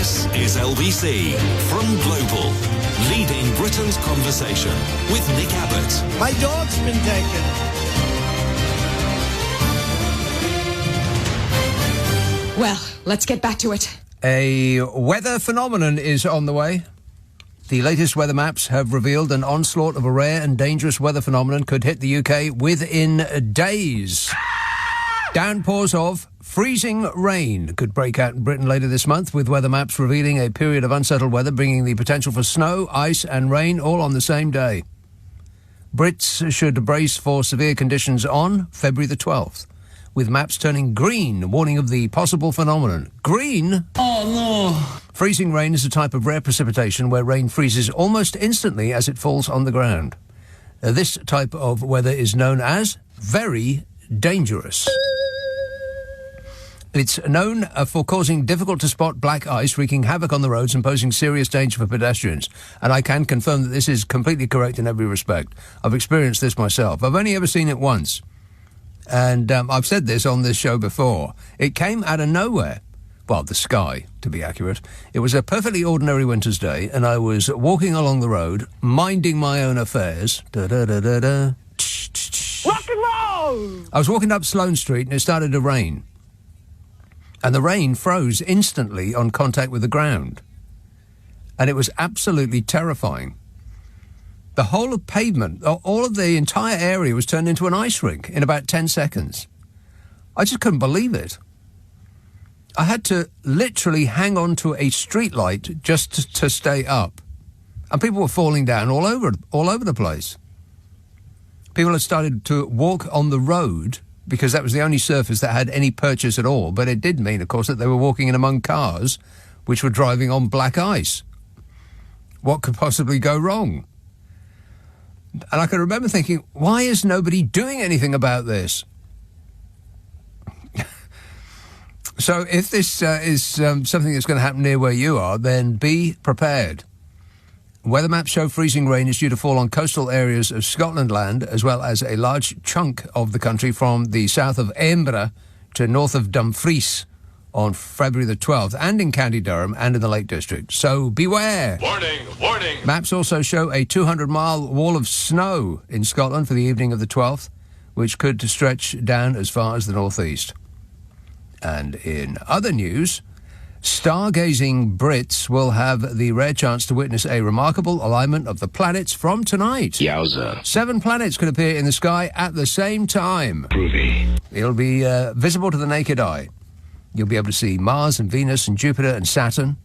This is LBC from Global, leading Britain's conversation with Nick Abbot. My dog's been taken. Well, let's get back to it. A weather phenomenon is on the way. The latest weather maps have revealed an onslaught of a rare and dangerous weather phenomenon could hit the UK within days. Downpours of freezing rain could break out in Britain later this month, with weather maps revealing a period of unsettled weather, bringing the potential for snow, ice and rain all on the same day. Brits should brace for severe conditions on February the 12th, with maps turning green, warning of the possible phenomenon. Green? Oh, no. Freezing rain is a type of rare precipitation where rain freezes almost instantly as it falls on the ground. This type of weather is known as very dangerous. It's known for causing difficult-to-spot black ice, wreaking havoc on the roads and posing serious danger for pedestrians. And I can confirm that this is completely correct in every respect. I've experienced this myself. I've only ever seen it once. And I've said this on this show before. It came out of nowhere. Well, the sky, to be accurate. It was a perfectly ordinary winter's day, and I was walking along the road, minding my own affairs. Da-da-da-da-da. Rock and roll! I was walking up Sloane Street, and it started to rain. And the rain froze instantly on contact with the ground. And it was absolutely terrifying. The whole of pavement, all of the entire area was turned into an ice rink in about 10 seconds. I just couldn't believe it. I had to literally hang on to a street light just to stay up. And people were falling down all over the place. People had started to walk on the road because that was the only surface that had any purchase at all. But it did mean, of course, that they were walking in among cars which were driving on black ice. What could possibly go wrong? And I can remember thinking, why is nobody doing anything about this? So if this is something that's going to happen near where you are, then be prepared. Weather maps show freezing rain is due to fall on coastal areas of Scotland land, as well as a large chunk of the country from the south of Edinburgh to north of Dumfries on February the 12th, and in County Durham and in the Lake District. So beware. Warning, warning. Maps also show a 200-mile wall of snow in Scotland for the evening of the 12th, which could stretch down as far as the northeast. And in other news, stargazing Brits will have the rare chance to witness a remarkable alignment of the planets from tonight. Yowza. 7 planets could appear in the sky at the same time. Groovy. It'll be visible to the naked eye. You'll be able to see Mars and Venus and Jupiter and Saturn.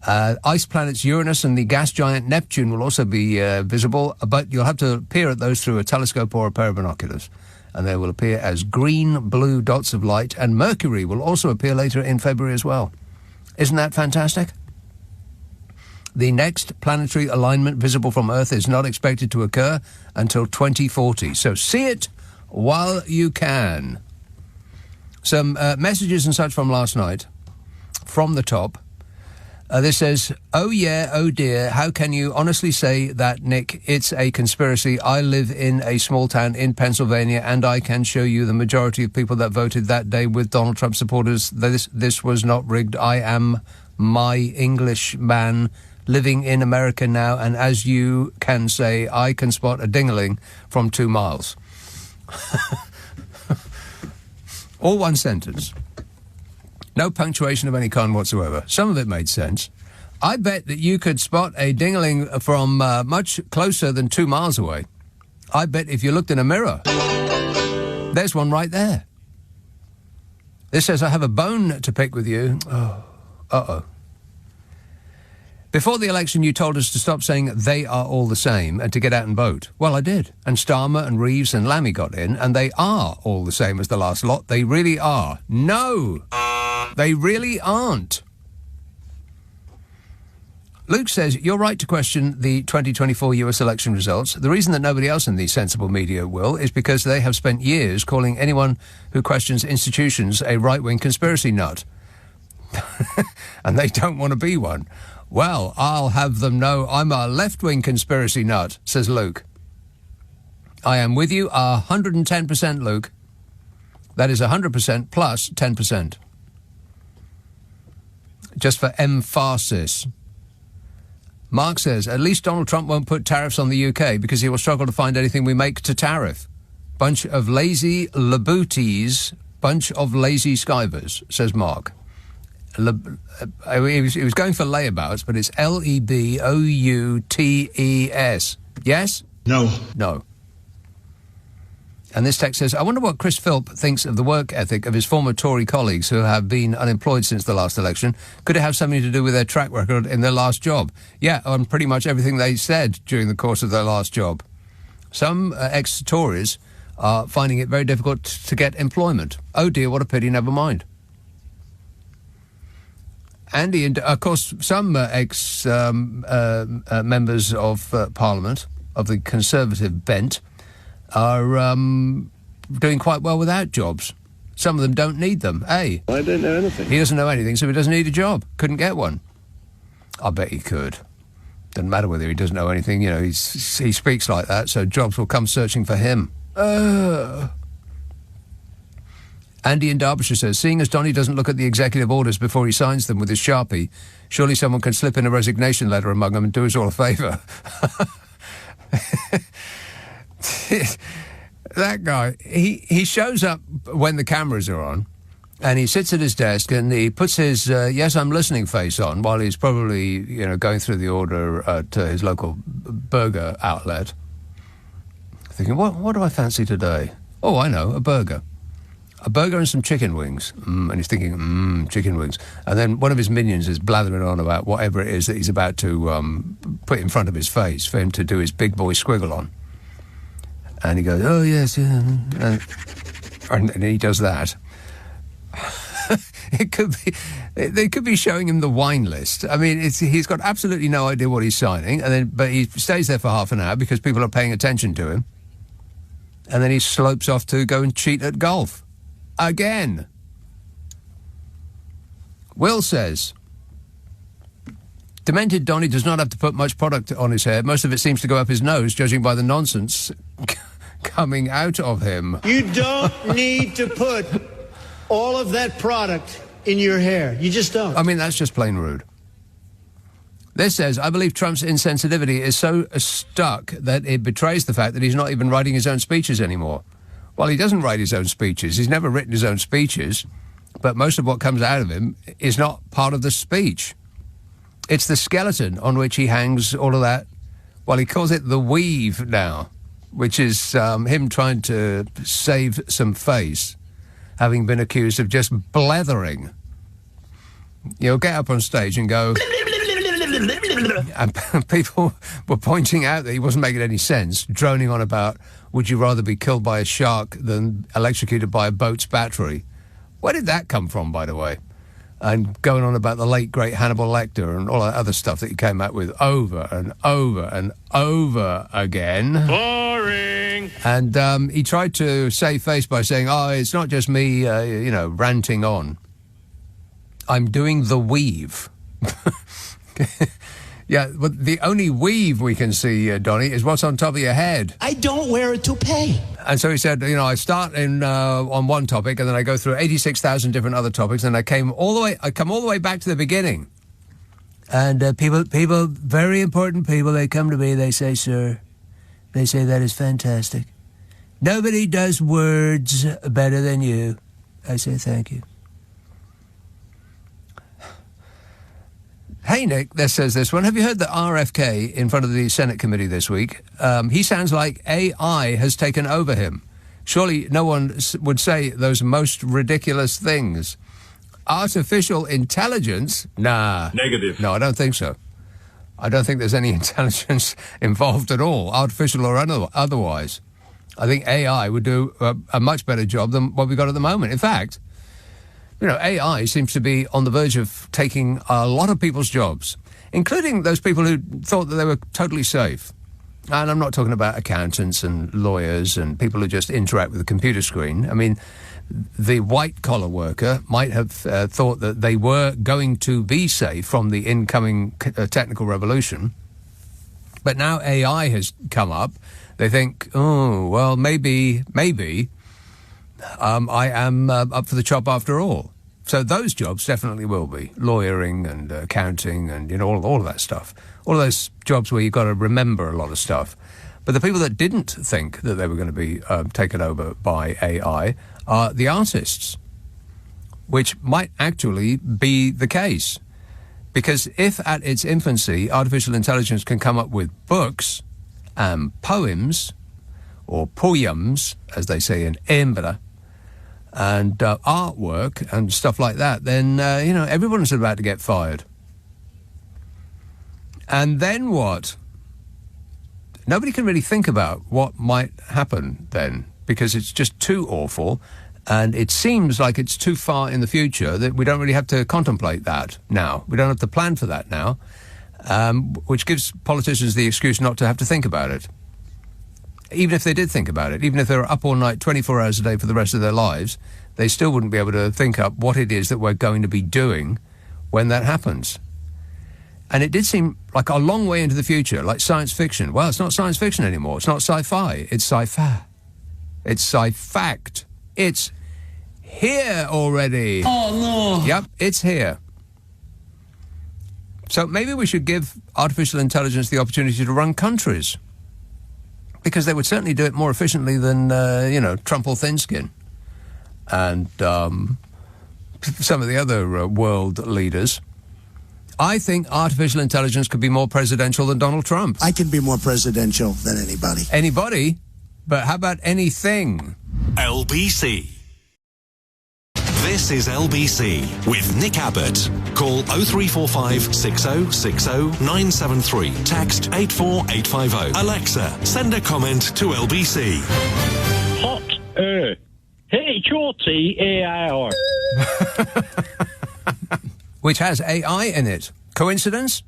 Ice planets Uranus and the gas giant Neptune will also be visible, but you'll have to peer at those through a telescope or a pair of binoculars. And they will appear as green-blue dots of light, and Mercury will also appear later in February as well. Isn't that fantastic? The next planetary alignment visible from Earth is not expected to occur until 2040, so see it while you can. Some messages and such from last night, from the top. This says, oh yeah, oh dear, how can you honestly say that, Nick? It's a conspiracy. I live in a small town in Pennsylvania, and I can show you the majority of people that voted that day with Donald Trump supporters. This was not rigged. I am my English man living in America now, and as you can say, I can spot a ding-a-ling from 2 miles. All one sentence. No punctuation of any kind whatsoever. Some of it made sense. I bet that you could spot a ding-a-ling from much closer than 2 miles away. I bet if you looked in a mirror, there's one right there. This says, I have a bone to pick with you. Oh, uh-oh. Before the election, you told us to stop saying they are all the same and to get out and vote. Well, I did. And Starmer and Reeves and Lammy got in, and they are all the same as the last lot. They really are. No! They really aren't. Luke says, you're right to question the 2024 US election results. The reason that nobody else in the sensible media will is because they have spent years calling anyone who questions institutions a right-wing conspiracy nut. And they don't want to be one. Well, I'll have them know I'm a left-wing conspiracy nut, says Luke. I am with you 110%, Luke. That is 100% plus 10%. just for emphasis. Mark says, at least Donald Trump won't put tariffs on the UK because he will struggle to find anything we make to tariff. Bunch of lazy labooties, bunch of lazy skivers, says Mark. He was going for layabouts, but it's Leboutes. Yes? No. No. And this text says, I wonder what Chris Philp thinks of the work ethic of his former Tory colleagues who have been unemployed since the last election. Could it have something to do with their track record in their last job? Yeah, on pretty much everything they said during the course of their last job. Some ex-Tories are finding it very difficult to get employment. Oh dear, what a pity, never mind. Andy, and of course, some ex-members of Parliament, of the Conservative bent, are doing quite well without jobs. Some of them don't need them. Hey, I don't know anything. He doesn't know anything, so he doesn't need a job. Couldn't get one. I bet he could. Doesn't matter whether he doesn't know anything. You know, he speaks like that, so jobs will come searching for him. Andy in Derbyshire says, seeing as Donny doesn't look at the executive orders before he signs them with his Sharpie, surely someone can slip in a resignation letter among them and do us all a favour. That guy, he shows up when the cameras are on, and he sits at his desk and he puts his yes, I'm listening face on while he's probably, going through the order at his local burger outlet, thinking, what do I fancy today? Oh, I know, a burger. A burger and some chicken wings. And he's thinking, chicken wings. And then one of his minions is blathering on about whatever it is that he's about to put in front of his face for him to do his big boy squiggle on. And he goes, oh, yes, yeah. And he does that. They could be showing him the wine list. I mean, he's got absolutely no idea what he's signing, but he stays there for half an hour because people are paying attention to him. And then he slopes off to go and cheat at golf. Again. Will says, demented Donny does not have to put much product on his hair. Most of it seems to go up his nose, judging by the nonsense coming out of him. You don't need to put all of that product in your hair. You just don't. I mean, that's just plain rude. This says, I believe Trump's insensitivity is so stuck that it betrays the fact that he's not even writing his own speeches anymore. Well, he doesn't write his own speeches. He's never written his own speeches, but most of what comes out of him is not part of the speech. It's the skeleton on which he hangs all of that. Well, he calls it the weave now, which is him trying to save some face, having been accused of just blethering. You'll get up on stage and go... And people were pointing out that he wasn't making any sense, droning on about, would you rather be killed by a shark than electrocuted by a boat's battery? Where did that come from, by the way? And going on about the late, great Hannibal Lecter and all that other stuff that he came out with over and over and over again. Boring! And he tried to save face by saying, oh, it's not just me, ranting on. I'm doing the weave. Yeah, but the only weave we can see, Donny, is what's on top of your head. I don't wear a toupee. And so he said, I start on one topic, and then I go through 86,000 different other topics, and I come all the way back to the beginning. And people, very important people, they come to me, they say, sir, they say that is fantastic. Nobody does words better than you. I say, thank you. Hey, Nick, this says this one. Have you heard that RFK in front of the Senate committee this week? He sounds like AI has taken over him. Surely no one would say those most ridiculous things. Artificial intelligence? Nah. Negative. No, I don't think so. I don't think there's any intelligence involved at all, artificial or otherwise. I think AI would do a much better job than what we've got at the moment. In fact... AI seems to be on the verge of taking a lot of people's jobs, including those people who thought that they were totally safe. And I'm not talking about accountants and lawyers and people who just interact with a computer screen. I mean, the white-collar worker might have thought that they were going to be safe from the incoming technical revolution. But now AI has come up. They think, oh, well, maybe... I am up for the chop after all. So those jobs definitely will be lawyering and accounting and all of that stuff. All of those jobs where you've got to remember a lot of stuff. But the people that didn't think that they were going to be taken over by AI are the artists, which might actually be the case. Because if at its infancy artificial intelligence can come up with books and poems, or poems, as they say in Edinburgh, and artwork and stuff like that, then, everyone's about to get fired. And then what? Nobody can really think about what might happen then, because it's just too awful, and it seems like it's too far in the future that we don't really have to contemplate that now. We don't have to plan for that now, which gives politicians the excuse not to have to think about it. Even if they did think about it, even if they were up all night 24 hours a day for the rest of their lives, they still wouldn't be able to think up what it is that we're going to be doing when that happens. And it did seem like a long way into the future, like science fiction. Well, it's not science fiction anymore. It's not sci-fi. It's sci-fi. It's sci-fact. It's here already. Oh, no. Yep, it's here. So maybe we should give artificial intelligence the opportunity to run countries, because they would certainly do it more efficiently than, Trump or Thinskin. And some of the other world leaders. I think artificial intelligence could be more presidential than Donald Trump. I can be more presidential than anybody. Anybody? But how about anything? LBC. This is LBC with Nick Abbott. Call 0345 6060 973. Text 84850. Alexa, send a comment to LBC. Hot H-O-T-A-I-R. Which has AI in it. Coincidence?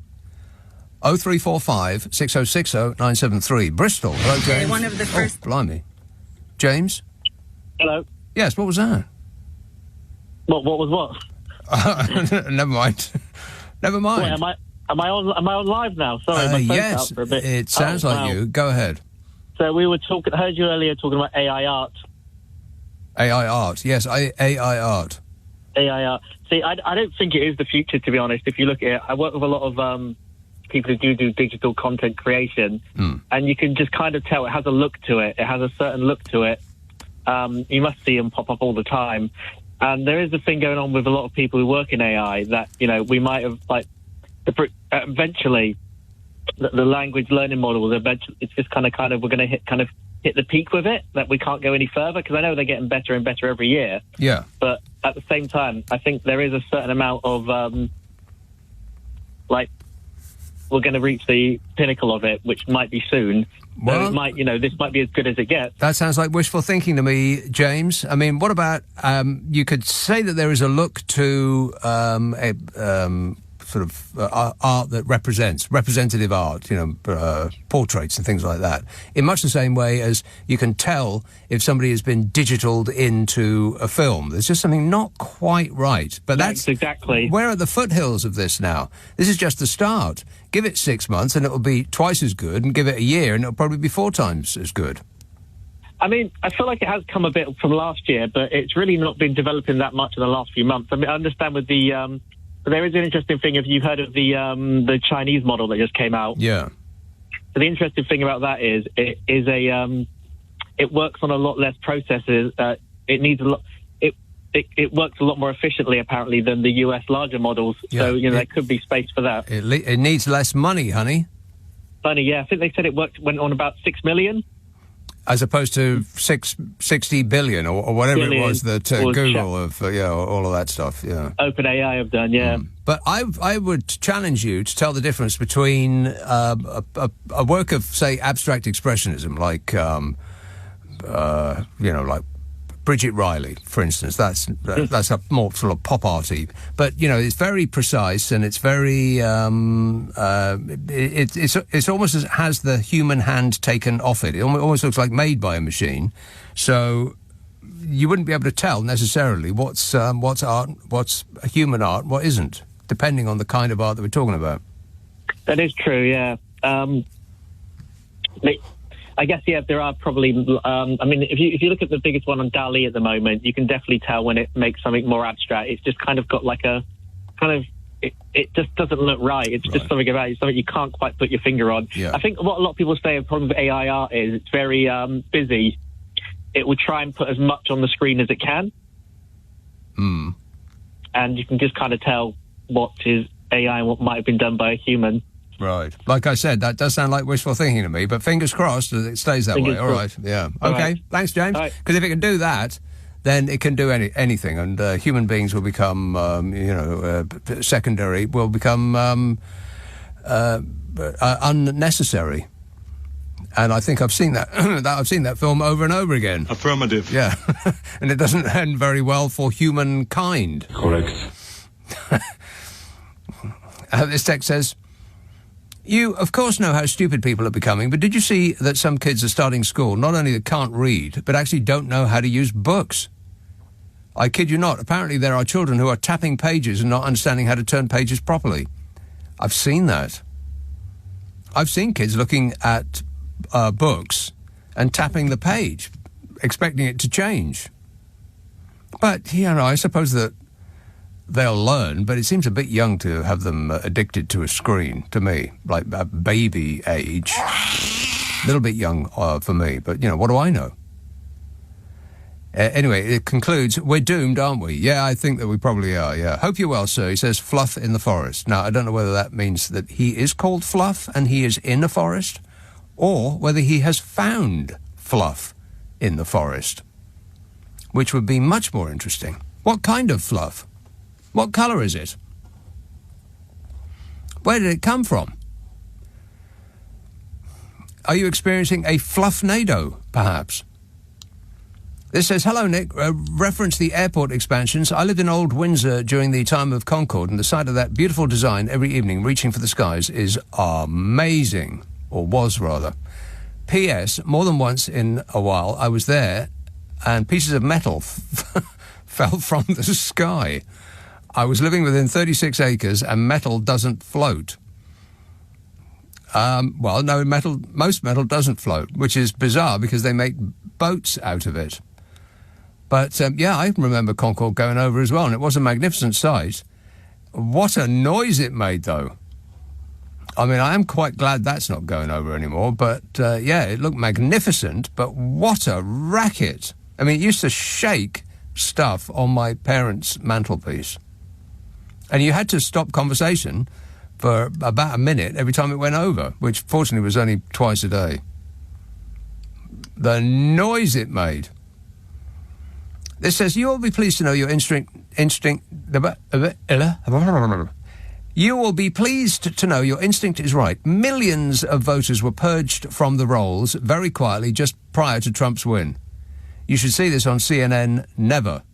0345 6060 973. Bristol. Hello, James. One of the first... Oh, blimey. James? Hello. Yes, what was that? What was what? Never mind. Never mind. Wait, am I on live now? Sorry, my phone's yes, out for a bit. It sounds like you. Go ahead. So we were heard you earlier talking about AI art. AI art. Yes, AI art. AI art. See, I don't think it is the future, to be honest. If you look at it, I work with a lot of people who do digital content creation, and you can just kind of tell it has a look to it. It has a certain look to it. You must see them pop up all the time. And there is a thing going on with a lot of people who work in AI that, we might have, eventually, the language learning models, it's just kind of we're going to hit the peak with it, that we can't go any further, because I know they're getting better and better every year. Yeah. But at the same time, I think there is a certain amount of, we're going to reach the pinnacle of it, which might be soon. Well, so it might, this might be as good as it gets. That sounds like wishful thinking to me, James. I mean, what about, you could say that there is a look to art that representative art, portraits and things like that, in much the same way as you can tell if somebody has been digitaled into a film. There's just something not quite right. But that's exactly. We're at the foothills of this now. This is just the start. Give it 6 months and it'll be twice as good, and give it a year and it'll probably be 4 times as good. I mean, I feel like it has come a bit from last year, but it's really not been developing that much in the last few months. I mean, I understand with the... But there is an interesting thing, if you've heard of the Chinese model that just came out. Yeah. So the interesting thing about that is it works on a lot less processes. It needs a lot. It works a lot more efficiently, apparently, than the US larger models. Yeah. So there could be space for that. It needs less money, honey. Funny, yeah. I think they said it went on about 6 million. As opposed to 60 billion or whatever it was that Google all of that stuff, yeah. OpenAI have done, yeah. But I would challenge you to tell the difference between a work of, say, abstract expressionism, like like Bridget Riley, for instance. That's a more sort of pop arty, but it's very precise and it's very it's almost as has the human hand taken off it. It almost looks like made by a machine, so you wouldn't be able to tell necessarily what's art, what's human art, what isn't, depending on the kind of art that we're talking about. That is true, yeah. I guess, yeah, there are probably, I mean, if you look at the biggest one on DALL-E at the moment, you can definitely tell when it makes something more abstract. It's just kind of got like a kind of, it just doesn't look right. It's just something about it, something you can't quite put your finger on. Yeah. I think what a lot of people say a problem with AI art is it's very busy. It will try and put as much on the screen as it can. And you can just kind of tell what is AI and what might have been done by a human. Right. Like I said, that does sound like wishful thinking to me, but fingers crossed that it stays that way. All right. Yeah. All Okay. right. Thanks, James. All right. Because if it can do that, then it can do anything, and human beings will become, secondary, will become unnecessary. And I think I've seen that. I've seen that film over and over again. Affirmative. Yeah. And it doesn't end very well for humankind. Correct. This text says, you, of course, know how stupid people are becoming, but did you see that some kids are starting school, not only that can't read, but actually don't know how to use books? I kid you not. Apparently there are children who are tapping pages and not understanding how to turn pages properly. I've seen that. I've seen kids looking at books and tapping the page, expecting it to change. But, I suppose that they'll learn, but it seems a bit young to have them addicted to a screen, to me, like a baby age. A little bit young for me, but, what do I know? Anyway, it concludes, we're doomed, aren't we? Yeah, I think that we probably are, yeah. Hope you're well, sir. He says, Fluff in the forest. Now, I don't know whether that means that he is called Fluff and he is in a forest, or whether he has found Fluff in the forest, which would be much more interesting. What kind of fluff? What colour is it? Where did it come from? Are you experiencing a fluffnado, perhaps? This says, hello, Nick. Reference the airport expansions. I lived in Old Windsor during the time of Concorde, and the sight of that beautiful design every evening reaching for the skies is amazing, or was rather. P.S. More than once in a while I was there, and pieces of metal fell from the sky. I was living within 36 acres, and metal doesn't float. Well, no, most metal doesn't float, which is bizarre because they make boats out of it. But, I remember Concorde going over as well, and it was a magnificent sight. What a noise it made, though. I mean, I am quite glad that's not going over anymore, but, it looked magnificent, but what a racket. I mean, it used to shake stuff on my parents' mantelpiece. And you had to stop conversation for about a minute every time it went over, which fortunately was only twice a day. The noise it made. This says, you will be pleased to know your You will be pleased to know your instinct is right. Millions of voters were purged from the rolls very quietly just prior to Trump's win. You should see this on CNN. Never.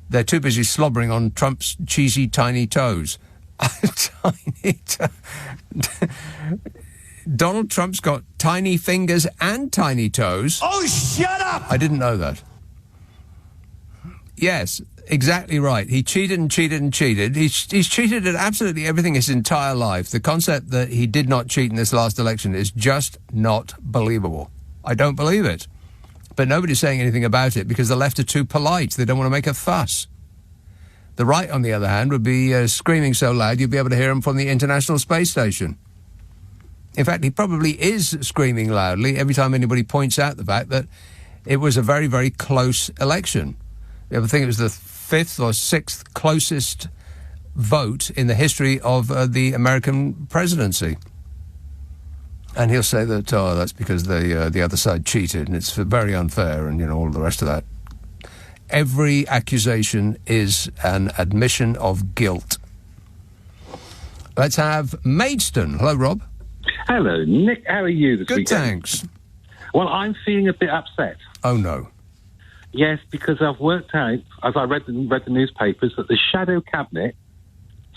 They're too busy slobbering on Trump's cheesy tiny toes. Donald Trump's got tiny fingers and tiny toes. Oh, shut up! I didn't know that. Yes, exactly right. He cheated and cheated and cheated. He's cheated at absolutely everything his entire life. The concept that he did not cheat in this last election is just not believable. I don't believe it. But nobody's saying anything about it because the left are too polite. They don't want to make a fuss. The right, on the other hand, would be screaming so loud you'd be able to hear him from the International Space Station. In fact, he probably is screaming loudly every time anybody points out the fact that it was a very, very close election. You ever think it was the 5th or 6th closest vote in the history of the American presidency? And he'll say that, that's because the other side cheated and it's very unfair and, all the rest of that. Every accusation is an admission of guilt. Let's have Maidstone. Hello, Rob. Hello, Nick. How are you this weekend? Good, thanks. Well, I'm feeling a bit upset. Oh, no. Yes, because I've worked out, as I read the newspapers, that the shadow cabinet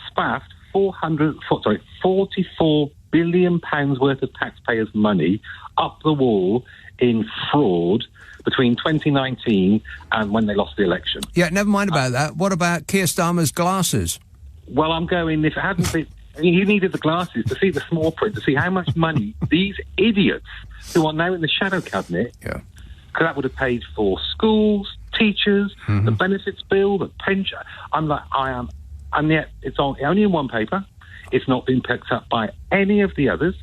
spaffed £44 billion worth of taxpayers' money up the wall in fraud between 2019 and when they lost the election. Yeah, never mind about that. What about Keir Starmer's glasses? Well, I'm going, if it hadn't been... you needed the glasses to see the small print, to see how much money these idiots who are now in the shadow cabinet, Yeah. because that would have paid for schools, teachers, the benefits bill, the pension. I'm like, and yet it's only in one paper. It's not been picked up by any of the others,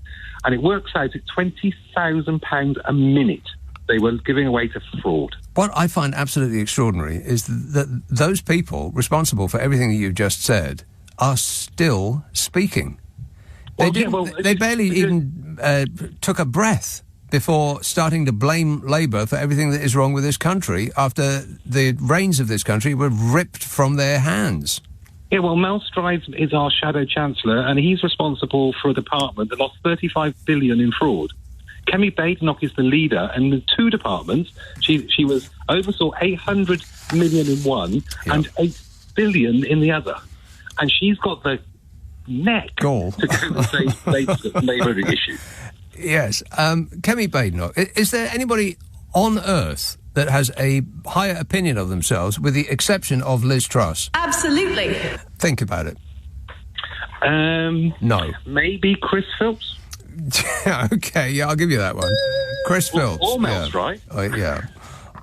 and it works out at £20,000 a minute they were giving away to fraud. What I find absolutely extraordinary is that those people responsible for everything that you've just said are still speaking. They barely even took a breath before starting to blame Labour for everything that is wrong with this country after the reins of this country were ripped from their hands. Yeah, well, Mel Strides is our shadow chancellor, and he's responsible for a department that lost $35 billion in fraud. Kemi Badenoch is the leader, and the two departments, she oversaw $800 million in one and $8 billion in the other. And she's got the neck to go and say Labour issue. Yes. Kemi Badenoch, is there anybody on earth that has a higher opinion of themselves, with the exception of Liz Truss? Absolutely. Think about it. No. Maybe Chris Philps? Okay, yeah, I'll give you that one. Chris Philps. Or Mel's, right? Yeah.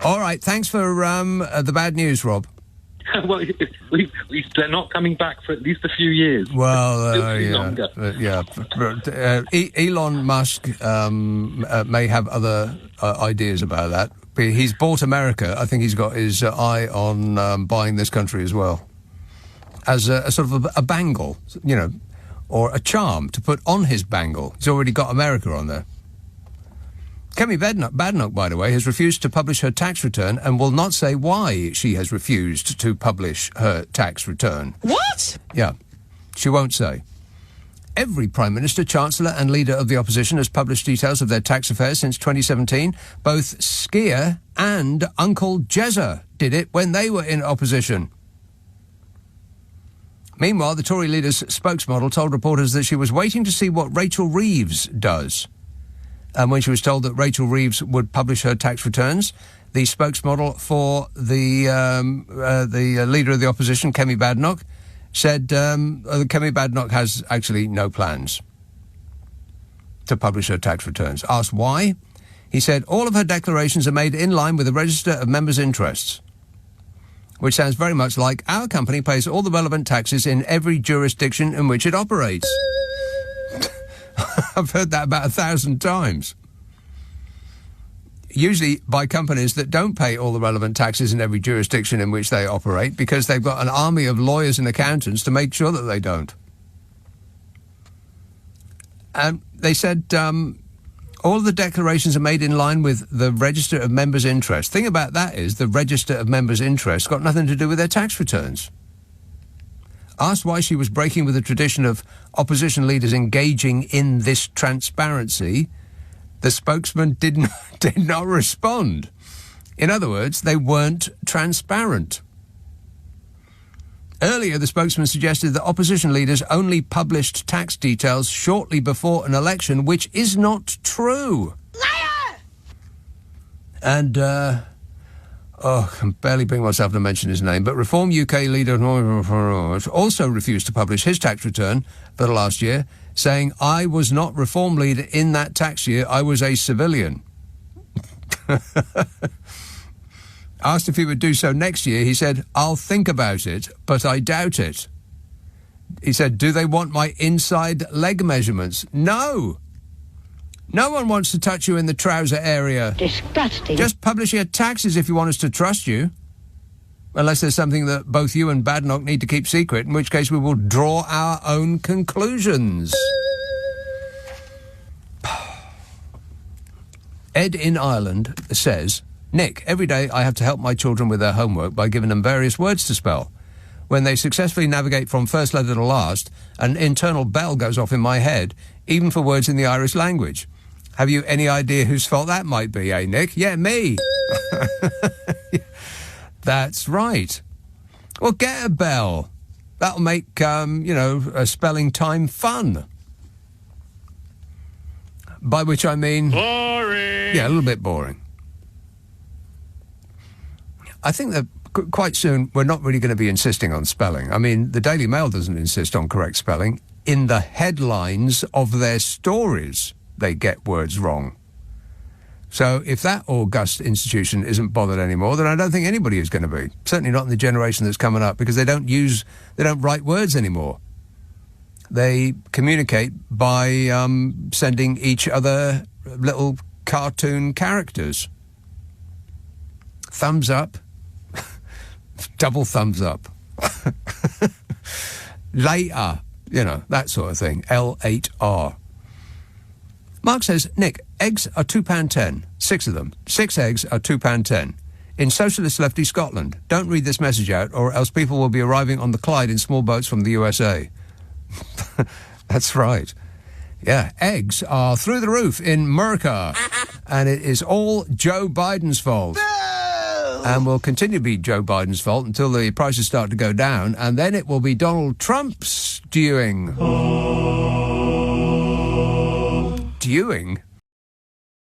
All right, thanks for the bad news, Rob. Well, they're not coming back for at least a few years. Well, Elon Musk may have other ideas about that. But he's bought America. I think he's got his eye on buying this country as well, as a sort of a bangle, or a charm to put on his bangle. He's already got America on there. Kemi Badenoch, by the way, has refused to publish her tax return and will not say why she has refused to publish her tax return. What? Yeah, she won't say. Every Prime Minister, Chancellor and Leader of the Opposition has published details of their tax affairs since 2017. Both Skier and Uncle Jezza did it when they were in opposition. Meanwhile, the Tory leader's spokesmodel told reporters that she was waiting to see what Rachel Reeves does. And when she was told that Rachel Reeves would publish her tax returns, the spokesmodel for the leader of the opposition, Kemi Badenoch, said Kemi Badenoch has actually no plans to publish her tax returns. Asked why, he said all of her declarations are made in line with the Register of Members' Interests, which sounds very much like our company pays all the relevant taxes in every jurisdiction in which it operates. I've heard that about 1,000 times. Usually by companies that don't pay all the relevant taxes in every jurisdiction in which they operate, because they've got an army of lawyers and accountants to make sure that they don't. And they said all of the declarations are made in line with the Register of Members' Interests. Thing about that is the Register of Members' Interests got nothing to do with their tax returns. Asked why she was breaking with the tradition of opposition leaders engaging in this transparency, the spokesman did not respond. In other words, they weren't transparent. Earlier, the spokesman suggested that opposition leaders only published tax details shortly before an election, which is not true. Liar! And, I can barely bring myself to mention his name, but Reform UK leader also refused to publish his tax return for the last year, saying, I was not Reform leader in that tax year, I was a civilian. Asked if he would do so next year, he said, I'll think about it, but I doubt it. He said, do they want my inside leg measurements? No! No one wants to touch you in the trouser area. Disgusting. Just publish your taxes if you want us to trust you. Unless there's something that both you and Badenoch need to keep secret, in which case we will draw our own conclusions. Ed in Ireland says, Nick, every day I have to help my children with their homework by giving them various words to spell. When they successfully navigate from first letter to last, an internal bell goes off in my head, even for words in the Irish language. Have you any idea whose fault that might be, eh, Nick? Yeah, me. That's right. Well, get a bell. That'll make, a spelling time fun. By which I mean... Boring! Yeah, a little bit boring. I think that quite soon we're not really going to be insisting on spelling. I mean, the Daily Mail doesn't insist on correct spelling. in the headlines of their stories they get words wrong. So if that august institution isn't bothered anymore, then I don't think anybody is going to be. Certainly not in the generation that's coming up, because they don't write words anymore. They communicate by sending each other little cartoon characters. Thumbs up. Double thumbs up. Later. That sort of thing. L8R. Mark says, Nick, eggs are £2.10. 6 of them. 6 eggs are £2.10. In socialist lefty Scotland. Don't read this message out, or else people will be arriving on the Clyde in small boats from the USA. That's right. Yeah, eggs are through the roof in America. And it is all Joe Biden's fault. And will continue to be Joe Biden's fault until the prices start to go down, and then it will be Donald Trump's doing. Doing?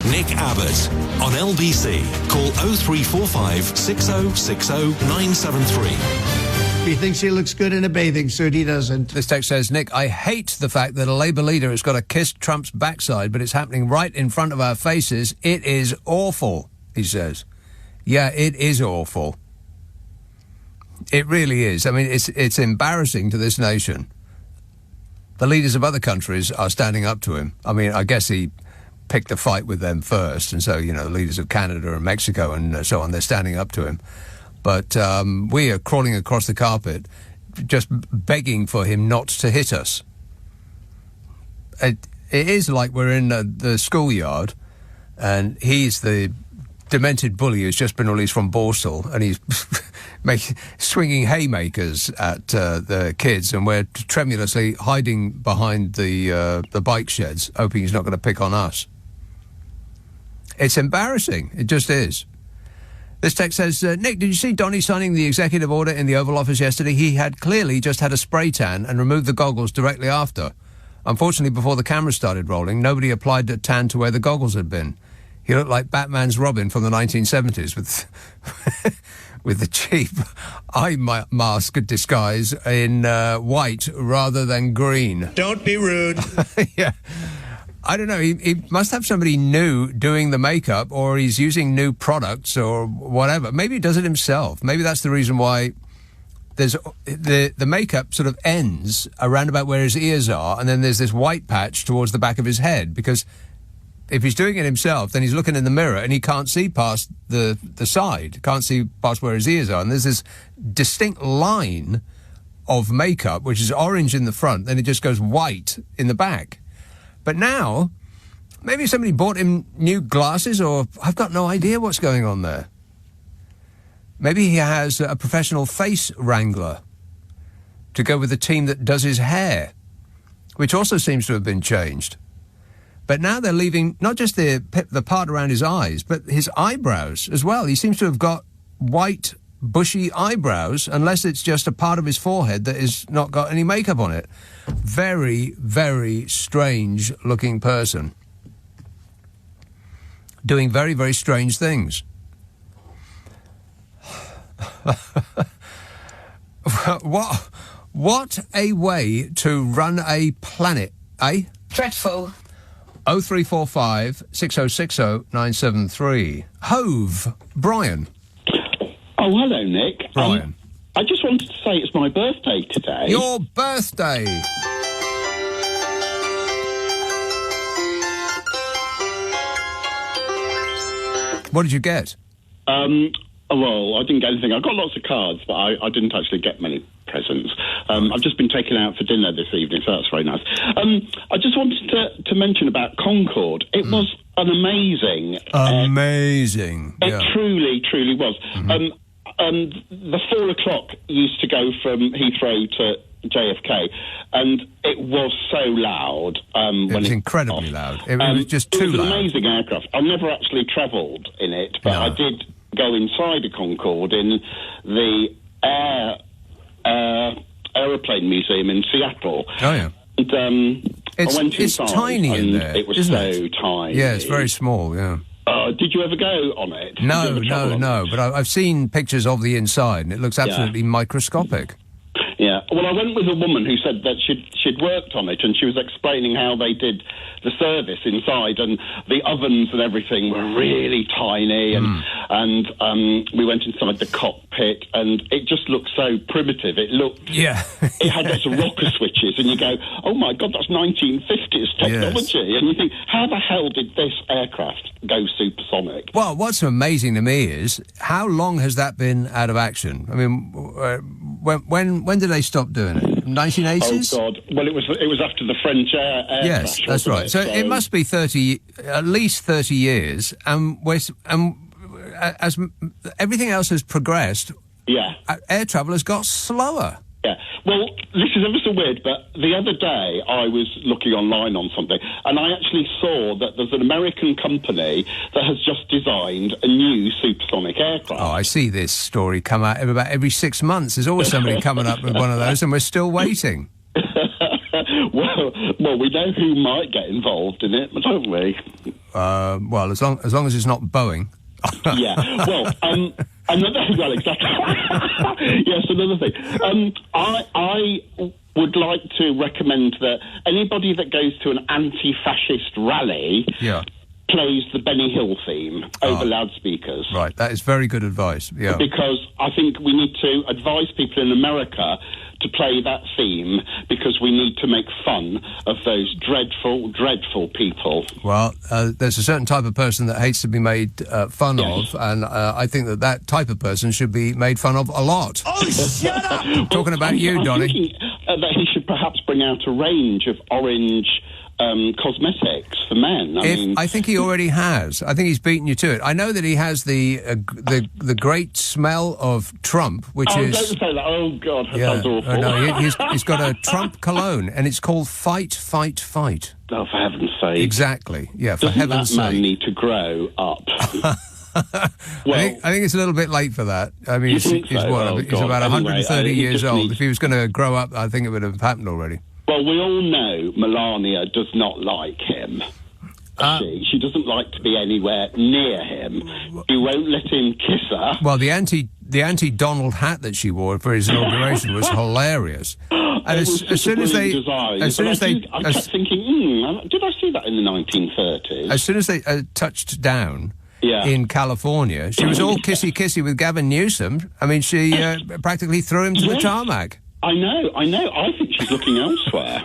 Nick Abbot on LBC. Call 0345 6060 973. He thinks he looks good in a bathing suit. He doesn't. This text says, Nick, I hate the fact that a Labour leader has got to kiss Trump's backside, but it's happening right in front of our faces. It is awful, he says. Yeah, it is awful. It really is. I mean, it's embarrassing to this nation. The leaders of other countries are standing up to him. I mean, I guess he picked a fight with them first, and so, the leaders of Canada and Mexico and so on, they're standing up to him. But we are crawling across the carpet, just begging for him not to hit us. It is like we're in the schoolyard, and he's the demented bully who's just been released from Borstal, and he's swinging haymakers at the kids, and we're tremulously hiding behind the bike sheds, hoping he's not going to pick on us. It's embarrassing. It just is. This text says, Nick, did you see Donny signing the executive order in the Oval Office yesterday? He had clearly just had a spray tan and removed the goggles directly after. Unfortunately, before the camera started rolling, nobody applied the tan to where the goggles had been. He looked like Batman's Robin from the 1970s with the cheap eye mask disguise in white rather than green. Don't be rude. Yeah. I don't know. He must have somebody new doing the makeup, or he's using new products or whatever. Maybe he does it himself. Maybe that's the reason why there's the makeup sort of ends around about where his ears are, and then there's this white patch towards the back of his head, because if he's doing it himself, then he's looking in the mirror and he can't see past the side, can't see past where his ears are. And there's this distinct line of makeup, which is orange in the front, then it just goes white in the back. But now, maybe somebody bought him new glasses, or I've got no idea what's going on there. Maybe he has a professional face wrangler to go with the team that does his hair, which also seems to have been changed. But now they're leaving not just the part around his eyes, but his eyebrows as well. He seems to have got white, bushy eyebrows, unless it's just a part of his forehead that has not got any makeup on it. Very, very strange-looking person. Doing very, very strange things. What a way to run a planet, eh? Dreadful. 0345 6060 973. Hove, Brian. Oh, hello, Nick. Brian. I just wanted to say it's my birthday today. Your birthday. What did you get? Well, I didn't get anything. I got lots of cards, but I didn't actually get many presents. I've just been taken out for dinner this evening, so that's very nice. I just wanted to mention about Concorde. It was an amazing... Amazing. It truly, truly was. The 4 o'clock used to go from Heathrow to JFK, and it was so loud. It was incredibly loud. It was just too loud. It was an amazing aircraft. I've never actually travelled in it, but I did go inside a Concorde in the aeroplane museum in Seattle. Oh, yeah. And, I went it's inside, tiny in and there, it was isn't so it? tiny. Yeah, it's very small, yeah. Did you ever go on it? No, but I've seen pictures of the inside, and it looks absolutely microscopic. Yeah. Well, I went with a woman who said that she'd worked on it, and she was explaining how they did the service inside, and the ovens and everything were really tiny, and we went inside the cockpit, and it just looked so primitive. It looked... Yeah. It had lots of rocker switches, and you go, oh, my God, that's 1950s technology. Yes. And you think, how the hell did this aircraft go supersonic? Well, what's amazing to me is, how long has that been out of action? I mean, when did they stop doing it? 1980s? Oh, God. Well, it was after the French air yes, crash, that's right. So it must be at least 30 years, and as everything else has progressed, air travel has got slower. Yeah. Well, this is ever so weird, but the other day I was looking online on something, and I actually saw that there's an American company that has just designed a new supersonic aircraft. Oh, I see this story come out about every 6 months. There's always somebody coming up with one of those, and we're still waiting. Well, we know who might get involved in it, don't we? Well, as long as it's not Boeing. Yeah. Well, well, exactly. Yes, another thing. I would like to recommend that anybody that goes to an anti-fascist rally plays the Benny Hill theme over loudspeakers. Right, that is very good advice. Yeah. Because I think we need to advise people in America to play that theme, because we need to make fun of those dreadful, dreadful people. Well, there's a certain type of person that hates to be made fun of, and I think that type of person should be made fun of a lot. Oh, shut up! Talking about you, Donny. I'm thinking that he should perhaps bring out a range of orange cosmetics for men. I think he already has. I think he's beaten you to it. I know that he has the great smell of Trump, which is... don't say that. Oh, God, that sounds awful. No, he's got a Trump cologne, and it's called Fight, Fight, Fight. Oh, for heaven's sake. Exactly. Yeah, for heaven's sake. Doesn't that man need to grow up? Well, I think it's a little bit late for that. I mean, he's about 130 years old. If he was going to grow up, I think it would have happened already. Well, we all know Melania does not like him. She doesn't like to be anywhere near him. She won't let him kiss her. Well, the anti-Donald hat that she wore for his inauguration was hilarious. And as soon as they I kept thinking, did I see that in the 1930s? As soon as they touched down in California, she was all kissy-kissy with Gavin Newsom. I mean, she practically threw him to the tarmac. I know. I think she's looking elsewhere.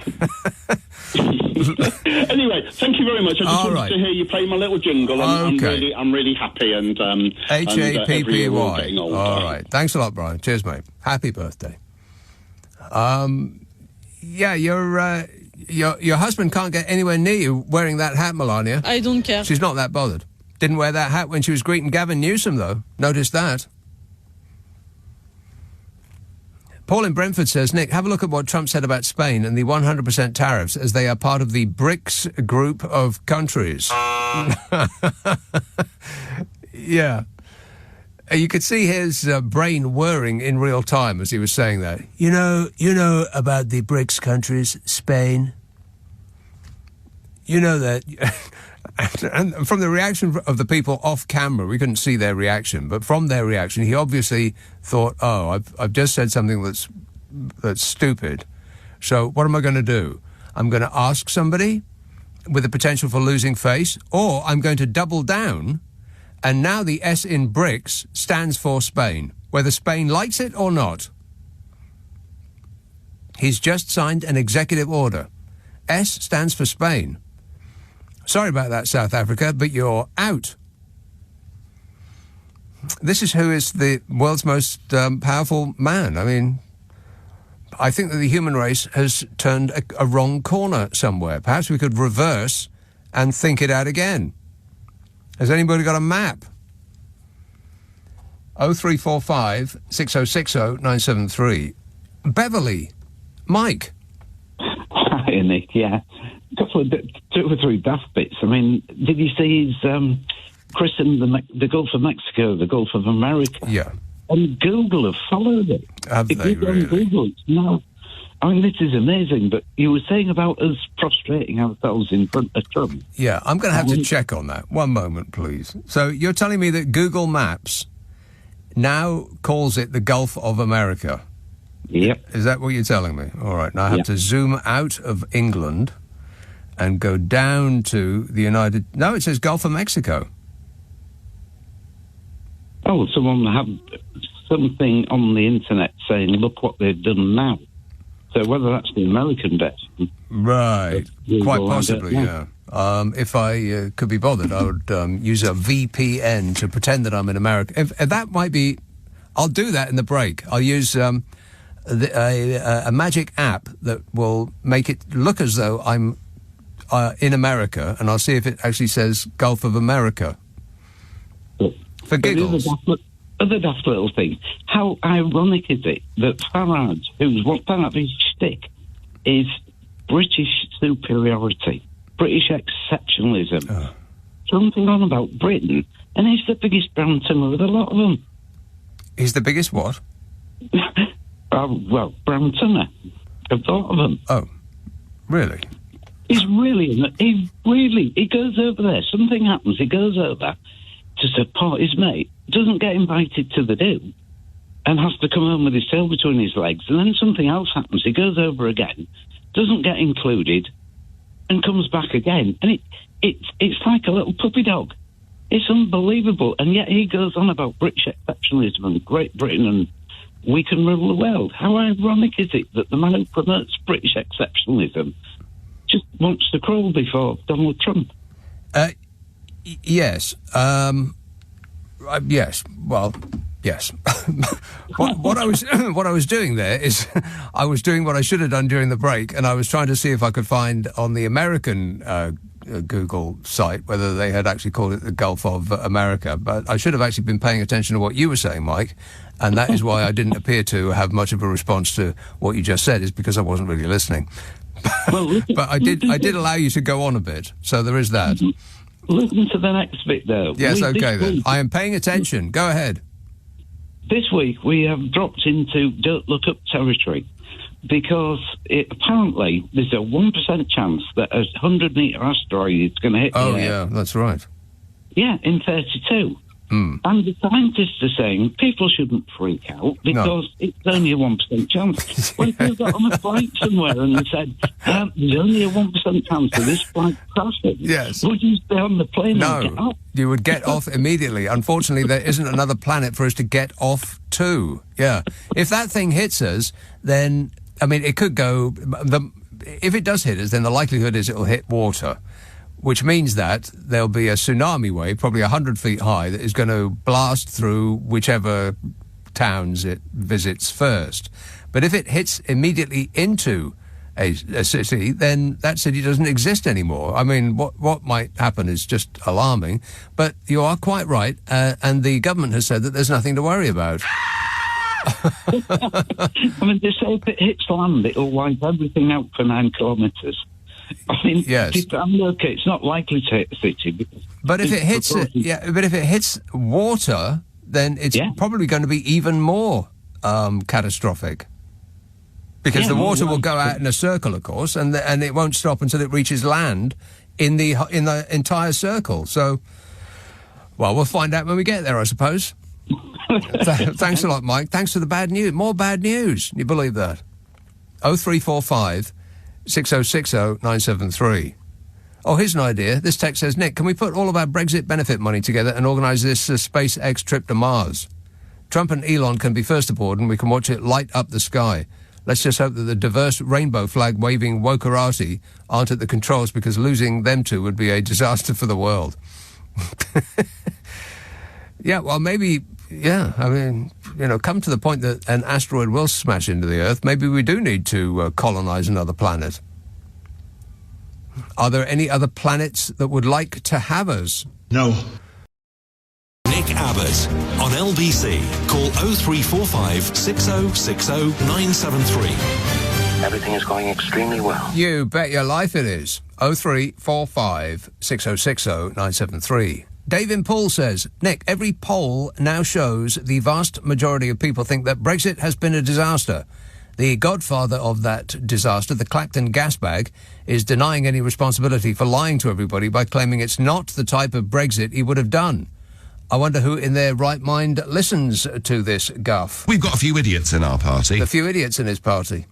Anyway, thank you very much. I just wanted to hear you play my little jingle. I'm really happy, and HAPPY. All right. Thanks a lot, Brian. Cheers, mate. Happy birthday. Your husband can't get anywhere near you wearing that hat, Melania. I don't care. She's not that bothered. Didn't wear that hat when she was greeting Gavin Newsom, though. Noticed that. Paul in Brentford says, Nick, have a look at what Trump said about Spain and the 100% tariffs, as they are part of the BRICS group of countries. Yeah. You could see his brain whirring in real time as he was saying that. You know about the BRICS countries, Spain. You know that... And from the reaction of the people off camera, we couldn't see their reaction, but from their reaction, he obviously thought, oh, I've just said something that's stupid. So what am I going to do? I'm going to ask somebody with the potential for losing face, or I'm going to double down, and now the S in BRICS stands for Spain, whether Spain likes it or not. He's just signed an executive order. S stands for Spain. Sorry about that, South Africa, but you're out. This is who is the world's most powerful man. I mean, I think that the human race has turned a wrong corner somewhere. Perhaps we could reverse and think it out again. Has anybody got a map? 0345 6060 973. Beverly. Mike. Hi, Nick, yeah. Two or three daft bits. I mean, did you see he's christened the Gulf of Mexico, the Gulf of America? Yeah. And Google have followed it. Have they really? On Google, no. I mean, this is amazing, but you were saying about us prostrating ourselves in front of Trump. Yeah, I'm going to have to check on that. One moment, please. So you're telling me that Google Maps now calls it the Gulf of America. Yep. Is that what you're telling me? All right. Now I have to zoom out of England and go down to the United... No, it says Gulf of Mexico. Oh, someone had something on the internet saying, look what they've done now. So whether that's the American version... Right. Quite possibly, yeah. If I could be bothered, I would use a VPN to pretend that I'm in America. If that might be... I'll do that in the break. I'll use a magic app that will make it look as though I'm in America, and I'll see if it actually says Gulf of America. For giggles. Other daft little thing. How ironic is it that Farage, who's what part of his shtick is British superiority, British exceptionalism, something on about Britain, and he's the biggest brown timber of a lot of them. He's the biggest what? Well, brown timber of a lot of them. Oh, really? He goes over there. Something happens. He goes over to support his mate, doesn't get invited to the do, and has to come home with his tail between his legs. And then something else happens. He goes over again, doesn't get included, and comes back again. And it's like a little puppy dog. It's unbelievable. And yet he goes on about British exceptionalism and Great Britain and we can rule the world. How ironic is it that the man who promotes British exceptionalism just wants to crawl before Donald Trump? Yes. Yes. Well, yes. what I was doing there is I was doing what I should have done during the break, and I was trying to see if I could find on the American Google site whether they had actually called it the Gulf of America. But I should have actually been paying attention to what you were saying, Mike, and that is why I didn't appear to have much of a response to what you just said, is because I wasn't really listening. Well, but I did allow you to go on a bit, so there is that. Listen to the next bit, though. Yes, okay, then. I am paying attention. Go ahead. This week, we have dropped into Don't Look Up territory because apparently there's a 1% chance that a 100-metre asteroid is going to hit the air. Oh, yeah, that's right. Yeah, in 32. And the scientists are saying people shouldn't freak out because it's only a 1% chance. Well, if you got on a flight somewhere and they said, there's only a 1% chance of this flight crashing, yes, would you stay on the plane and get off? You would get off immediately. Unfortunately, there isn't another planet for us to get off to. Yeah. If that thing hits us, then, I mean, it could go... if it does hit us, then the likelihood is it'll hit water, which means that there'll be a tsunami wave, probably 100 feet high, that is going to blast through whichever towns it visits first. But if it hits immediately into a city, then that city doesn't exist anymore. I mean, what might happen is just alarming, but you are quite right, and the government has said that there's nothing to worry about. I mean, they say if it hits land, it'll wipe everything out for 9 kilometres. I mean, yes. Okay, it's not likely to hit the city. But if it hits, but if it hits water, then it's probably going to be even more catastrophic, because the water will go out in a circle, of course, and it won't stop until it reaches land in the entire circle. So, well, we'll find out when we get there, I suppose. Thanks a lot, Mike. Thanks for the bad news. More bad news. Can you believe that? 0345 6060 973. Oh, here's an idea. This text says, Nick, can we put all of our Brexit benefit money together and organise this SpaceX trip to Mars? Trump and Elon can be first aboard and we can watch it light up the sky. Let's just hope that the diverse rainbow flag waving wokerati aren't at the controls, because losing them two would be a disaster for the world. Yeah, well, maybe, yeah, I mean, come to the point that an asteroid will smash into the Earth, maybe we do need to colonise another planet. Are there any other planets that would like to have us? No. Nick Abbot on LBC. Call 0345 6060 973. Everything is going extremely well. You bet your life it is. 0345 6060 973. Dave in Poole says, Nick, every poll now shows the vast majority of people think that Brexit has been a disaster. The godfather of that disaster, the Clacton gas bag, is denying any responsibility for lying to everybody by claiming it's not the type of Brexit he would have done. I wonder who in their right mind listens to this guff. We've got a few idiots in our party. A few idiots in his party.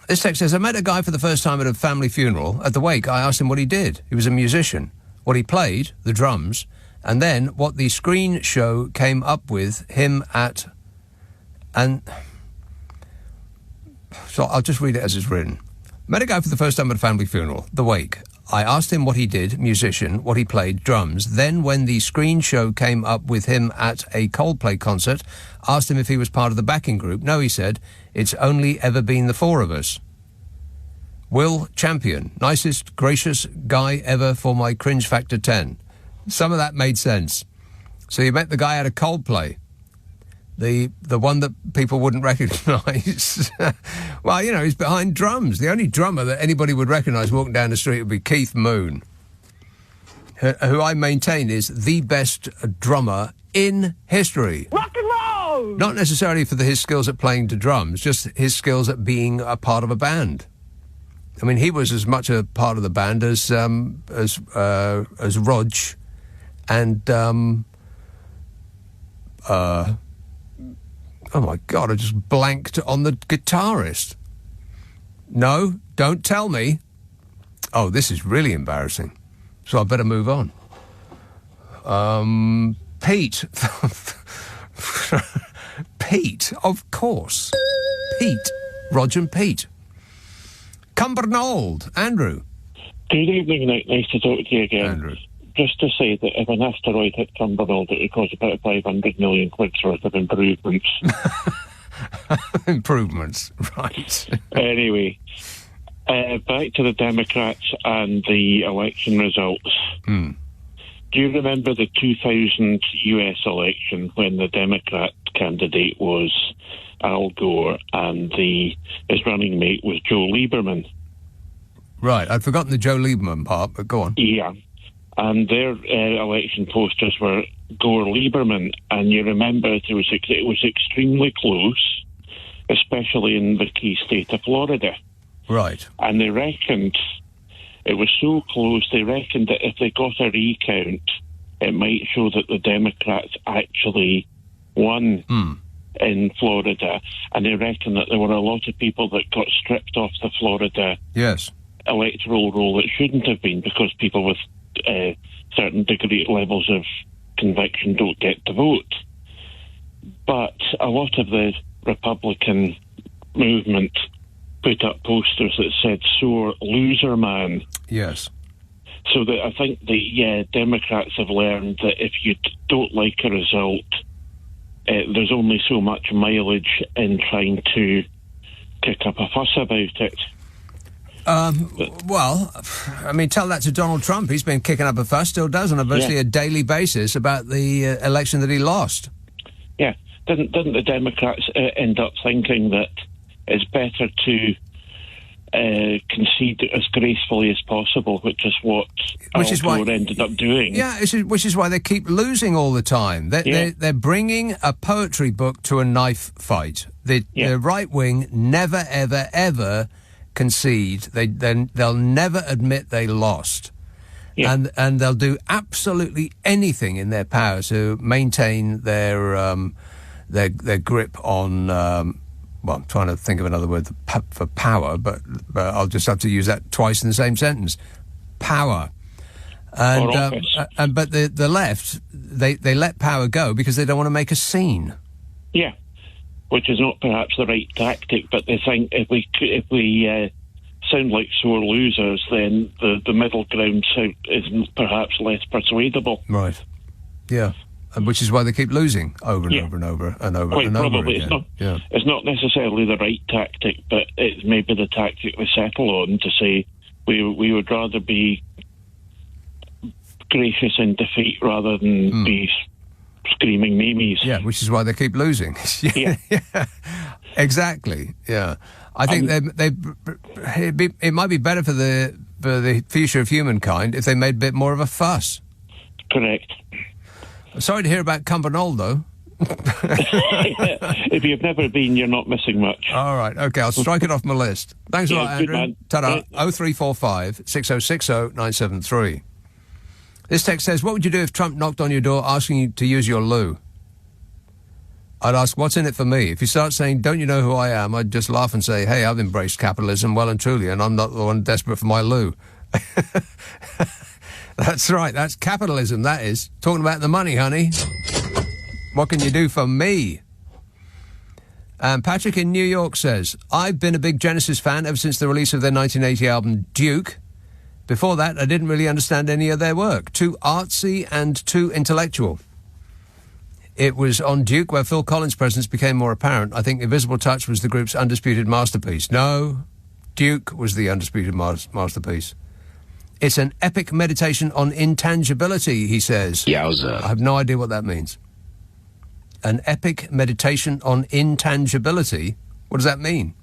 This text says, I met a guy for the first time at a family funeral. At the wake, I asked him what he did. He was a musician. What he played, the drums, and then what the screen show came up with him at... And... So I'll just read it as it's written. Met a guy for the first time at a family funeral. The wake. I asked him what he did, musician, what he played, drums. Then when the screen show came up with him at a Coldplay concert, asked him if he was part of the backing group. No, he said, it's only ever been the four of us. Will Champion, nicest, gracious guy ever for my cringe factor 10. Some of that made sense. So you met the guy at a Coldplay. The one that people wouldn't recognise. Well, you know, he's behind drums. The only drummer that anybody would recognise walking down the street would be Keith Moon, who I maintain is the best drummer in history. Rock and roll! Not necessarily for his skills at playing the drums, just his skills at being a part of a band. I mean, he was as much a part of the band as Rog and oh my God, I just blanked on the guitarist. No, don't tell me. Oh, this is really embarrassing. So I better move on. Pete. Pete, of course. Pete. Roger and Pete. Cumbernauld. Andrew. Good evening, Nick. Nice to talk to you again. Andrew. Just to say that if an asteroid hit Cumbernauld, it would cost about 500 million quid's worth of improvements. Improvements, right. Anyway, back to the Democrats and the election results. Do you remember the 2000 US election when the Democrat candidate was Al Gore and his running mate was Joe Lieberman? Right, I'd forgotten the Joe Lieberman part, but go on. Yeah. And their election posters were Gore-Lieberman, and you remember it was extremely close, especially in the key state of Florida. Right. And they reckoned, it was so close, they reckoned that if they got a recount, it might show that the Democrats actually won in Florida. And they reckoned that there were a lot of people that got stripped off the Florida electoral roll that shouldn't have been, because people with certain degree levels of conviction don't get to vote. But a lot of the Republican movement put up posters that said "Sore loser man." Yes. So that I think the Democrats have learned that if you don't like a result, there's only so much mileage in trying to kick up a fuss about it. Well, I mean, tell that to Donald Trump. He's been kicking up a fuss, still does, on virtually a daily basis about the election that he lost. Yeah. Didn't the Democrats end up thinking that it's better to concede as gracefully as possible, which is what Al Gore ended up doing? Yeah, which is why they keep losing all the time. They're bringing a poetry book to a knife fight. The right wing never, ever, ever concede. They'll never admit they lost. And they'll do absolutely anything in their power to maintain their grip on well, I'm trying to think of another word for power, but I'll just have to use that twice in the same sentence. Power. And but the left, they let power go because they don't want to make a scene. Yeah, which is not perhaps the right tactic, but they think if we sound like sore losers, then the middle ground is perhaps less persuadable. Right. Yeah. And which is why they keep losing over and over and over and over Quite and over probably. again. It's not necessarily the right tactic, but it's maybe the tactic they settle on to say we would rather be gracious in defeat rather than be screaming memes. Yeah, which is why they keep losing. Yeah. Exactly. Yeah, I think it might be better for the future of humankind if they made a bit more of a fuss. Correct. Sorry to hear about Cumbernauld, though. If you've never been, you're not missing much. All right, okay, I'll strike it off my list. Thanks a lot, Andrew. Good man. Ta-da. 0345 6060 973. This text says, what would you do if Trump knocked on your door asking you to use your loo? I'd ask, what's in it for me? If you start saying, don't you know who I am, I'd just laugh and say, hey, I've embraced capitalism well and truly, and I'm not the one desperate for my loo. That's right, that's capitalism, that is. Talking about the money, honey. What can you do for me? And Patrick in New York says, I've been a big Genesis fan ever since the release of their 1980 album, Duke. Before that, I didn't really understand any of their work. Too artsy and too intellectual. It was on Duke where Phil Collins' presence became more apparent. I think Invisible Touch was the group's undisputed masterpiece. No, Duke was the undisputed masterpiece. It's an epic meditation on intangibility, he says. Yowza. I have no idea what that means. An epic meditation on intangibility? What does that mean?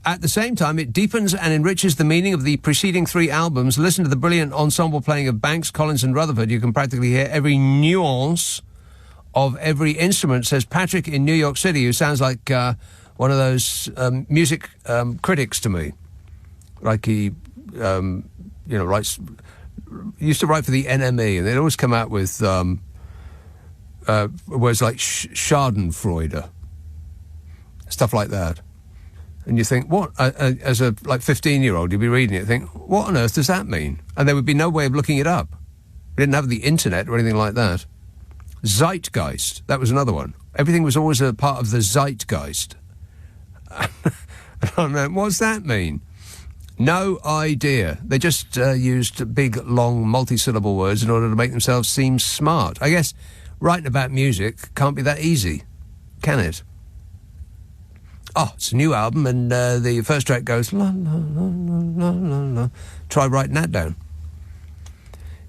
At the same time, it deepens and enriches the meaning of the preceding 3 albums. Listen to the brilliant ensemble playing of Banks, Collins and Rutherford. You can practically hear every nuance of every instrument, says Patrick in New York City, who sounds like one of those music critics to me. Like he, writes... used to write for the NME, and they'd always come out with words like Schadenfreude, stuff like that. And you think, what, as a 15-year-old, you'd be reading it and think, what on earth does that mean? And there would be no way of looking it up. We didn't have the internet or anything like that. Zeitgeist, that was another one. Everything was always a part of the zeitgeist. What's that mean? No idea. They just used big, long, multi-syllable words in order to make themselves seem smart. I guess writing about music can't be that easy, can it? Oh, it's a new album, and the first track goes, la, la, la, la, la, la. Try writing that down.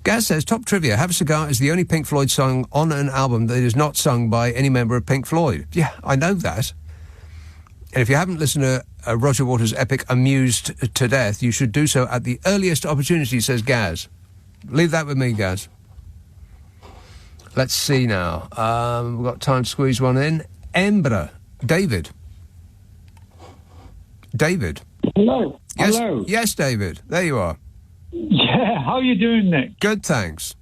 Gaz says, top trivia, Have a Cigar is the only Pink Floyd song on an album that is not sung by any member of Pink Floyd. Yeah, I know that. And if you haven't listened to Roger Waters' epic Amused to Death, you should do so at the earliest opportunity, says Gaz. Leave that with me, Gaz. Let's see now. We've got time to squeeze one in. Embra. David. Hello. Yes, Hello. Yes, David. There you are. Yeah, how you doing, Nick? Good, thanks.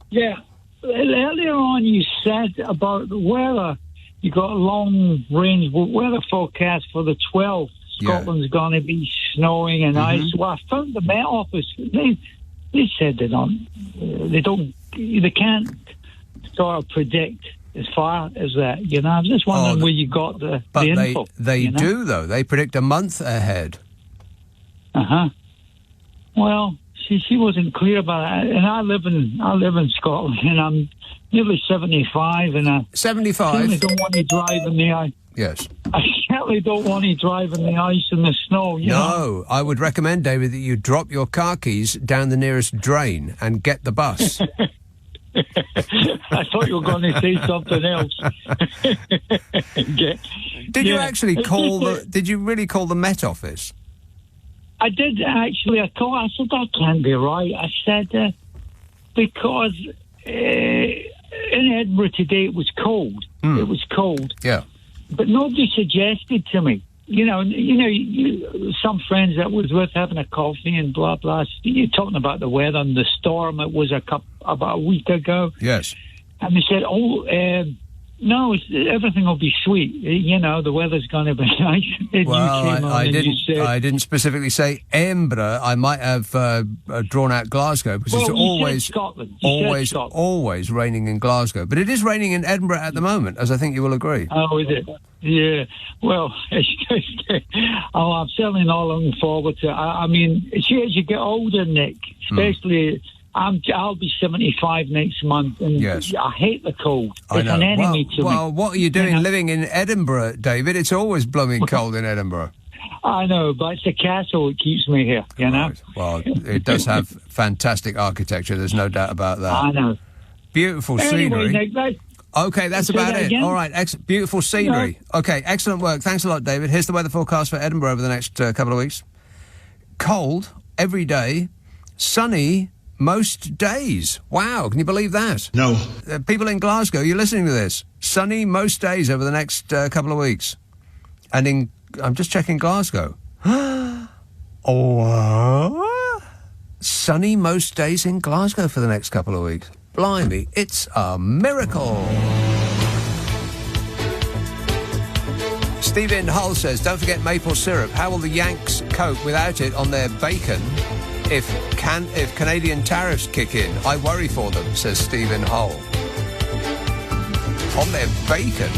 Yeah, earlier on you said about the weather. You got a long-range weather forecast for the 12th. Scotland's going to be snowing and ice. Well, I found the Met Office. They said they can't sort of predict as far as that. You know, I'm just wondering where you got the info. They do though. They predict a month ahead. Well, she wasn't clear about it, and I live in Scotland, and I'm nearly 75, and I 75. certainly don't want to drive in the ice. Yes. I certainly don't want to drive in the ice and the snow. You know? I would recommend, David, that you drop your car keys down the nearest drain and get the bus. I thought you were going to say something else. Did you actually call Did you really call the Met Office? I did actually. I said that can't be right. I said because in Edinburgh today it was cold. It was cold. Yeah. But nobody suggested to me. Some friends that was with having a coffee and blah blah. You're talking about the weather and the storm. It was about a week ago. Yes. And they said, no, everything will be sweet. You know, the weather's going to be nice. Well, I didn't specifically say Embra. I might have drawn out Glasgow because it's always raining in Glasgow. But it is raining in Edinburgh at the moment, as I think you will agree. Oh, is it? Yeah. Well, I'm certainly not looking forward to it. I mean, as you get older, Nick, especially... I'll be 75 next month, and I hate the cold. It's an enemy to me. Well, what are you doing living in Edinburgh, David? It's always blooming cold in Edinburgh. I know, but it's a castle that keeps me here, you know? Right. Well, it does have fantastic architecture, there's no doubt about that. I know. Beautiful scenery. Nick, okay, that's about it. Again? All right, beautiful scenery. No. Okay, excellent work. Thanks a lot, David. Here's the weather forecast for Edinburgh over the next couple of weeks. Cold every day, sunny most days. Wow, can you believe that? No. People in Glasgow, you're listening to this. Sunny most days over the next couple of weeks. And I'm just checking Glasgow. sunny most days in Glasgow for the next couple of weeks. Blimey, it's a miracle. Stephen Hull says, don't forget maple syrup. How will the Yanks cope without it on their bacon if Canadian tariffs kick in? I worry for them, says Stephen Hull. On their bacon?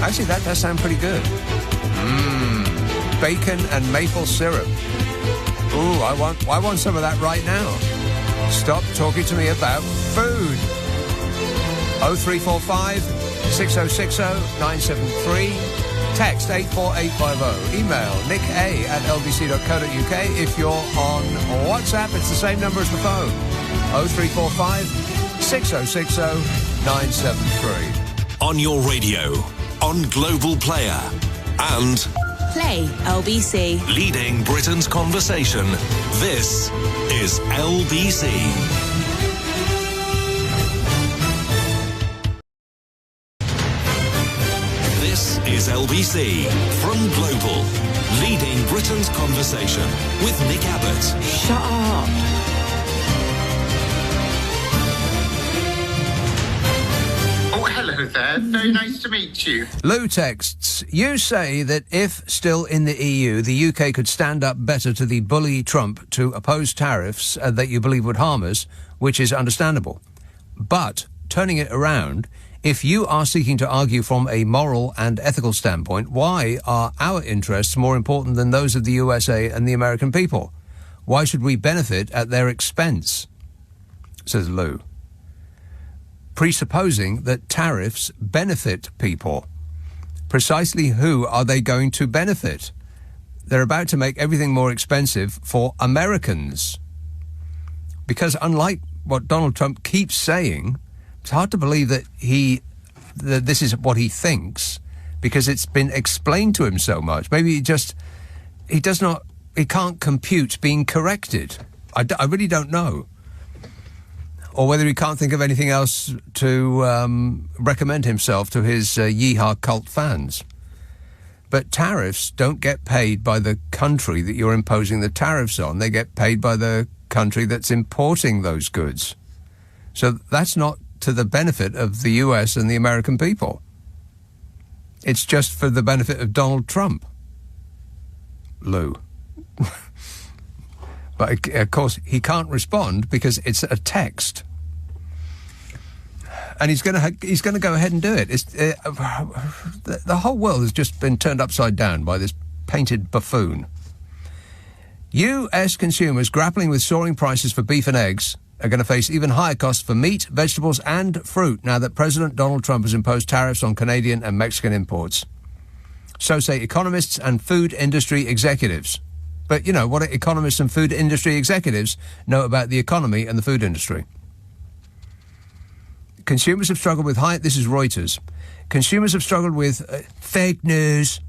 Actually, that does sound pretty good. Bacon and maple syrup. Ooh, I want some of that right now. Stop talking to me about food. 0345 6060 973. Text 84850. Email nick@lbc.co.uk. If you're on WhatsApp, it's the same number as the phone. 0345 6060 973. On your radio, on Global Player, and Play LBC. leading Britain's conversation. This is LBC. This is LBC from Global, leading Britain's conversation with Nick Abbot. Shut up. Oh, hello there. Very nice to meet you. Lou texts, you say that if still in the EU, the UK could stand up better to the bully Trump to oppose tariffs that you believe would harm us, which is understandable. But, turning it around, if you are seeking to argue from a moral and ethical standpoint, why are our interests more important than those of the USA and the American people? Why should we benefit at their expense? Says Lou. Presupposing that tariffs benefit people. Precisely who are they going to benefit? They're about to make everything more expensive for Americans. Because unlike what Donald Trump keeps saying, it's hard to believe that this is what he thinks, because it's been explained to him so much. Maybe he can't compute being corrected. I really don't know. Or whether he can't think of anything else to recommend himself to his yeehaw cult fans. But tariffs don't get paid by the country that you're imposing the tariffs on. They get paid by the country that's importing those goods. So that's not to the benefit of the US and the American people. It's just for the benefit of Donald Trump. Lou. But, of course, he can't respond because it's a text. And he's going to go ahead and do it. The whole world has just been turned upside down by this painted buffoon. US consumers grappling with soaring prices for beef and eggs are going to face even higher costs for meat, vegetables and fruit now that President Donald Trump has imposed tariffs on Canadian and Mexican imports. So say economists and food industry executives. But, you know, what do economists and food industry executives know about the economy and the food industry? Consumers have struggled with this is Reuters. Consumers have struggled with fake news.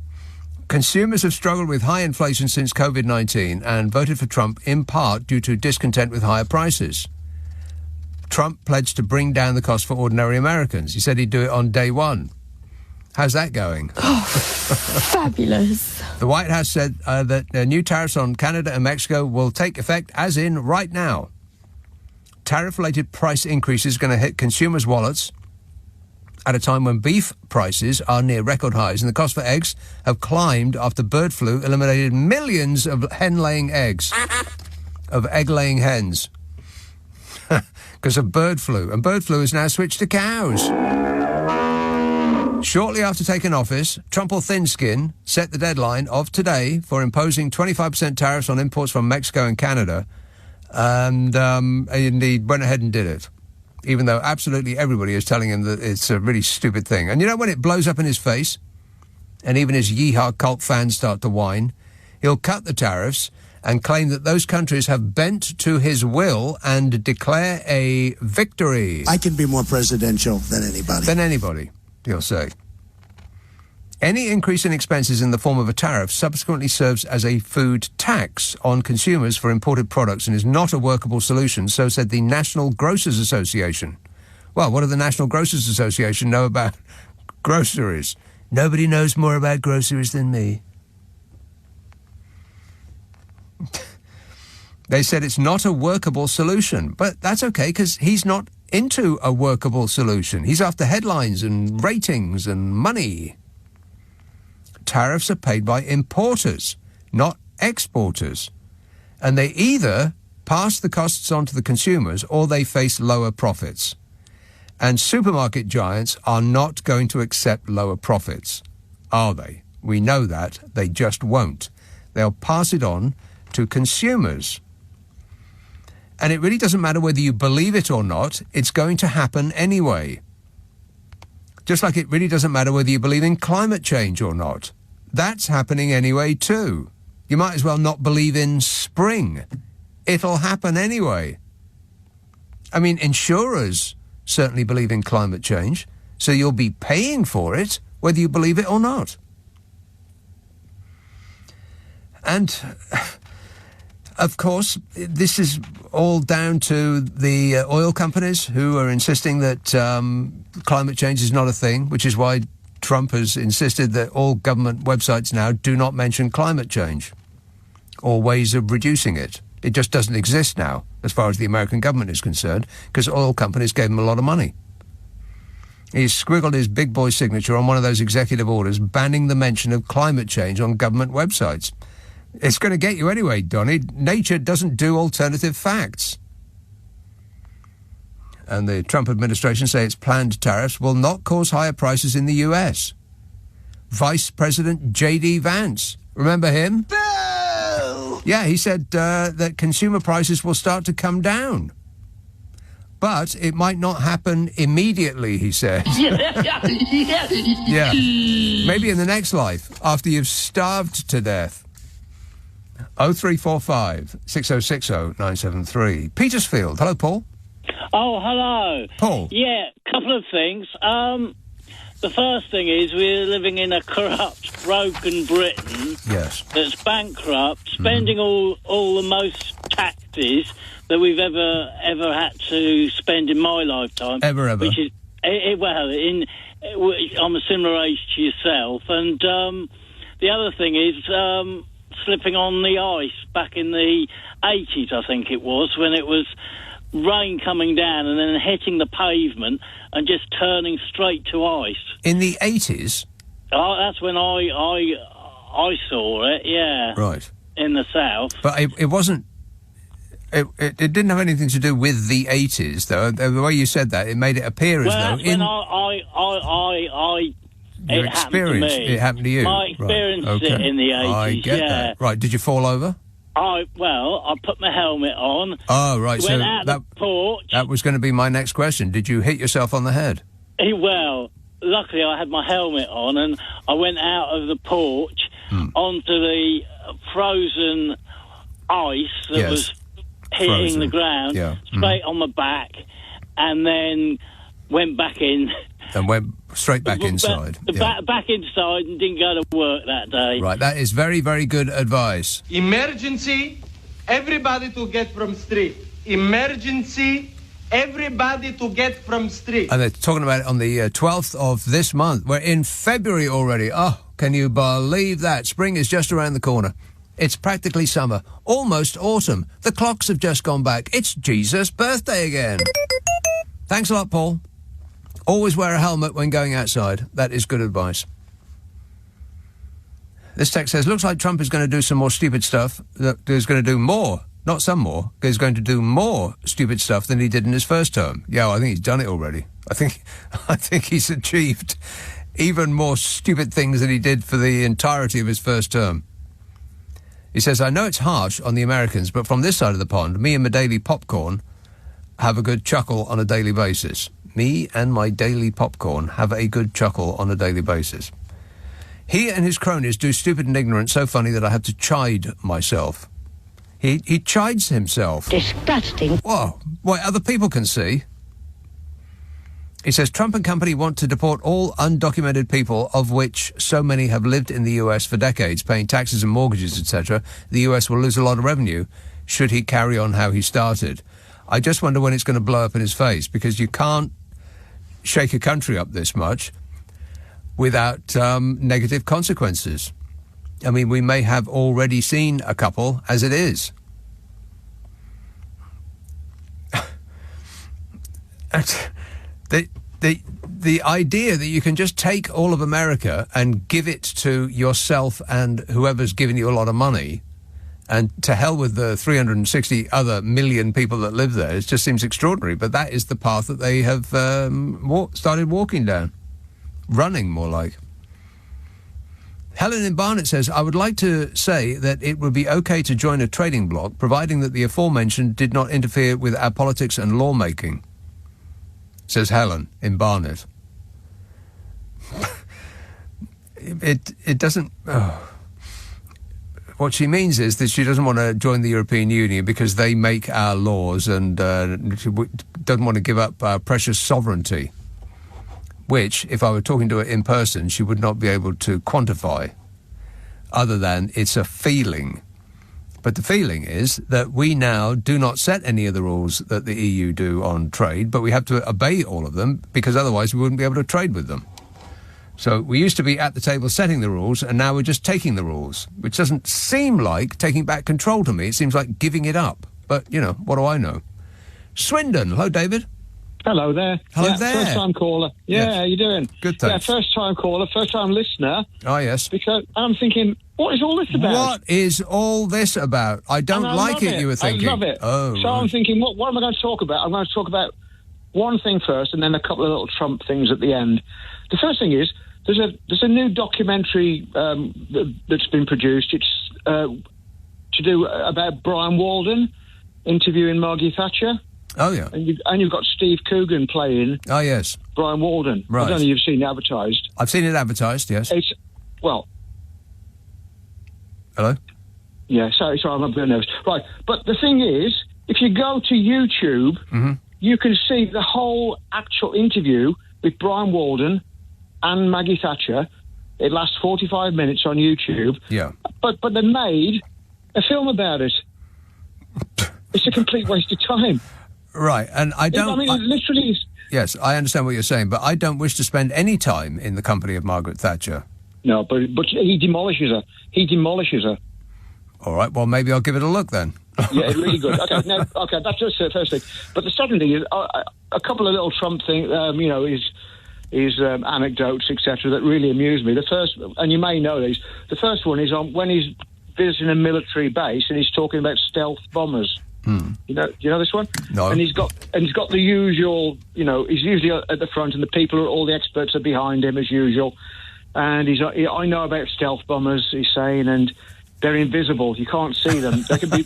Consumers have struggled with high inflation since COVID-19 and voted for Trump in part due to discontent with higher prices. Trump pledged to bring down the cost for ordinary Americans. He said he'd do it on day one. How's that going? Oh, fabulous. The White House said that new tariffs on Canada and Mexico will take effect as in right now. Tariff-related price increases are going to hit consumers' wallets at a time when beef prices are near record highs and the cost for eggs have climbed after bird flu eliminated millions of hen-laying eggs, of egg-laying hens, because of bird flu. And bird flu has now switched to cows. Shortly after taking office, Trump or thin-skin set the deadline of today for imposing 25% tariffs on imports from Mexico and Canada, and he went ahead and did it, even though absolutely everybody is telling him that it's a really stupid thing. And you know, when it blows up in his face, and even his yeehaw cult fans start to whine, he'll cut the tariffs and claim that those countries have bent to his will and declare a victory. I can be more presidential than anybody. He'll say. Any increase in expenses in the form of a tariff subsequently serves as a food tax on consumers for imported products and is not a workable solution, so said the National Grocers Association. Well, what does the National Grocers Association know about groceries? Nobody knows more about groceries than me. They said it's not a workable solution, but that's okay because he's not into a workable solution. He's after headlines and ratings and money. Tariffs are paid by importers, not exporters. And they either pass the costs on to the consumers or they face lower profits. And supermarket giants are not going to accept lower profits, are they? We know that. They just won't. They'll pass it on to consumers. And it really doesn't matter whether you believe it or not, it's going to happen anyway. Just like it really doesn't matter whether you believe in climate change or not. That's happening anyway too. You might as well not believe in spring. It'll happen anyway. I mean, insurers certainly believe in climate change, so you'll be paying for it whether you believe it or not. And, of course, this is all down to the oil companies who are insisting that climate change is not a thing, which is why Trump has insisted that all government websites now do not mention climate change or ways of reducing it. It just doesn't exist now, as far as the American government is concerned, because oil companies gave him a lot of money. He squiggled his big boy signature on one of those executive orders banning the mention of climate change on government websites. It's going to get you anyway, Donny. Nature doesn't do alternative facts. And the Trump administration say its planned tariffs will not cause higher prices in the US. Vice President J.D. Vance, remember him? Yeah, he said that consumer prices will start to come down. But it might not happen immediately, he said. Yeah. Maybe in the next life, after you've starved to death. 0345 6060 973. Petersfield. Hello, Paul. Oh, hello. Paul. Yeah, couple of things. The first thing is we're living in a corrupt, broken Britain. Yes. That's bankrupt, spending all the most taxes that we've ever had to spend in my lifetime. Ever. Which is, I'm a similar age to yourself. And the other thing is slipping on the ice back in the 80s, I think it was, when it was rain coming down and then hitting the pavement and just turning straight to ice. In the 80s? Oh, that's when I saw it, yeah. Right. In the south. But it wasn't... It didn't have anything to do with the 80s, though. The way you said that, it made it appear as though... It happened to me. It happened to you? I experienced it in the 80s, I get that. Right, did you fall over? I put my helmet on. Oh, right. Went out the porch. That was going to be my next question. Did you hit yourself on the head? Well, luckily I had my helmet on and I went out of the porch onto the frozen ice that was hitting the ground, straight on my back, and then went back in. And went straight back inside. Back inside and didn't go to work that day. Right, that is very, very good advice. Emergency, everybody to get from street. Emergency, everybody to get from street. And they're talking about it on the 12th of this month. We're in February already. Oh, can you believe that? Spring is just around the corner. It's practically summer, almost autumn. The clocks have just gone back. It's Jesus' birthday again. Thanks a lot, Paul. Always wear a helmet when going outside. That is good advice. This text says, looks like Trump is going to do some more stupid stuff. He's going to do more, not some more. He's going to do more stupid stuff than he did in his first term. Yeah, well, I think he's done it already. I think he's achieved even more stupid things than he did for the entirety of his first term. He says, I know it's harsh on the Americans, but from this side of the pond, me and my daily popcorn have a good chuckle on a daily basis. Me and my daily popcorn have a good chuckle on a daily basis. He and his cronies do stupid and ignorant so funny that I have to chide myself. He chides himself. Disgusting. Whoa, what other people can see. He says, Trump and company want to deport all undocumented people, of which so many have lived in the US for decades, paying taxes and mortgages, etc. The US will lose a lot of revenue should he carry on how he started. I just wonder when it's going to blow up in his face, because you can't shake a country up this much without negative consequences. I mean, we may have already seen a couple as it is. The idea that you can just take all of America and give it to yourself and whoever's giving you a lot of money, and to hell with the 360 other million people that live there, it just seems extraordinary. But that is the path that they have started walking down. Running, more like. Helen in Barnet says, I would like to say that it would be okay to join a trading bloc, providing that the aforementioned did not interfere with our politics and lawmaking. Says Helen in Barnet. It doesn't... Oh. What she means is that she doesn't want to join the European Union because they make our laws, and she doesn't want to give up our precious sovereignty, which, if I were talking to her in person, she would not be able to quantify, other than it's a feeling. But the feeling is that we now do not set any of the rules that the EU do on trade, but we have to obey all of them, because otherwise we wouldn't be able to trade with them. So we used to be at the table setting the rules, and now we're just taking the rules, which doesn't seem like taking back control to me. It seems like giving it up. But, you know, what do I know? Swindon. Hello, David. Hello there. Hello there. First-time caller. Yeah, Yes. how you doing? Good, thanks. Yeah, first-time caller, first-time listener. Oh, yes. Because I'm thinking, what is all this about? What is all this about? I don't like it, you were thinking. I love it. Oh, so I'm thinking, what am I going to talk about? I'm going to talk about one thing first, and then a couple of little Trump things at the end. The first thing is, there's a new documentary that's been produced. It's to do about Brian Walden interviewing Margaret Thatcher. Oh, yeah. And you've got Steve Coogan playing. Oh, yes. Brian Walden. Right. I don't know if you've seen it advertised. I've seen it advertised, yes. It's, well... Hello? Yeah, sorry, I'm a bit nervous. Right, but the thing is, if you go to YouTube, you can see the whole actual interview with Brian Walden and Maggie Thatcher. It lasts 45 minutes on YouTube. Yeah. But they made a film about it. It's a complete waste of time. Right, and I don't... I mean, it literally is... Yes, I understand what you're saying, but I don't wish to spend any time in the company of Margaret Thatcher. No, but he demolishes her. He demolishes her. All right, well, maybe I'll give it a look then. Yeah, it's really good. Okay, that's just the first thing. But the second thing is a couple of little Trump things, his anecdotes, etc., that really amused me. The first, and you may know these, the first one is on when he's visiting a military base and he's talking about stealth bombers. You know this one? No. And he's got the usual, he's usually at the front, and all the experts are behind him as usual. And I know about stealth bombers, he's saying, and they're invisible. You can't see them. They can be.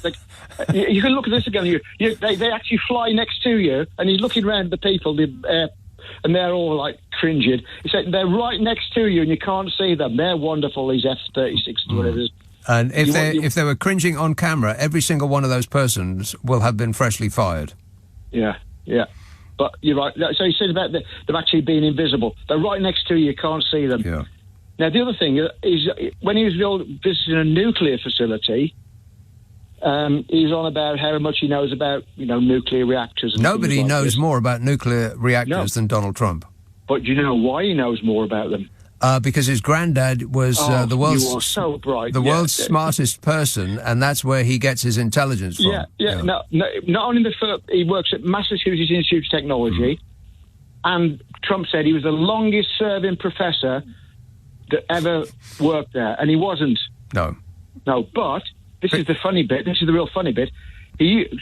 You can look at this again. They actually fly next to you, and he's looking around at the people, and they're all like cringing. He said they're right next to you, and you can't see them. They're wonderful. These F-36, whatever it is. And if they were cringing on camera, every single one of those persons will have been freshly fired. Yeah. But you're right. So he said about them actually being invisible. They're right next to you. You can't see them. Yeah. Now, the other thing is, when he was visiting a nuclear facility, he's on about how much he knows about, nuclear reactors. And nobody like knows this. more about nuclear reactors than Donald Trump. But do you know why he knows more about them? Because his granddad was the world's you are so bright. world's smartest person, and that's where he gets his intelligence from. Yeah. No, not only he works at Massachusetts Institute of Technology, and Trump said he was the longest-serving professor that ever worked there, and he wasn't. No, but this is the funny bit. This is the real funny bit.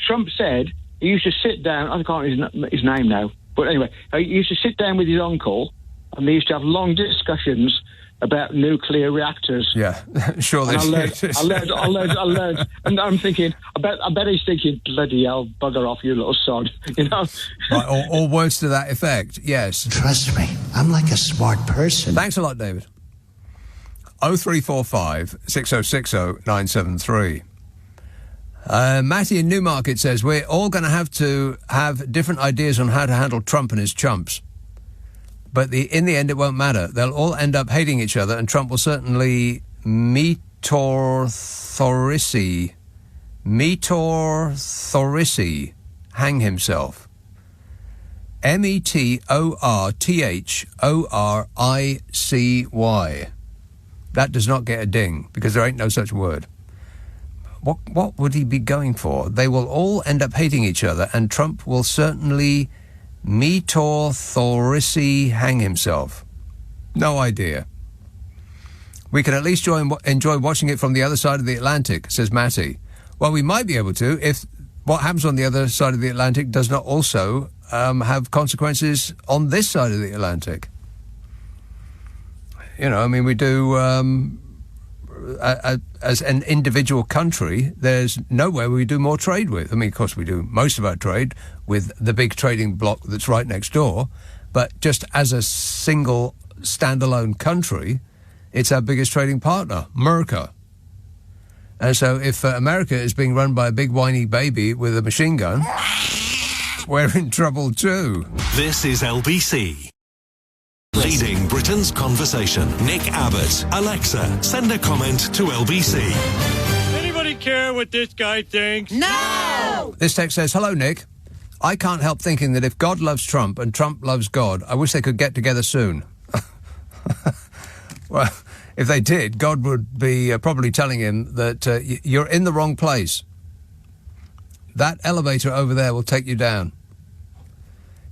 Trump said he used to sit down. I can't remember his name now, but anyway, he used to sit down with his uncle, and they used to have long discussions about nuclear reactors. Yeah, sure. I learned, and I'm thinking, I bet he's thinking, bloody hell, bugger off, you little sod, Right, or words to that effect. Yes. Trust me, I'm like a smart person. Thanks a lot, David. 0345 6060 973. Matty in Newmarket says, we're all going to have different ideas on how to handle Trump and his chumps. But in the end, it won't matter. They'll all end up hating each other, and Trump will certainly metorthorici hang himself. METORTHORICY. That does not get a ding, because there ain't no such word. What would he be going for? They will all end up hating each other, and Trump will certainly Metor Thorisi hang himself? No idea. We can at least enjoy watching it from the other side of the Atlantic, says Matty. Well, we might be able to if what happens on the other side of the Atlantic does not also have consequences on this side of the Atlantic. You know, I mean, we do, as an individual country, there's nowhere we do more trade with. I mean, of course, we do most of our trade with the big trading bloc that's right next door, but just as a single standalone country, it's our biggest trading partner, America. And so if America is being run by a big whiny baby with a machine gun, we're in trouble too. This is LBC. Leading Britain's conversation. Nick Abbott. Alexa, send a comment to LBC. Anybody care what this guy thinks? No! This text says, hello, Nick. I can't help thinking that if God loves Trump and Trump loves God, I wish they could get together soon. Well, if they did, God would be probably telling him that you're in the wrong place. That elevator over there will take you down.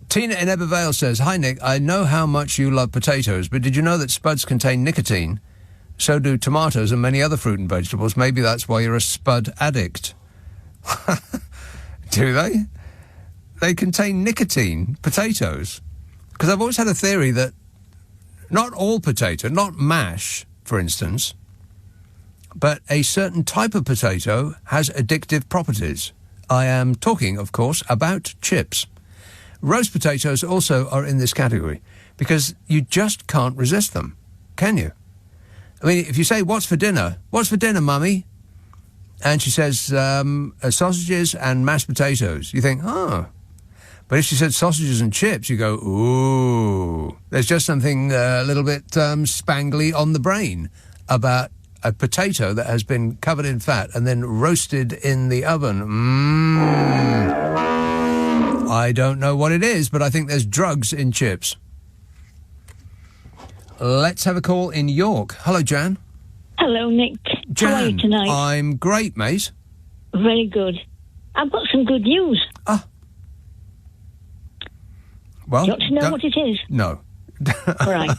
Tina in Ebervale says, hi, Nick, I know how much you love potatoes, but did you know that spuds contain nicotine? So do tomatoes and many other fruit and vegetables. Maybe that's why you're a spud addict. Do they? They contain nicotine, potatoes? Because I've always had a theory that not all potato, not mash, for instance, but a certain type of potato has addictive properties. I am talking, of course, about chips. Roast potatoes also are in this category because you just can't resist them, can you? I mean, if you say, what's for dinner? What's for dinner, Mummy? And she says, sausages and mashed potatoes. You think, oh. But if she said sausages and chips, you go, ooh. There's just something a little bit spangly on the brain about a potato that has been covered in fat and then roasted in the oven. I don't know what it is, but I think there's drugs in chips. Let's have a call in York. Hello, Jan. Hello, Nick. Jan, how are you tonight? I'm great, mate. Very good. I've got some good news. Well, do you want to know what it is? No. Right.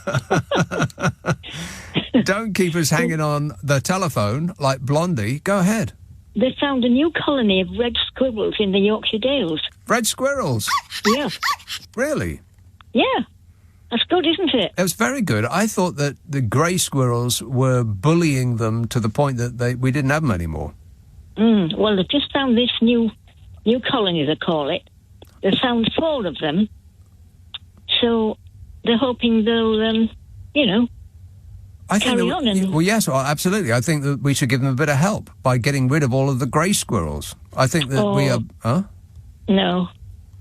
Don't keep us hanging on the telephone like Blondie. Go ahead. They found a new colony of red squirrels in the Yorkshire Dales. Red squirrels? Yeah. Really? Yeah. That's good, isn't it? It was very good. I thought that the grey squirrels were bullying them to the point that we didn't have them anymore. Well, they've just found this new colony, they call it. They found 4 of them. So they're hoping they'll, carry on. Well, yes, absolutely. I think that we should give them a bit of help by getting rid of all of the grey squirrels. I think that we are... Huh? No.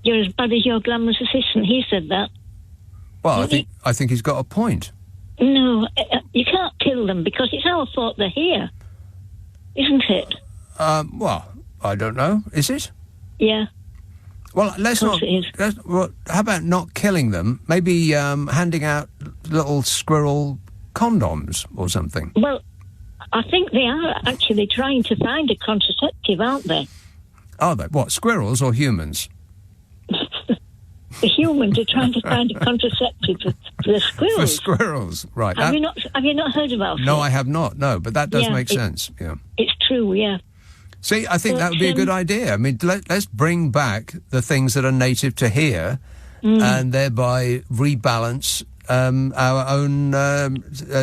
You're as bad as your glamorous assistant. He said that. Well, I think he's got a point. No, you can't kill them because it's our fault they're here. Isn't it? Well, I don't know. Is it? Yeah. Well, how about not killing them? Maybe handing out little squirrel condoms or something. Well, I think they are actually trying to find a contraceptive, aren't they? Are they? What, squirrels or humans? The humans are trying to find a contraceptive for the squirrels. For squirrels, right. Have you not heard about it? No, I have not, no, but that does make sense, yeah. It's true, yeah. See, I think that would be a good idea. I mean, let's bring back the things that are native to here and thereby rebalance our own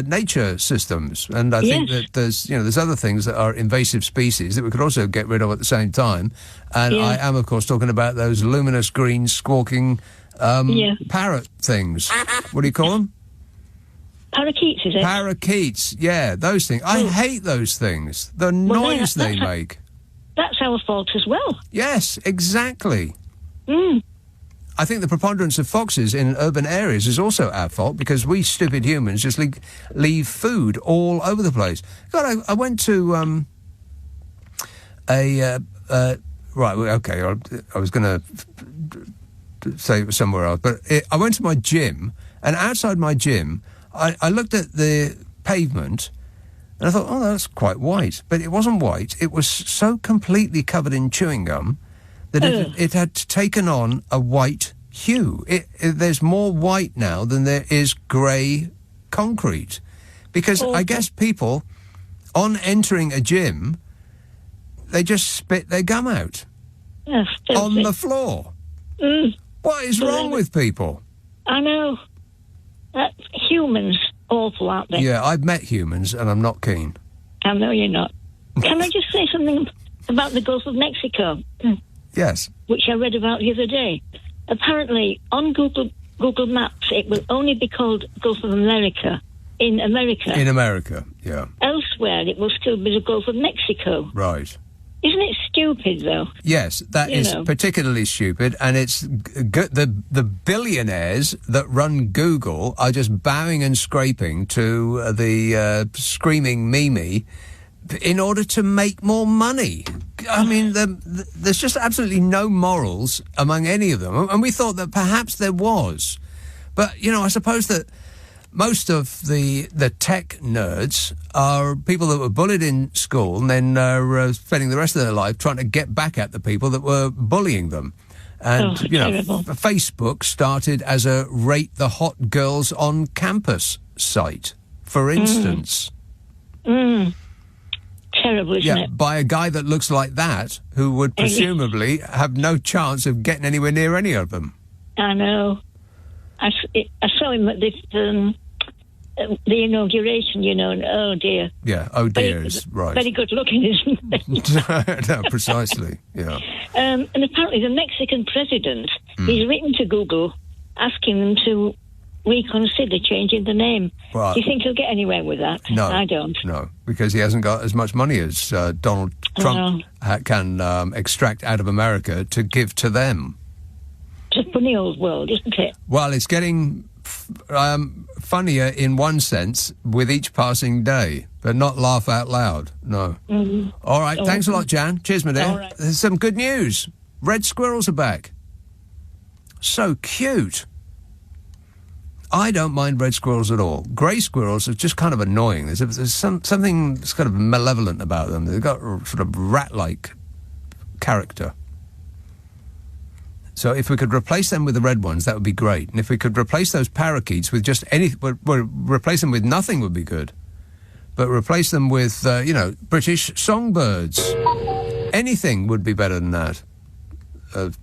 nature systems. And I think that there's other things that are invasive species that we could also get rid of at the same time. And I am, of course, talking about those luminous green squawking parrot things. What do you call them? Parakeets, is it? Parakeets, yeah, those things. I hate those things. The noise they make. That's our fault as well. Yes, exactly. I think the preponderance of foxes in urban areas is also our fault because we stupid humans just leave food all over the place. God, I went to right, okay, I was going to say it was somewhere else, but I went to my gym, and outside my gym, I looked at the pavement, and I thought, oh, that's quite white. But it wasn't white. It was so completely covered in chewing gum that it had taken on a white hue. There's more white now than there is grey concrete. Because I guess people, on entering a gym, they just spit their gum out on the floor. What is wrong with people? I know. Humans, awful, aren't they? Yeah, I've met humans and I'm not keen. I know you're not. Can I just say something about the Gulf of Mexico? Yes. Which I read about the other day. Apparently, on Google Maps, it will only be called Gulf of America in America. In America, yeah. Elsewhere, it will still be the Gulf of Mexico. Right. Isn't it stupid, though? Yes, that is particularly stupid, and it's the billionaires that run Google are just bowing and scraping to the screaming Mimi in order to make more money. I mean, there's just absolutely no morals among any of them, and we thought that perhaps there was. But, I suppose that most of the tech nerds are people that were bullied in school and then are spending the rest of their life trying to get back at the people that were bullying them. And, Facebook started as a rate the hot girls on campus site, for instance. Terrible, isn't it? By a guy that looks like that, who would presumably have no chance of getting anywhere near any of them. I know. I saw him at this, the inauguration, and oh dear. Yeah, oh dear is right. Very good looking, isn't he? No, precisely, yeah. And apparently the Mexican president, he's written to Google asking them to reconsider changing the name. Well, do you think he'll get anywhere with that? No. I don't. No, because he hasn't got as much money as Donald Trump can extract out of America to give to them. It's a funny old world, isn't it? Well, it's getting funnier in one sense with each passing day, but not laugh out loud, no. All right, thanks a lot, Jan. Cheers, my dear. Right. There's some good news. Red squirrels are back. So cute. I don't mind red squirrels at all. Grey squirrels are just kind of annoying. There's something that's kind of malevolent about them. They've got a sort of rat-like character. So if we could replace them with the red ones, that would be great. And if we could replace those parakeets with just replace them with nothing would be good. But replace them with, British songbirds. Anything would be better than that.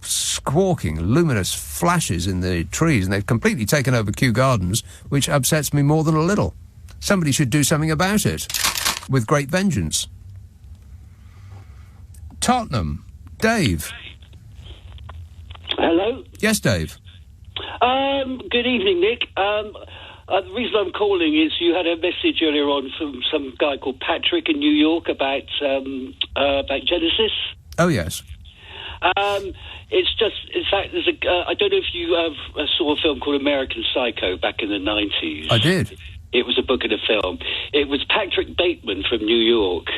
Squawking, luminous flashes in the trees, and they've completely taken over Kew Gardens, which upsets me more than a little. Somebody should do something about it, with great vengeance. Tottenham, Dave. Hello? Yes, Dave. Good evening, Nick. The reason I'm calling is you had a message earlier on from some guy called Patrick in New York about Genesis. Oh, yes. It's just, in fact, there's I don't know if you saw a film called American Psycho back in the 90s. I did. It was a book and a film. It was Patrick Bateman from New York.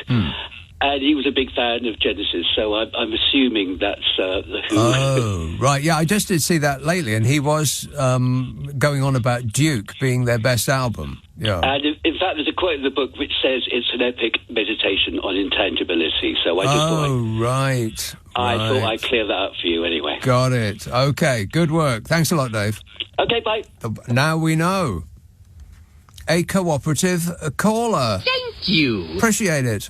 And he was a big fan of Genesis, so I'm assuming that's the Who. Oh, right. Yeah, I just did see that lately, and he was going on about Duke being their best album. Yeah. And in fact, there's a quote in the book which says it's an epic meditation on intangibility. So I just thought I thought I'd clear that up for you anyway. Got it. Okay, good work. Thanks a lot, Dave. Okay, bye. Now we know. A cooperative caller. Thank you. Appreciate it.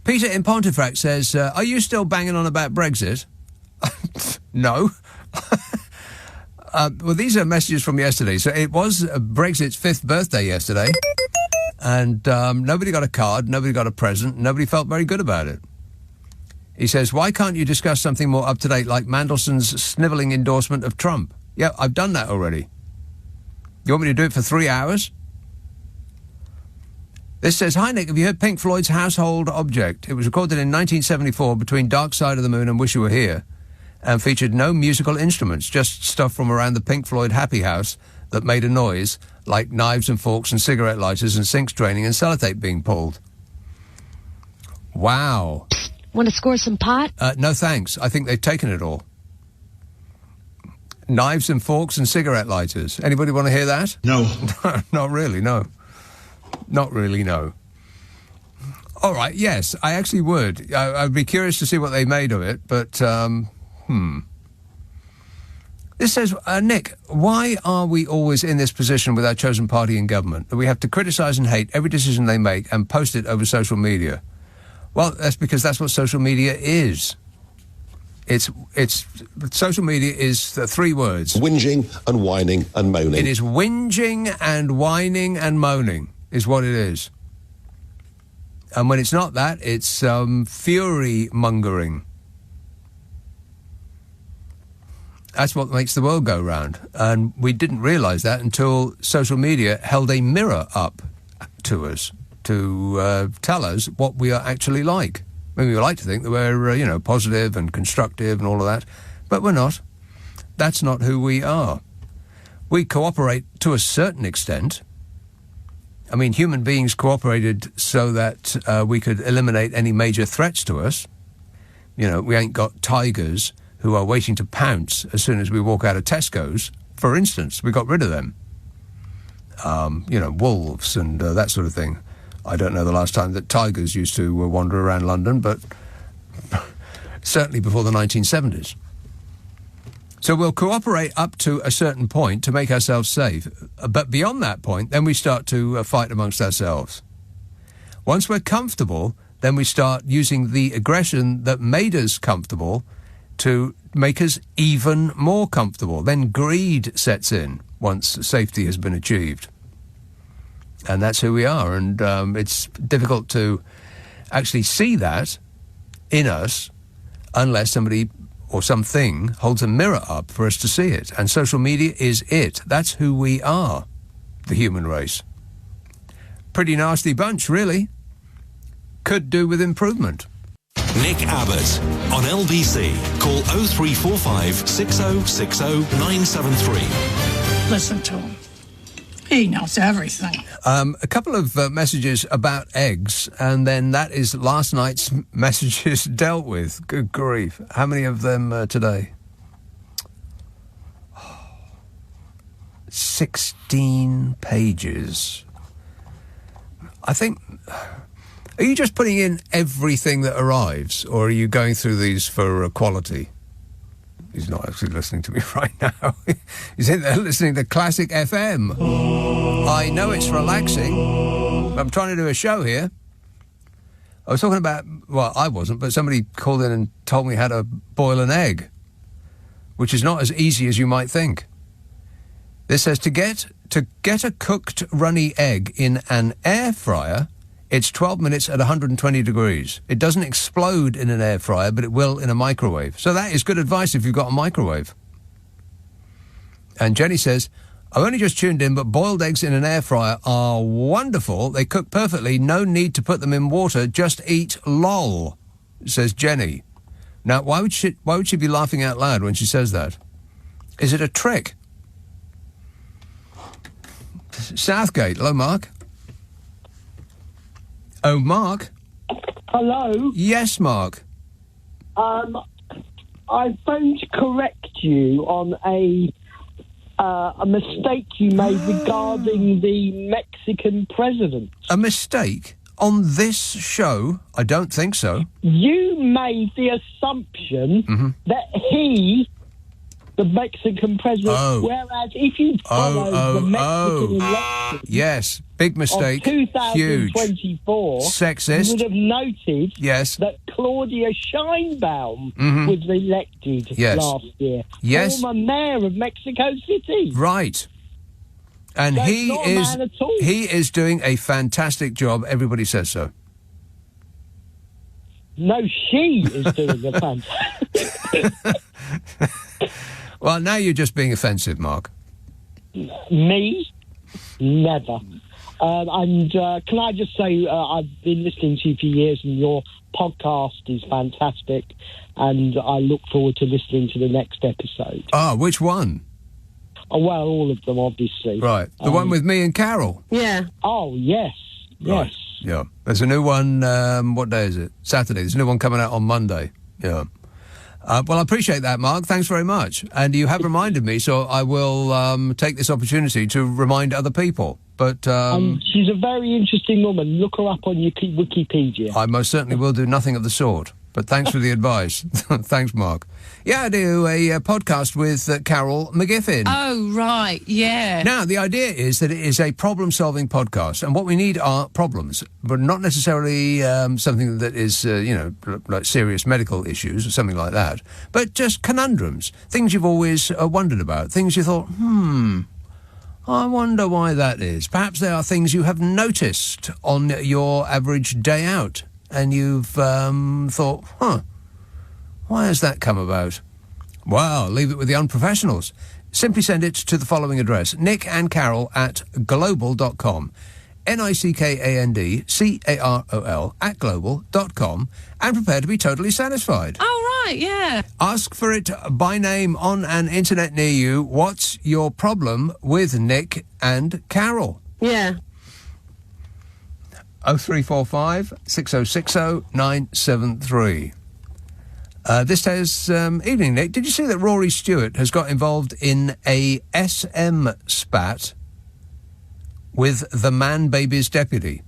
Peter in Pontefract says, are you still banging on about Brexit? No. Well, these are messages from yesterday. So it was Brexit's 5th birthday yesterday, and nobody got a card, nobody got a present, nobody felt very good about it. He says, why can't you discuss something more up-to-date like Mandelson's snivelling endorsement of Trump? Yeah, I've done that already. You want me to do it for 3 hours? This says, hi, Nick, have you heard Pink Floyd's Household Object? It was recorded in 1974 between Dark Side of the Moon and Wish You Were Here, and featured no musical instruments, just stuff from around the Pink Floyd Happy House that made a noise, like knives and forks and cigarette lighters and sinks draining and sellotape being pulled. Wow. Want to score some pot? No, thanks. I think they've taken it all. Knives and forks and cigarette lighters. Anybody want to hear that? No. Not really, no. Not really, no. All right, yes, I actually would. I'd be curious to see what they made of it, but, This says, Nick, why are we always in this position with our chosen party in government, that we have to criticise and hate every decision they make and post it over social media? Well, that's because that's what social media is. It's social media is the three words. Whinging and whining and moaning. It is whinging and whining and moaning is what it is. And when it's not that, it's fury-mongering. That's what makes the world go round. And we didn't realise that until social media held a mirror up to us to tell us what we are actually like. I mean, we like to think that we're, positive and constructive and all of that, but we're not. That's not who we are. We cooperate to a certain extent. I mean, human beings cooperated so that we could eliminate any major threats to us. We ain't got tigers who are waiting to pounce as soon as we walk out of Tesco's. For instance, we got rid of them. Wolves and that sort of thing. I don't know the last time that tigers used to wander around London, but certainly before the 1970s. So we'll cooperate up to a certain point to make ourselves safe. But beyond that point, then we start to fight amongst ourselves. Once we're comfortable, then we start using the aggression that made us comfortable to make us even more comfortable. Then greed sets in once safety has been achieved. And that's who we are. And it's difficult to actually see that in us unless somebody or something holds a mirror up for us to see it. And social media is it. That's who we are, the human race. Pretty nasty bunch, really. Could do with improvement. Nick Abbott on LBC. Call 0345 6060 973. Listen to him. He knows everything. A couple of messages about eggs, and then that is last night's messages dealt with. Good grief. How many of them today? 16 pages. I think... Are you just putting in everything that arrives, or are you going through these for quality? He's not actually listening to me right now. He's in there listening to Classic FM. I know it's relaxing. I'm trying to do a show here. I was talking about... Well, I wasn't, but somebody called in and told me how to boil an egg, which is not as easy as you might think. This says, to get a cooked runny egg in an air fryer... It's 12 minutes at 120 degrees. It doesn't explode in an air fryer, but it will in a microwave. So that is good advice if you've got a microwave. And Jenny says, I've only just tuned in, but boiled eggs in an air fryer are wonderful. They cook perfectly. No need to put them in water. Just eat lol, says Jenny. Now, why would she be laughing out loud when she says that? Is it a trick? Southgate. Hello, Mark. Oh, Mark? Hello? Yes, Mark. I phoned to correct you on a mistake you made regarding the Mexican president. A mistake? On this show? I don't think so. You made the assumption that he, the Mexican president, whereas if you follow the Mexican election... Yes, big mistake. Of 2024, sexist. You would have noted that Claudia Sheinbaum was elected last year. Yes. Former mayor of Mexico City. Right. And That's he not a man at all. is doing a fantastic job. Everybody says so. No, she is doing a fantastic... Well, now you're just being offensive, Mark. Me? Never. And can I just say, I've been listening to you for years, and your podcast is fantastic, and I look forward to listening to the next episode. Ah, which one? Oh, well, all of them, obviously. Right. The one with me and Carol? Yeah. Oh, yes. Right. Yes. Yeah. There's a new one, what day is it? Saturday. There's a new one coming out on Monday. Yeah. Well, I appreciate that, Mark. Thanks very much. And you have reminded me, so I will take this opportunity to remind other people. But she's a very interesting woman. Look her up on your Wikipedia. I most certainly will do nothing of the sort. But thanks for the advice. Thanks, Mark. Yeah, I do a podcast with Carol McGiffin. Oh, right, yeah. Now, the idea is that it is a problem-solving podcast, and what we need are problems, but not necessarily something that is, like serious medical issues or something like that, but just conundrums, things you've always wondered about, things you thought, I wonder why that is. Perhaps they are things you have noticed on your average day out, and you've thought, why has that come about? Well, leave it with the unprofessionals. Simply send it to the following address, nickandcarol@global.com, nickandcarol@global.com, and prepare to be totally satisfied. Oh, right, yeah. Ask for it by name on an internet near you. What's your problem with Nick and Carol? Yeah. 0345 6060 973. This says, evening, Nick. Did you see that Rory Stewart has got involved in a SM spat with the Man Baby's deputy?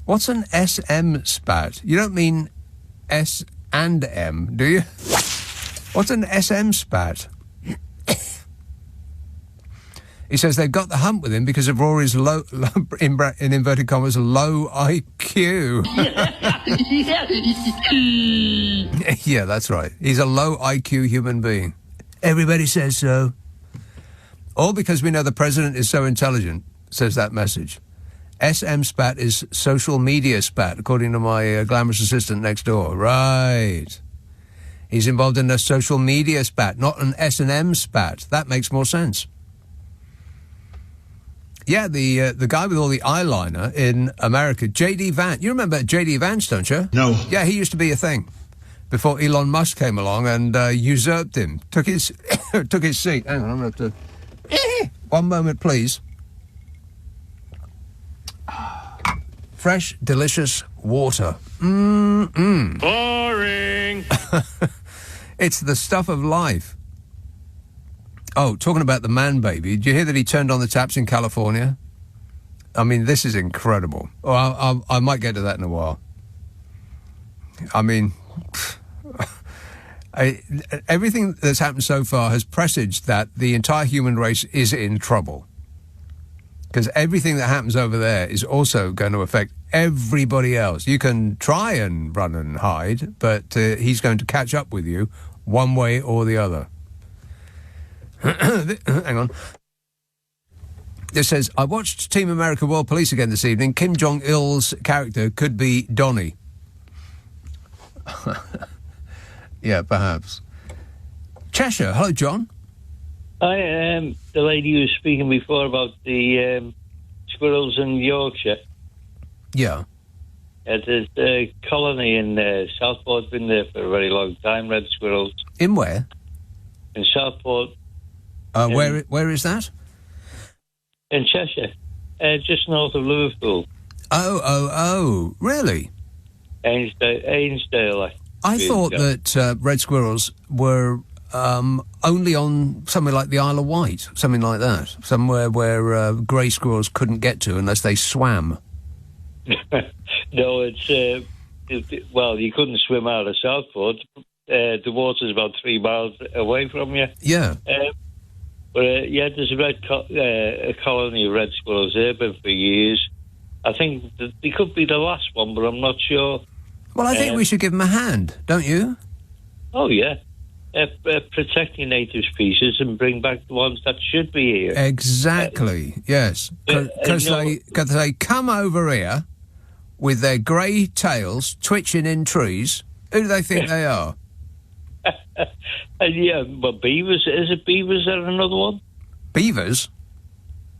What's an SM spat? You don't mean S and M, do you? What's an SM spat? He says they've got the hump with him because of Rory's low in inverted commas, low IQ. Yeah, that's right. He's a low IQ human being. Everybody says so. All because we know the president is so intelligent, says that message. SM spat is social media spat, according to my glamorous assistant next door. Right. He's involved in a social media spat, not an S&M spat. That makes more sense. Yeah, the guy with all the eyeliner in America, J.D. Vance. You remember J.D. Vance, don't you? No. Yeah, he used to be a thing before Elon Musk came along and usurped him, took his took his seat. Hang on, I'm going to have to... One moment, please. Fresh, delicious water. Boring. It's the stuff of life. Oh, talking about the Man Baby, did you hear that he turned on the taps in California? I mean, this is incredible. Oh, I might get to that in a while. I mean, everything that's happened so far has presaged that the entire human race is in trouble. Because everything that happens over there is also going to affect everybody else. You can try and run and hide, but he's going to catch up with you one way or the other. Hang on. This says, I watched Team America World Police again this evening. Kim Jong-il's character could be Donnie. Yeah, perhaps. Cheshire, hello, John. I the lady who was speaking before about the squirrels in Yorkshire. Yeah. There's a colony in Southport, been there for a very long time, red squirrels. In where? In Southport. Where is that? In Cheshire, just north of Liverpool. Oh, really? Ainsdale. I thought that red squirrels were only on somewhere like the Isle of Wight, something like that, somewhere where grey squirrels couldn't get to unless they swam. No, it's well, you couldn't swim out of Southport. The water's about 3 miles away from you. Yeah. But yeah, there's a colony of red squirrels there, been for years. I think that they could be the last one, but I'm not sure. Well, I think we should give them a hand, don't you? Oh, yeah. Protecting native species and bring back the ones that should be here. Exactly, yes. Because they come over here with their grey tails twitching in trees. Who do they think they are? Yeah, but beavers, is it beavers that are another one? Beavers?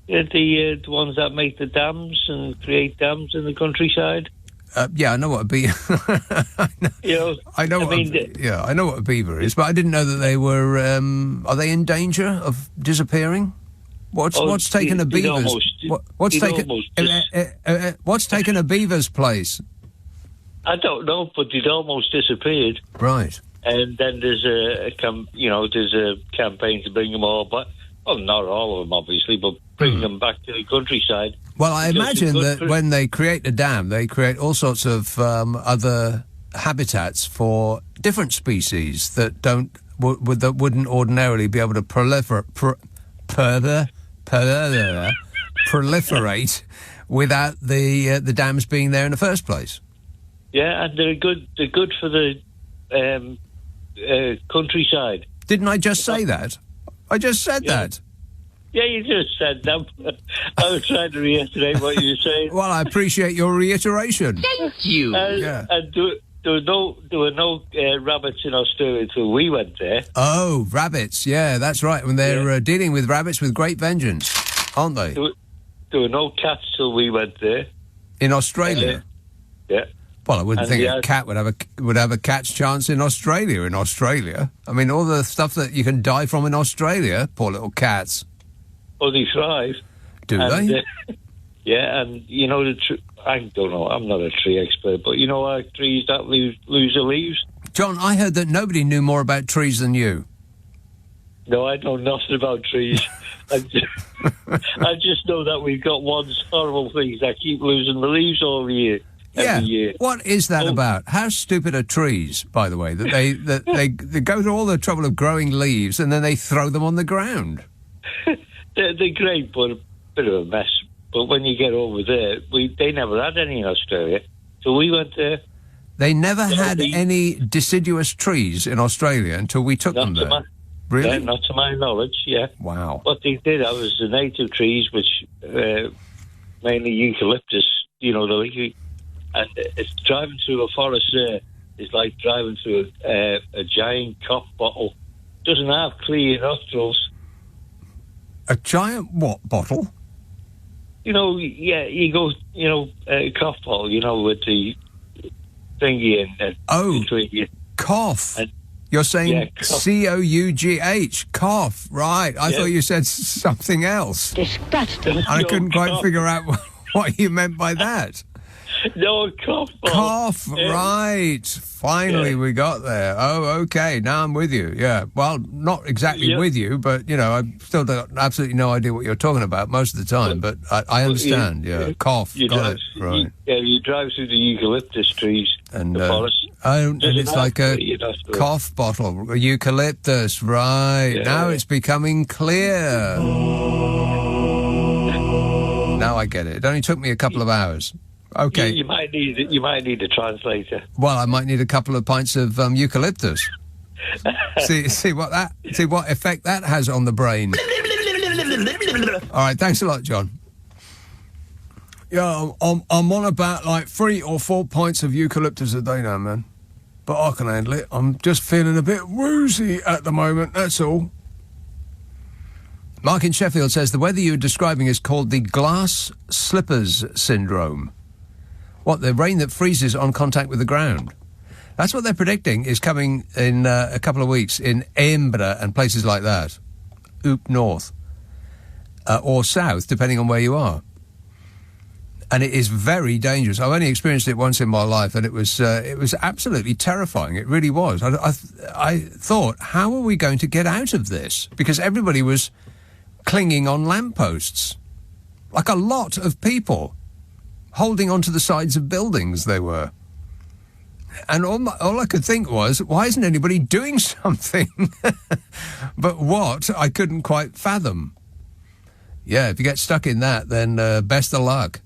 Yeah, the ones that make the dams and create dams in the countryside. Yeah, I know what a beaver. I know what a beaver is, but I didn't know that they were. Are they in danger of disappearing? What's taken a beaver's? What's taken a beaver's place? I don't know, but they'd almost disappeared. Right. And then there's a campaign to bring them all back. Well, not all of them, obviously, but bring them back to the countryside. Well, I imagine that when they create a dam, they create all sorts of other habitats for different species that that wouldn't ordinarily be able to proliferate without the dams being there in the first place. Yeah, and they're good for the countryside. Didn't I just say that? I just said that. Yeah, you just said that. I was trying to reiterate what you were saying. Well, I appreciate your reiteration. Thank you. And there were no rabbits in Australia until we went there. Oh, rabbits, yeah, that's right. When they're dealing with rabbits with great vengeance, aren't they? There were no cats till we went there. In Australia? Yeah. Well, I wouldn't think a cat would have a cat's chance in Australia. I mean, all the stuff that you can die from in Australia, poor little cats. Oh, they thrive. Do they? Yeah, and you know, I don't know, I'm not a tree expert, but you know, trees that lose their leaves. John, I heard that nobody knew more about trees than you. No, I know nothing about trees. I just know that we've got one horrible thing that keep losing the leaves all year. Every year. What is that about? How stupid are trees, by the way, that they go to all the trouble of growing leaves and then they throw them on the ground? They're great, but a bit of a mess. But when you get over there, they never had any in Australia. So we went there. They never had any deciduous trees in Australia until we took them there. Really? Yeah, not to my knowledge, yeah. Wow. What they did, that was the native trees, which mainly eucalyptus, you know, and it's driving through a forest there. It's like driving through a giant cough bottle. Doesn't have clear nostrils. A giant what bottle? You know, yeah, you go, you know, a cough bottle, you know, with the thingy in between you. Cough. You're saying C-O-U-G-H, cough, right. I thought you said something else. Disgusting. And I couldn't quite figure out what you meant by that. No, cough bottle. Cough, right. Finally we got there. Oh, okay, now I'm with you, yeah. Well, not exactly with you, but, you know, I've still got absolutely no idea what you're talking about most of the time, but I understand, cough, got it, right. You drive through the eucalyptus trees, and the forest. And it's like a cough bottle, eucalyptus, right. Yeah. Now it's becoming clear. Now I get it. It only took me a couple of hours. Okay. You might need a translator. Well, I might need a couple of pints of eucalyptus. see what effect that has on the brain. All right, thanks a lot, John. Yeah, I'm on about like 3 or 4 pints of eucalyptus a day now, man. But I can handle it. I'm just feeling a bit woozy at the moment, that's all. Mark in Sheffield says the weather you're describing is called the glass slippers syndrome. What, the rain that freezes on contact with the ground? That's what they're predicting is coming in a couple of weeks in Edinburgh and places like that. Up north. Or south, depending on where you are. And it is very dangerous. I've only experienced it once in my life, and it was absolutely terrifying. It really was. I thought, how are we going to get out of this? Because everybody was clinging on lampposts. Like a lot of people. Holding onto the sides of buildings, they were. And all I could think was, why isn't anybody doing something? But what, I couldn't quite fathom. Yeah, if you get stuck in that, then best of luck.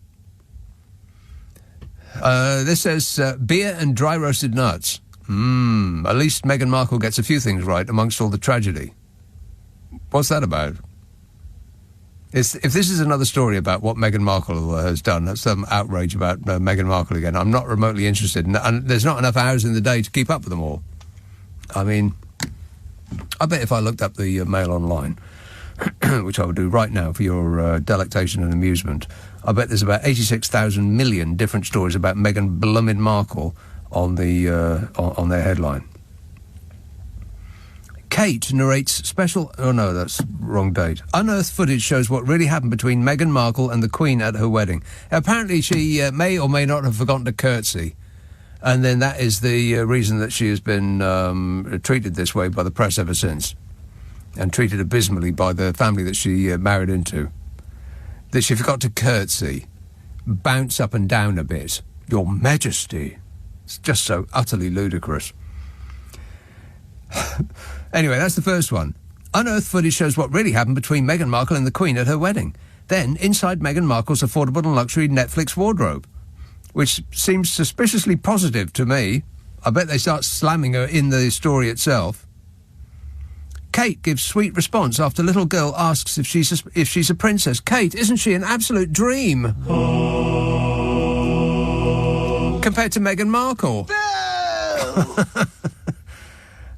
This says, beer and dry roasted nuts. At least Meghan Markle gets a few things right amongst all the tragedy. What's that about? If this is another story about what Meghan Markle has done, that's some outrage about Meghan Markle again, I'm not remotely interested. And there's not enough hours in the day to keep up with them all. I mean, I bet if I looked up the Mail online, which I will do right now for your delectation and amusement, I bet there's about 86,000 million different stories about Meghan Blummin Markle on their headline. Kate narrates special... Oh, no, that's wrong date. Unearthed footage shows what really happened between Meghan Markle and the Queen at her wedding. Apparently, she may or may not have forgotten to curtsy. And then that is the reason that she has been treated this way by the press ever since. And treated abysmally by the family that she married into. That she forgot to curtsy. Bounce up and down a bit. Your Majesty. It's just so utterly ludicrous. Anyway, that's the first one. Unearthed footage shows what really happened between Meghan Markle and the Queen at her wedding. Then, inside Meghan Markle's affordable and luxury Netflix wardrobe, which seems suspiciously positive to me. I bet they start slamming her in the story itself. Kate gives sweet response after little girl asks if she's a princess. Kate, isn't she an absolute dream? Compared to Meghan Markle.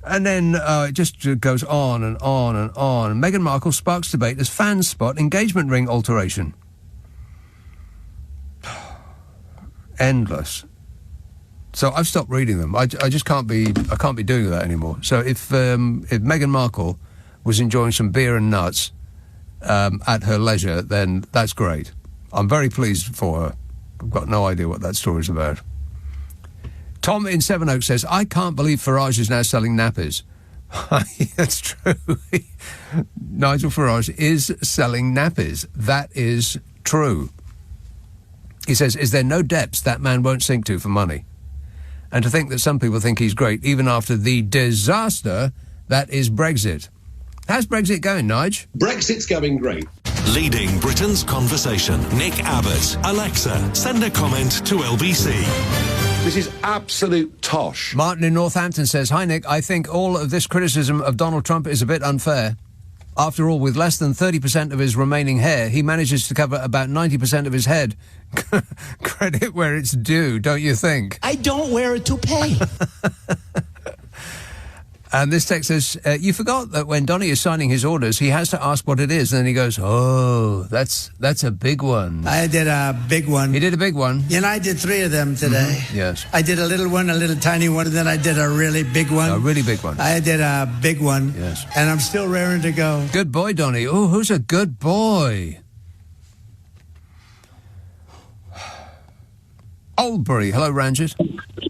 And then it just goes on and on and on. Meghan Markle sparks debate as fans spot engagement ring alteration. Endless. So I've stopped reading them. I just can't be doing that anymore. So if Meghan Markle was enjoying some beer and nuts at her leisure, then that's great. I'm very pleased for her. I've got no idea what that story's about. Tom in Sevenoaks says, I can't believe Farage is now selling nappies. That's true. Nigel Farage is selling nappies. That is true. He says, is there no depths that man won't sink to for money? And to think that some people think he's great, even after the disaster that is Brexit. How's Brexit going, Nige? Brexit's going great. Leading Britain's conversation. Nick Abbott. Alexa, send a comment to LBC. This is absolute tosh. Martin in Northampton says, hi, Nick, I think all of this criticism of Donald Trump is a bit unfair. After all, with less than 30% of his remaining hair, he manages to cover about 90% of his head. Credit where it's due, don't you think? I don't wear a toupee. And this text says, you forgot that when Donny is signing his orders, he has to ask what it is, and then he goes, oh, that's a big one. I did a big one. He did a big one. And I did 3 of them today. Mm-hmm. Yes. I did a little one, a little tiny one, and then I did a really big one. A really big one. I did a big one. Yes. And I'm still raring to go. Good boy, Donny. Oh, who's a good boy? Oldbury. Hello, Ranjit.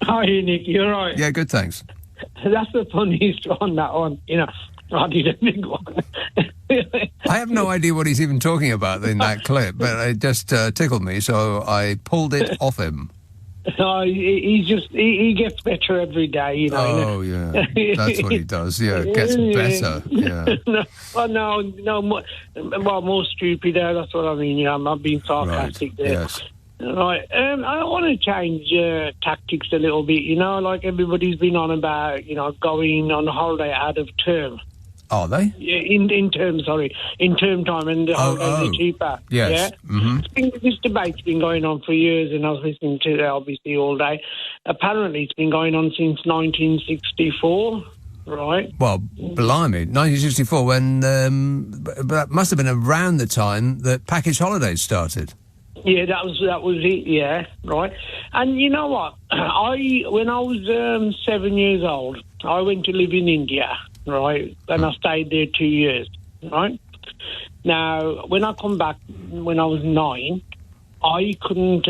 Hi, Nick. You're right. Yeah, good, thanks. That's the funniest one, that one. You know, I did a big one. I have no idea what he's even talking about in that clip, but it just tickled me, so I pulled it off him. He gets better every day, you know. Oh, yeah. That's what he does. Yeah, gets better. Yeah. More stupid there. That's what I mean. You know, I'm not being sarcastic right. there. Yes. Right. I want to change tactics a little bit. You know, like everybody's been on about, you know, going on holiday out of term. Are they? Yeah, in term time, and the holidays are cheaper. Yes. Yeah? Mm-hmm. This debate's been going on for years, and I was listening to it obviously all day. Apparently, it's been going on since 1964. Right. Well, blimey, 1964. When that must have been around the time that package holidays started. Yeah, that was it. Yeah, right. And you know what? When I was 7 years old, I went to live in India, right? And I stayed there 2 years, right? Now, when I come back, when I was 9, I couldn't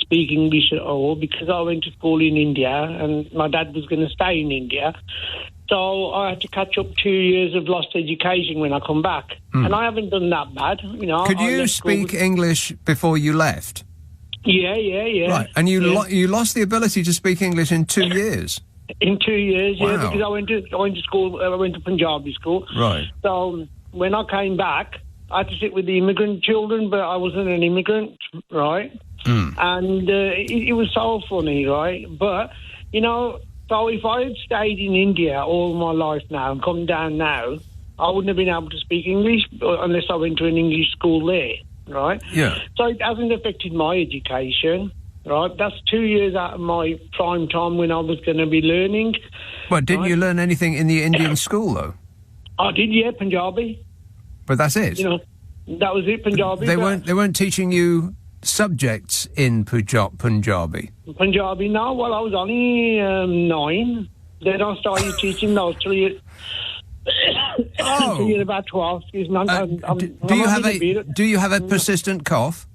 speak English at all because I went to school in India, and my dad was going to stay in India. So I had to catch up 2 years of lost education when I come back. And I haven't done that bad, you know. Could you speak English before you left? Yeah. Right, and you lost the ability to speak English in 2 years? In 2 years, wow. Yeah, because I went to school, I went to Punjabi school. Right. So when I came back, I had to sit with the immigrant children, but I wasn't an immigrant, right? And it was so funny, right? But, you know... So if I had stayed in India all my life now and come down now, I wouldn't have been able to speak English unless I went to an English school there, right? Yeah. So it hasn't affected my education, right? That's 2 years out of my prime time when I was going to be learning. Well, didn't you learn anything in the Indian school, though? I did, yeah, Punjabi. But that's it? You know, that was it, Punjabi. They weren't teaching you subjects in Punjabi? Punjabi, no. Well, I was only 9. Then I started teaching those 3 until you're about 12. Do you have a persistent cough?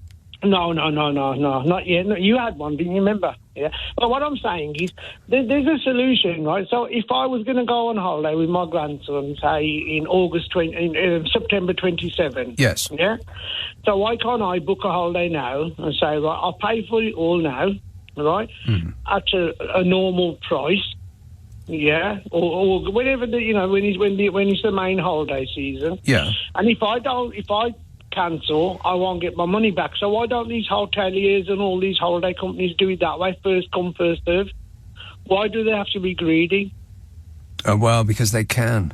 No, not yet. No, you had one, didn't you remember? Yeah. But what I'm saying is, there's a solution, right? So if I was going to go on holiday with my grandson, say in September 27. Yes. Yeah. So why can't I book a holiday now and say, right, I'll pay for it all now, right, at a normal price. Yeah, or whenever when it's the main holiday season. Yeah. And if I cancel, I won't get my money back. So why don't these hoteliers and all these holiday companies do it that way? First come, first serve. Why do they have to be greedy? Well, because they can.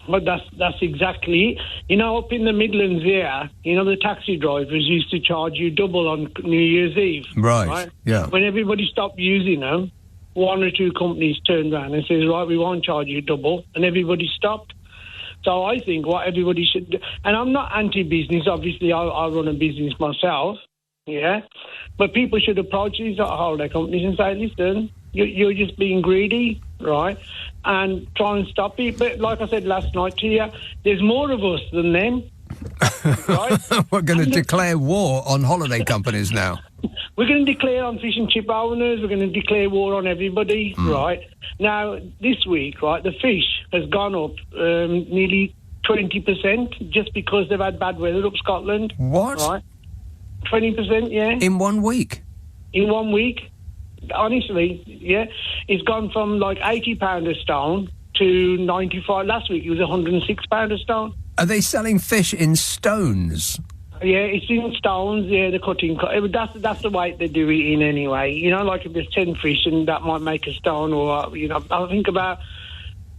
But that's exactly it. Up in the Midlands here, the taxi drivers used to charge you double on New Year's Eve. Right. Yeah. When everybody stopped using them, one or two companies turned around and says, right, we won't charge you double, and everybody stopped. So I think what everybody should do, and I'm not anti-business, obviously I run a business myself, yeah, but people should approach these holiday companies and say, listen, you're just being greedy, right, and try and stop it. But like I said last night to you, there's more of us than them. Right? We're going to declare war on holiday companies now. We're going to declare on fish and chip owners. We're going to declare war on everybody, right? Now, this week, right, the fish has gone up nearly 20% just because they've had bad weather up Scotland. What? Right? 20%, yeah. In 1 week? In 1 week. Honestly, yeah. It's gone from like £80 a stone to 95. Last week it was £106 a stone. Are they selling fish in stones? Yeah, it's in stones. Yeah, they're cutting. That's the weight they do it in anyway. Like if there's 10 fish, and that might make a stone, or I think about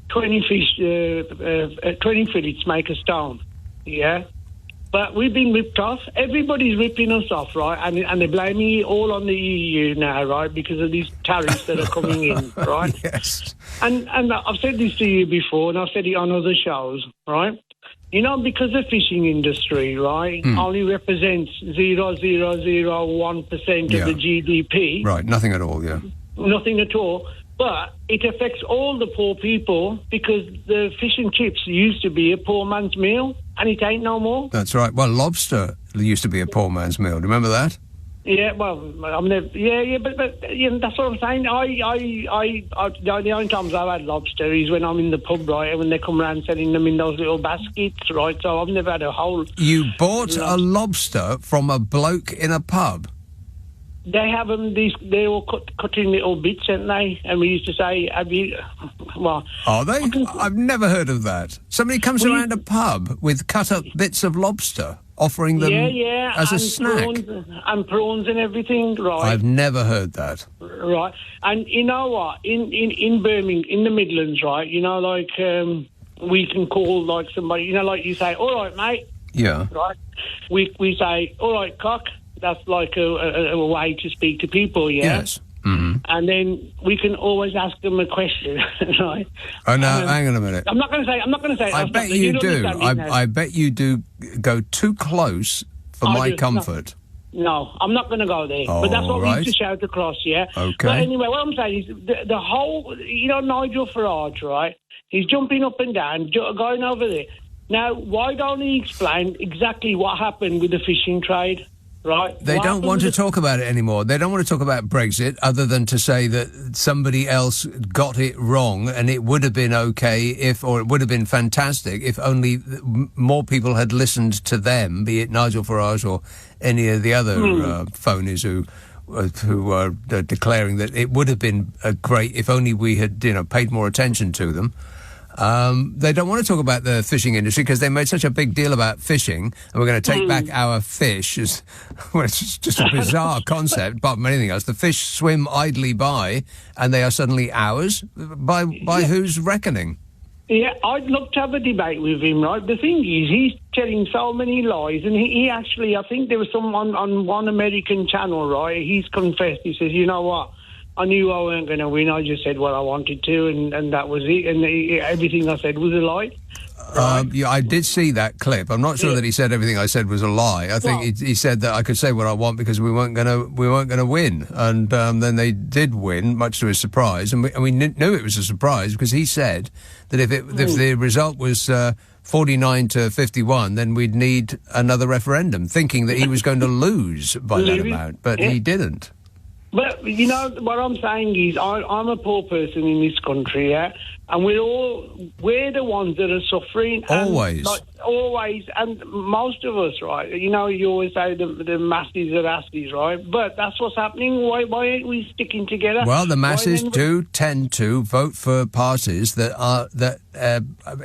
20 fish, 20 fillets make a stone. Yeah, but we've been ripped off. Everybody's ripping us off, right? And they're blaming it all on the EU now, right? Because of these tariffs that are coming in, right? Yes. And I've said this to you before, and I've said it on other shows, right? Because the fishing industry, right, only represents 0.001% of the GDP. Right, nothing at all, yeah. Nothing at all. But it affects all the poor people because the fish and chips used to be a poor man's meal, and it ain't no more. That's right. Well, lobster used to be a poor man's meal. Do you remember that? Yeah, well, I'm never. Yeah, but that's what I'm saying. The only times I've had lobster is when I'm in the pub, right, and when they come around selling them in those little baskets, right. So I've never had a whole. You bought a lobster from a bloke in a pub. They have them. They all cut in little bits, ain't they? And we used to say, "Have you?" Well, are they? I've never heard of that. Somebody comes around a pub with cut up bits of lobster, offering them as a snack. Prawns and everything, right? I've never heard that. Right. And you know what? In Birmingham, in the Midlands, right, we can call like somebody, like you say, all right, mate. Yeah. Right. We say, all right, cock. That's like a way to speak to people, yeah? Yes. Mm-hmm. And then we can always ask them a question, right? Oh, no, hang on a minute. I'm not going to say. I bet you do. I bet you do go too close for my comfort. No, I'm not going to go there. But that's what we used to shout across, yeah? Okay. But anyway, what I'm saying is the whole, Nigel Farage, right? He's jumping up and down, going over there. Now, why don't he explain exactly what happened with the fishing trade? Right. They don't want to talk about it anymore. They don't want to talk about Brexit other than to say that somebody else got it wrong and it would have been okay or it would have been fantastic if only more people had listened to them, be it Nigel Farage or any of the other phonies who are declaring that it would have been great if only we had, paid more attention to them. They don't want to talk about the fishing industry because they made such a big deal about fishing, and we're going to take back our fish. It's just a bizarre concept, apart from anything else. The fish swim idly by, and they are suddenly ours. By whose reckoning? Yeah, I'd love to have a debate with him, right? The thing is, he's telling so many lies, and he actually, I think there was someone on one American channel, right? He's confessed. He says, you know what? I knew I weren't going to win. I just said what I wanted to, and that was it. And everything I said was a lie. Right? I did see that clip. I'm not sure that he said everything I said was a lie. I think he said that I could say what I want because we weren't going to win. And then they did win, much to his surprise. And we knew it was a surprise because he said that if the result was 49 to 51, then we'd need another referendum, thinking that he was going to lose by that amount, but he didn't. But, you know, what I'm saying is I'm a poor person in this country, yeah? And we're the ones that are suffering. Always. Always. And most of us, right? You know, you always say the masses are asses, right? But that's what's happening. Why ain't we sticking together? Well, the masses do tend to vote for parties that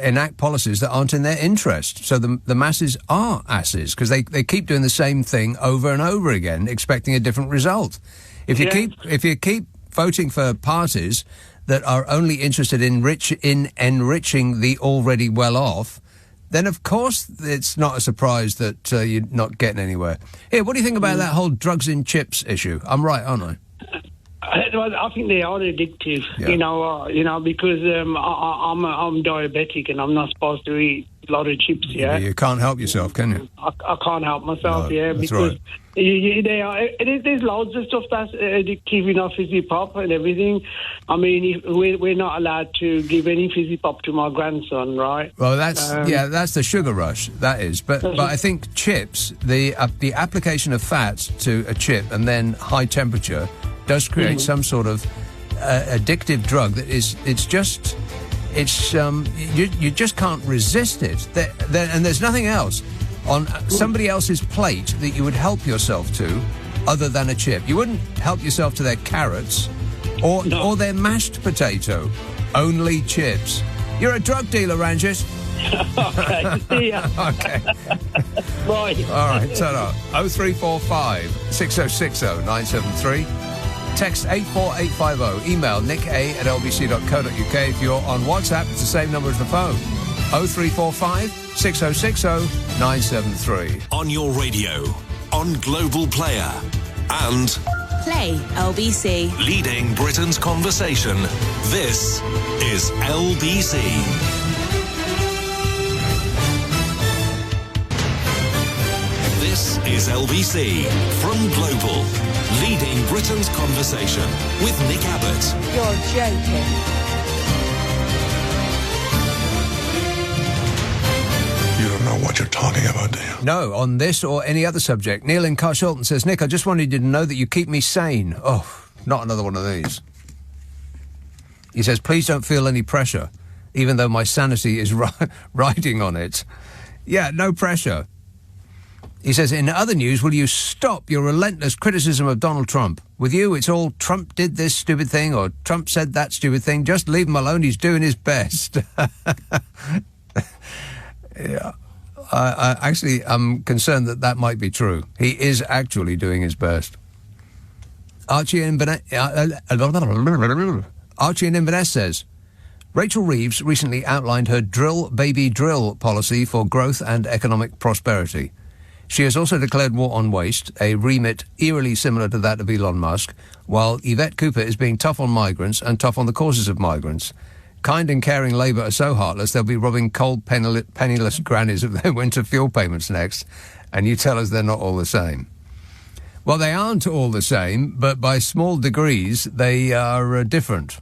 enact policies that aren't in their interest. So the masses are asses because they keep doing the same thing over and over again, expecting a different result. If you keep voting for parties that are only interested in enriching the already well-off, then of course it's not a surprise that you're not getting anywhere. Here, what do you think about that whole drugs in chips issue? I'm right, aren't I? I think they are addictive, you know, because I'm diabetic and I'm not supposed to eat a lot of chips, yeah? You can't help yourself, can you? I can't help myself, No, that's because right. they are. There's loads of stuff that's addictive, you know, fizzy pop and everything. I mean, we're not allowed to give any fizzy pop to my grandson, right? Well, that's the sugar rush, that is. But I think chips, the application of fat to a chip and then high temperature does create some sort of addictive drug that you just can't resist it. And there's nothing else on somebody else's plate that you would help yourself to other than a chip. You wouldn't help yourself to their carrots or their mashed potato. Only chips. You're a drug dealer, Ranjit. Okay, see ya. Okay. Bye. All right, ta-ra. 0345 6060 973. Text 84850. Email nick@lbc.co.uk. If you're on WhatsApp, it's the same number as the phone. 0345 6060 973. On your radio, on Global Player, and Play LBC. leading Britain's conversation. This is LBC. This is LBC from Global, leading Britain's conversation with Nick Abbot. You're joking. You don't know what you're talking about, do you? No, on this or any other subject. Neil in Carshalton says, Nick, I just wanted you to know that you keep me sane. Oh, not another one of these. He says, please don't feel any pressure, even though my sanity is riding on it. Yeah, no pressure. He says, in other news, will you stop your relentless criticism of Donald Trump? With you, it's all Trump did this stupid thing or Trump said that stupid thing. Just leave him alone. He's doing his best. Yeah. I'm concerned that might be true. He is actually doing his best. Archie in Inverness says, Rachel Reeves recently outlined her drill, baby, drill policy for growth and economic prosperity. She has also declared war on waste, a remit eerily similar to that of Elon Musk, while Yvette Cooper is being tough on migrants and tough on the causes of migrants. Kind and caring Labour are so heartless they'll be robbing cold, penniless grannies of their winter fuel payments next, and you tell us they're not all the same. Well, they aren't all the same, but by small degrees they are different.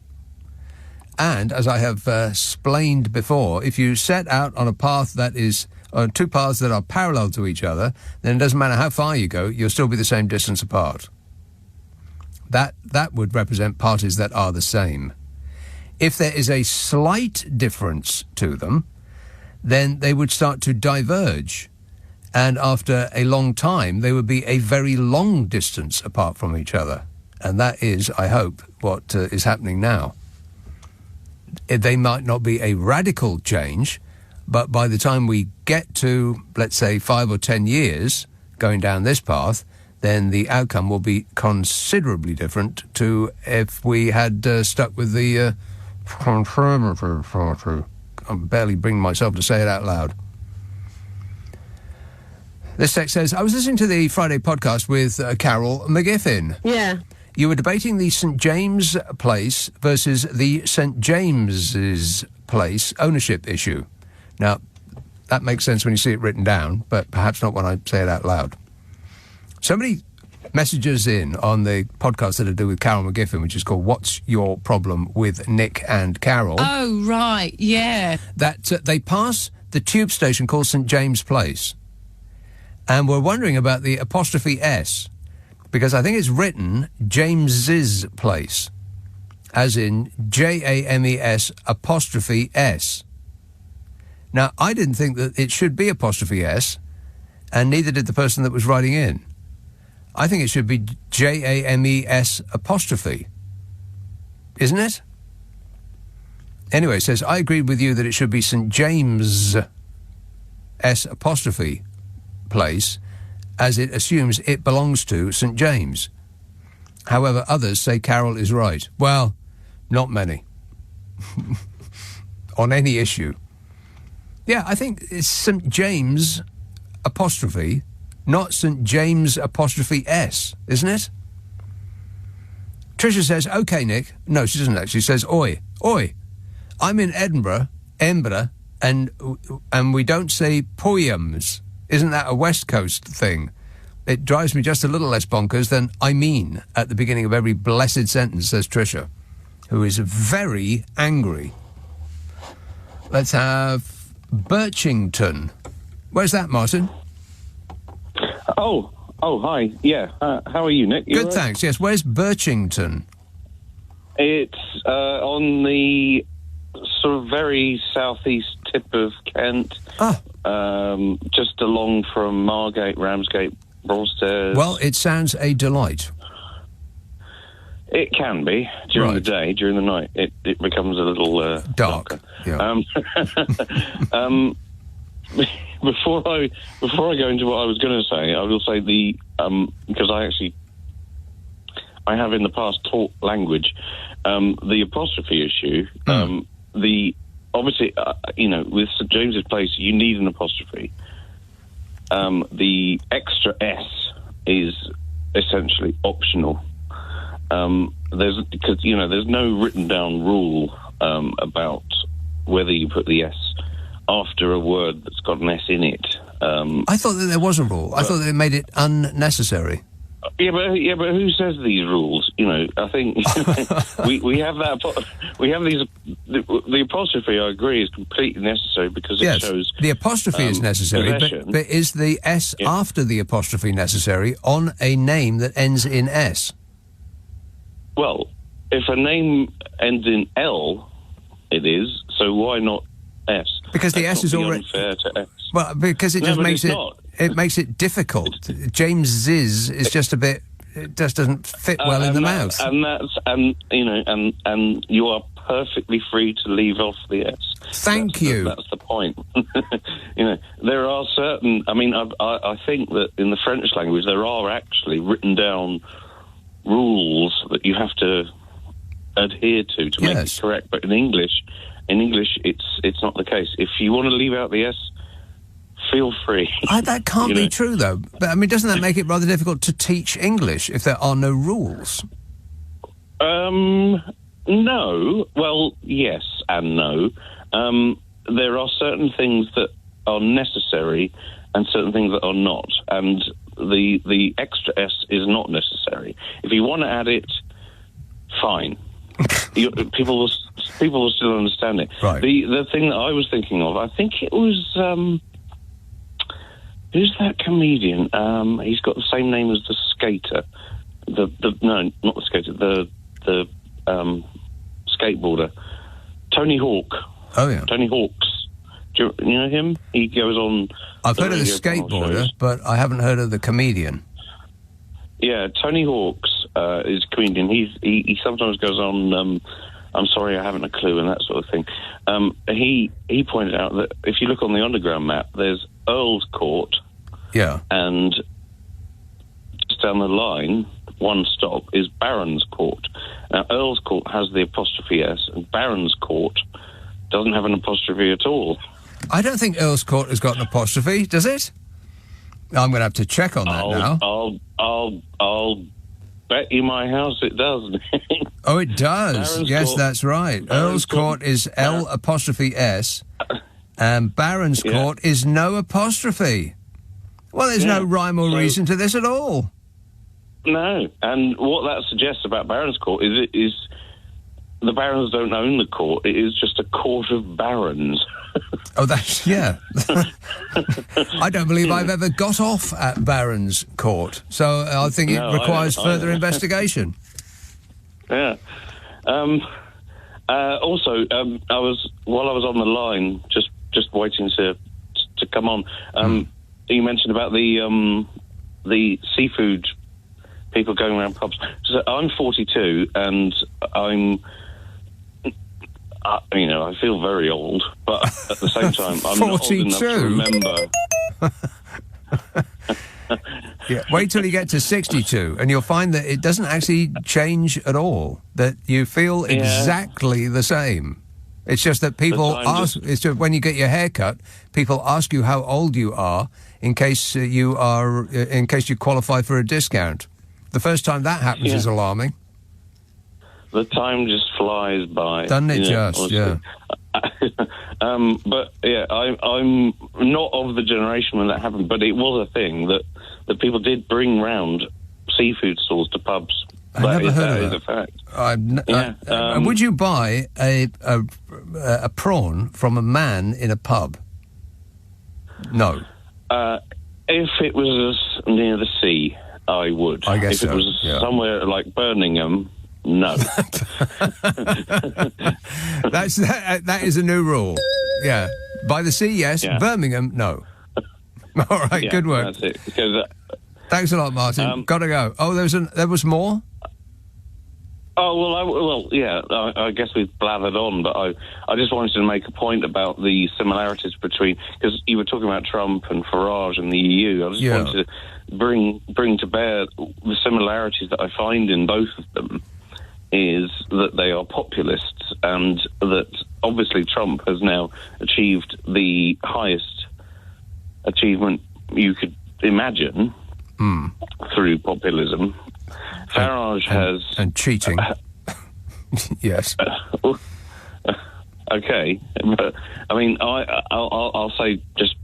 And, as I have explained before, if you set out on a path that is two paths that are parallel to each other, then it doesn't matter how far you go, you'll still be the same distance apart. That would represent parties that are the same. If there is a slight difference to them, then they would start to diverge. And after a long time, they would be a very long distance apart from each other. And that is, I hope, what is happening now. They might not be a radical change, but by the time we get to, let's say, 5 or 10 years going down this path, then the outcome will be considerably different to if we had stuck with the Conservative Party. I'm barely bringing myself to say it out loud. This text says, I was listening to the Friday podcast with Carol McGiffin. Yeah. You were debating the St. James Place versus the St. James's Place ownership issue. Now, that makes sense when you see it written down, but perhaps not when I say it out loud. Somebody messages in on the podcast that I do with Carol McGiffin, which is called What's Your Problem with Nick and Carol? Oh, right, yeah. That they pass the tube station called St. James Place. And we're wondering about the apostrophe S. because I think it's written James's Place, as in James apostrophe S. Now, I didn't think that it should be apostrophe S, and neither did the person that was writing in. I think it should be James apostrophe. Isn't it? Anyway, it says, I agreed with you that it should be St. James S apostrophe Place, as it assumes it belongs to St. James. However, others say Carol is right. Well, not many. On any issue. Yeah, I think it's St. James apostrophe, not St. James apostrophe S, isn't it? Tricia says, OK, Nick. No, she doesn't actually. She says, oi, oi. I'm in Edinburgh, and we don't say poems. Isn't that a West Coast thing? It drives me just a little less bonkers than I mean at the beginning of every blessed sentence, says Tricia, who is very angry. Let's have Birchington. Where's that, Martin? Oh, hi. Yeah. How are you, Nick? You Good, right? thanks. Yes, where's Birchington? It's on the sort of very southeast tip of Kent. Just along from Margate, Ramsgate, Broadstairs. Well, it sounds a delight. It can be during the day. During the night, it becomes a little dark. Yeah. Before I go into what I was going to say, I will say because I have in the past taught language, the apostrophe issue. Obviously, with St. James's Place, you need an apostrophe. The extra S is essentially optional. There's no written down rule about whether you put the S after a word that's got an S in it. I thought that there was a rule. I thought that it made it unnecessary. Yeah, but who says these rules? I think we have that. We have these. The apostrophe, I agree, is completely necessary because it shows. The apostrophe is necessary, but is the S after the apostrophe necessary on a name that ends in S? Well, if a name ends in L, it is. So why not S? Because the S is already unfair to S. Well, because it just makes it. Not. It makes it difficult. James's is just a bit. It just doesn't fit well in the mouth. And you are perfectly free to leave off the S. Thank you. That's the point. There are certain. I mean, I think that in the French language there are actually written down rules that you have to adhere to make it correct. But in English, it's not the case. If you want to leave out the S, feel free. That can't be true, though. But, I mean, doesn't that make it rather difficult to teach English if there are no rules? No. Well, yes and no. There are certain things that are necessary and certain things that are not. And the extra S is not necessary. If you want to add it, fine. People will still understand it. Right. The thing that I was thinking of, I think it was... who's that comedian? He's got the same name as the skater. No, not the skater. The skateboarder. Tony Hawk. Oh yeah. Tony Hawk's. Do you know him? He goes on. I've heard of the skateboarder, but I haven't heard of the comedian. Yeah, Tony Hawk's is a comedian. He sometimes goes on. I'm sorry, I haven't a clue, and that sort of thing. He pointed out that if you look on the underground map, there's Earl's Court. Yeah. And just down the line, one stop, is Baron's Court. Now, Earl's Court has the apostrophe S, and Baron's Court doesn't have an apostrophe at all. I don't think Earl's Court has got an apostrophe, does it? I'm going to have to check on that now. I'll bet you my house it does. Oh, it does. Baron's yes, Court. That's right. Earl's Court is L apostrophe S, and Baron's Court is no apostrophe. Well, there's no rhyme or reason to this at all. No, and what that suggests about Baron's Court is the barons don't own the court. It is just a court of barons. Oh, that's, yeah. I don't believe I've ever got off at Barons Court, so I think it requires further investigation. Yeah. Also, while I was on the line, just waiting to come on, you mentioned about the seafood people going around pubs. So I'm 42, and I feel very old, but at the same time, I'm not old enough to remember. Yeah, wait till you get to 62, and you'll find that it doesn't actually change at all. That you feel exactly the same. It's just that people ask. It's just when you get your hair cut, people ask you how old you are in case you qualify for a discount. The first time that happens is alarming. The time just flies by. Doesn't it just? Yeah. But yeah, I'm not of the generation when that happened, but it was a thing that people did bring round seafood stalls to pubs. That is a fact. Would you buy a prawn from a man in a pub? No. If it was near the sea, I would. I guess if it was somewhere like Birmingham, no. That is a new rule. Yeah. By the sea, yes. Yeah. Birmingham, no. All right, good work. That's it. Because, thanks a lot, Martin. Got to go. Oh, there was more? Oh, I guess we've blathered on, but I just wanted to make a point about the similarities between, because you were talking about Trump and Farage and the EU. I just wanted to bring to bear the similarities that I find in both of them is that they are populists, and that obviously Trump has now achieved the highest achievement you could imagine through populism. Farage has... And cheating. Yes. Okay. But, I mean, I'll say, just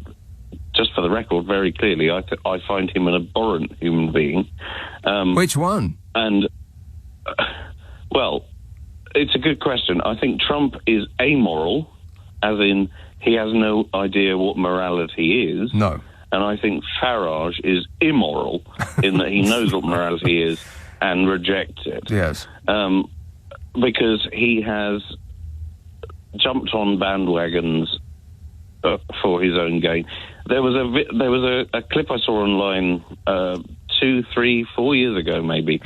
for the record, very clearly, I find him an abhorrent human being. Which one? And, well, it's a good question. I think Trump is amoral, as in he has no idea what morality is. No. And I think Farage is immoral in that he knows what morality is and rejects it. Yes. Because he has jumped on bandwagons for his own gain. There was a clip I saw online 2, 3, 4 years ago, maybe,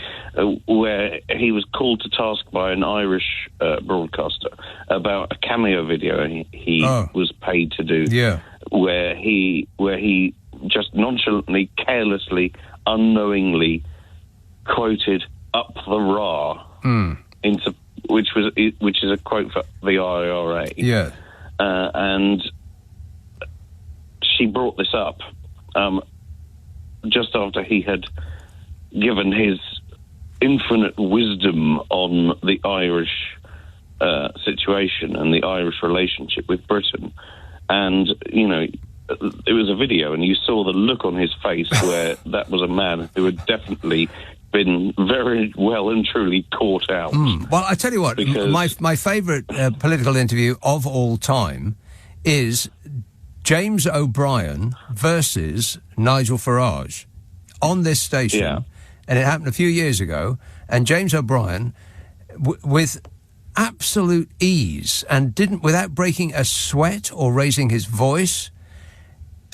where he was called to task by an Irish broadcaster about a cameo video he was paid to do. Yeah. Where he just nonchalantly, carelessly, unknowingly quoted "up the rah" into which is a quote for the IRA. Yeah. And she brought this up just after he had given his infinite wisdom on the Irish situation and the Irish relationship with Britain. And, it was a video, and you saw the look on his face where that was a man who had definitely been very well and truly caught out. Well, I tell you what, my favourite political interview of all time is James O'Brien versus Nigel Farage on this station, and it happened a few years ago, and James O'Brien, with absolute ease and without breaking a sweat or raising his voice,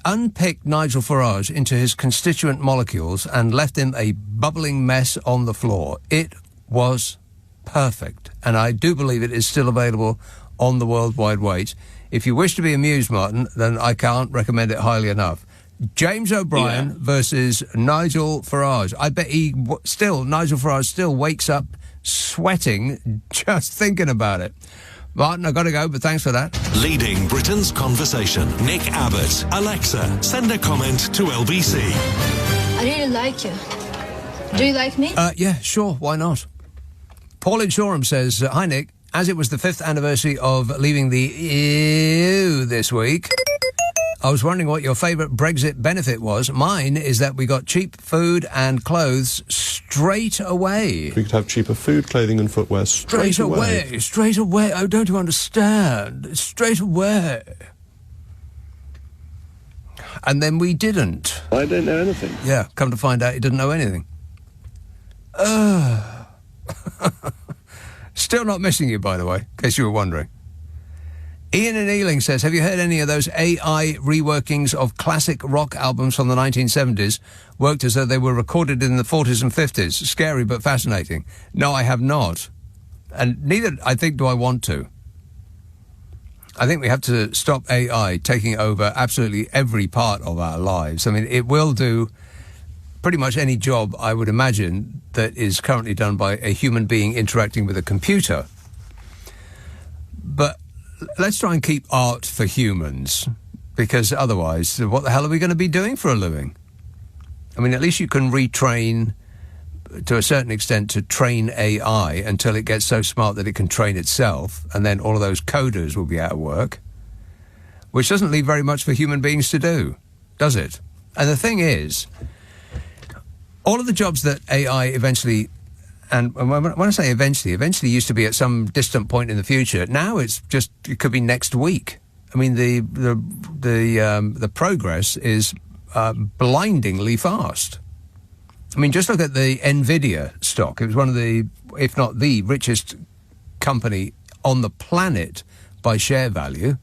unpicked Nigel Farage into his constituent molecules and left him a bubbling mess on the floor. It was perfect, and I do believe it is still available on the World Wide Wait. If you wish to be amused, Martin, then I can't recommend it highly enough. James O'Brien versus Nigel Farage. I bet Nigel Farage still wakes up sweating just thinking about it. Martin, I've got to go, but thanks for that. Leading Britain's conversation. Nick Abbott. Alexa, send a comment to LBC. I really like you. Do you like me? Yeah, sure. Why not? Paul in Shoreham says, hi, Nick. As it was the 5th anniversary of leaving the EU this week, I was wondering what your favourite Brexit benefit was. Mine is that we got cheap food and clothes straight away. We could have cheaper food, clothing and footwear straight away. Straight away. Oh, don't you understand? Straight away. And then we didn't. I don't know anything. Yeah, come to find out he didn't know anything. Still not missing you, by the way, in case you were wondering. Ian in Ealing says, have you heard any of those AI reworkings of classic rock albums from the 1970s? Worked as though they were recorded in the 40s and 50s. Scary but fascinating. No, I have not. And neither, I think, do I want to. I think we have to stop AI taking over absolutely every part of our lives. I mean, it will do pretty much any job, I would imagine, that is currently done by a human being interacting with a computer. But let's try and keep art for humans, because otherwise, what the hell are we going to be doing for a living? I mean, at least you can retrain, to a certain extent, to train AI until it gets so smart that it can train itself, and then all of those coders will be out of work, which doesn't leave very much for human beings to do, does it? And the thing is, all of the jobs that AI eventually, and when I say eventually used to be at some distant point in the future. Now it could be next week. I mean, the progress is blindingly fast. I mean, just look at the NVIDIA stock. It was one of the, if not the richest company on the planet by share value.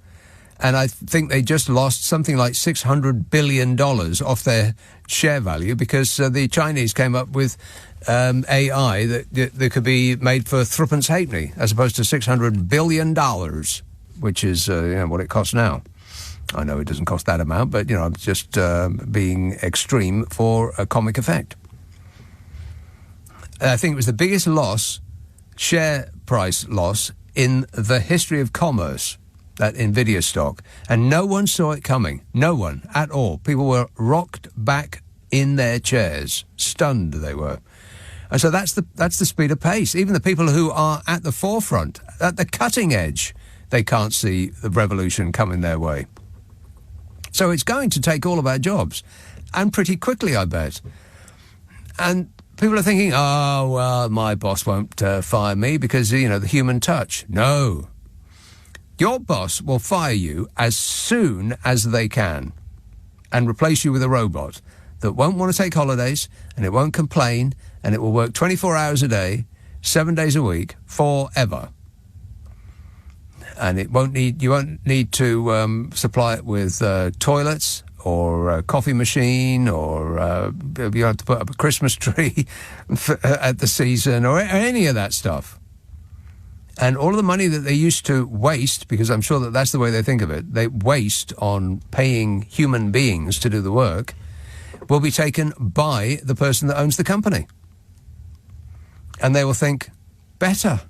And I think they just lost something like $600 billion off their share value because the Chinese came up with AI that could be made for threepence halfpenny as opposed to $600 billion, which is what it costs now. I know it doesn't cost that amount, but, I'm just being extreme for a comic effect. I think it was the biggest share price loss in the history of commerce, that NVIDIA stock, and no one saw it coming. No one at all. People were rocked back in their chairs, stunned they were. And so that's the speed of pace. Even the people who are at the forefront, at the cutting edge, they can't see the revolution coming their way. So it's going to take all of our jobs, and pretty quickly, I bet. And people are thinking, oh, well, my boss won't fire me because, the human touch. No. Your boss will fire you as soon as they can and replace you with a robot that won't want to take holidays, and it won't complain, and it will work 24 hours a day, 7 days a week, forever. And you won't need to supply it with toilets or a coffee machine, or you have to put up a Christmas tree at the season, or any of that stuff. And all of the money that they used to waste, because I'm sure that's the way they think of it, they waste on paying human beings to do the work, will be taken by the person that owns the company. And they will think, better.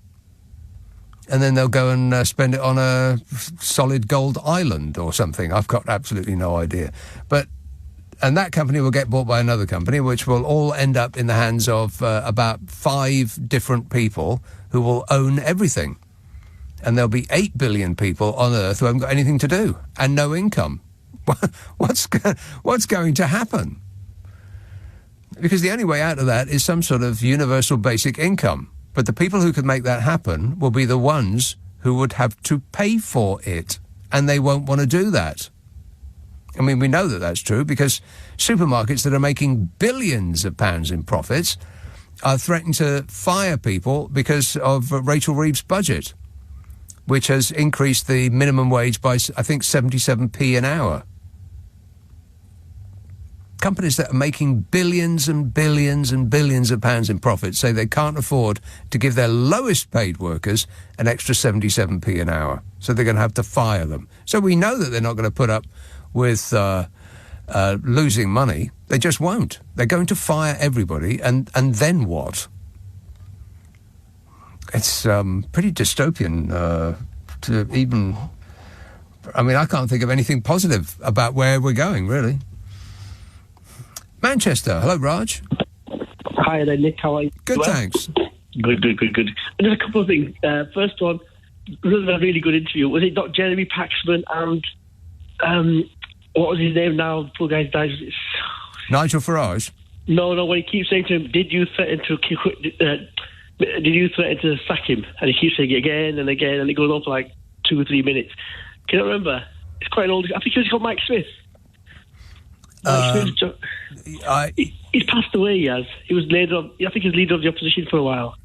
And then they'll go and spend it on a solid gold island or something. I've got absolutely no idea. And that company will get bought by another company, which will all end up in the hands of about 5 different people who will own everything. And there'll be 8 billion people on Earth who haven't got anything to do and no income. What's going to happen? Because the only way out of that is some sort of universal basic income. But the people who could make that happen will be the ones who would have to pay for it. And they won't want to do that. I mean, we know that that's true because supermarkets that are making billions of pounds in profits are threatening to fire people because of Rachel Reeves' budget, which has increased the minimum wage by, I think, 77p an hour. Companies that are making billions and billions and billions of pounds in profit say they can't afford to give their lowest paid workers an extra 77p an hour. So they're going to have to fire them. So we know that they're not going to put up with losing money. They just won't. They're going to fire everybody, and then what? It's pretty dystopian to even... I mean, I can't think of anything positive about where we're going, really. Manchester. Hello, Raj. Hi there, Nick. How are you? Good, thanks. Good. And there's a couple of things. First one, it was a really good interview. Was it not Jeremy Paxman and what was his name now? The poor guy's died. Nigel Farage? No, when he keeps saying to him, did you threaten to sack him? And he keeps saying it again and again, and it goes on for like 2 or 3 minutes. Can you remember? It's quite an old... I think he was called Mike Smith. He's passed away, he has. He was leader of... I think he was leader of the opposition for a while.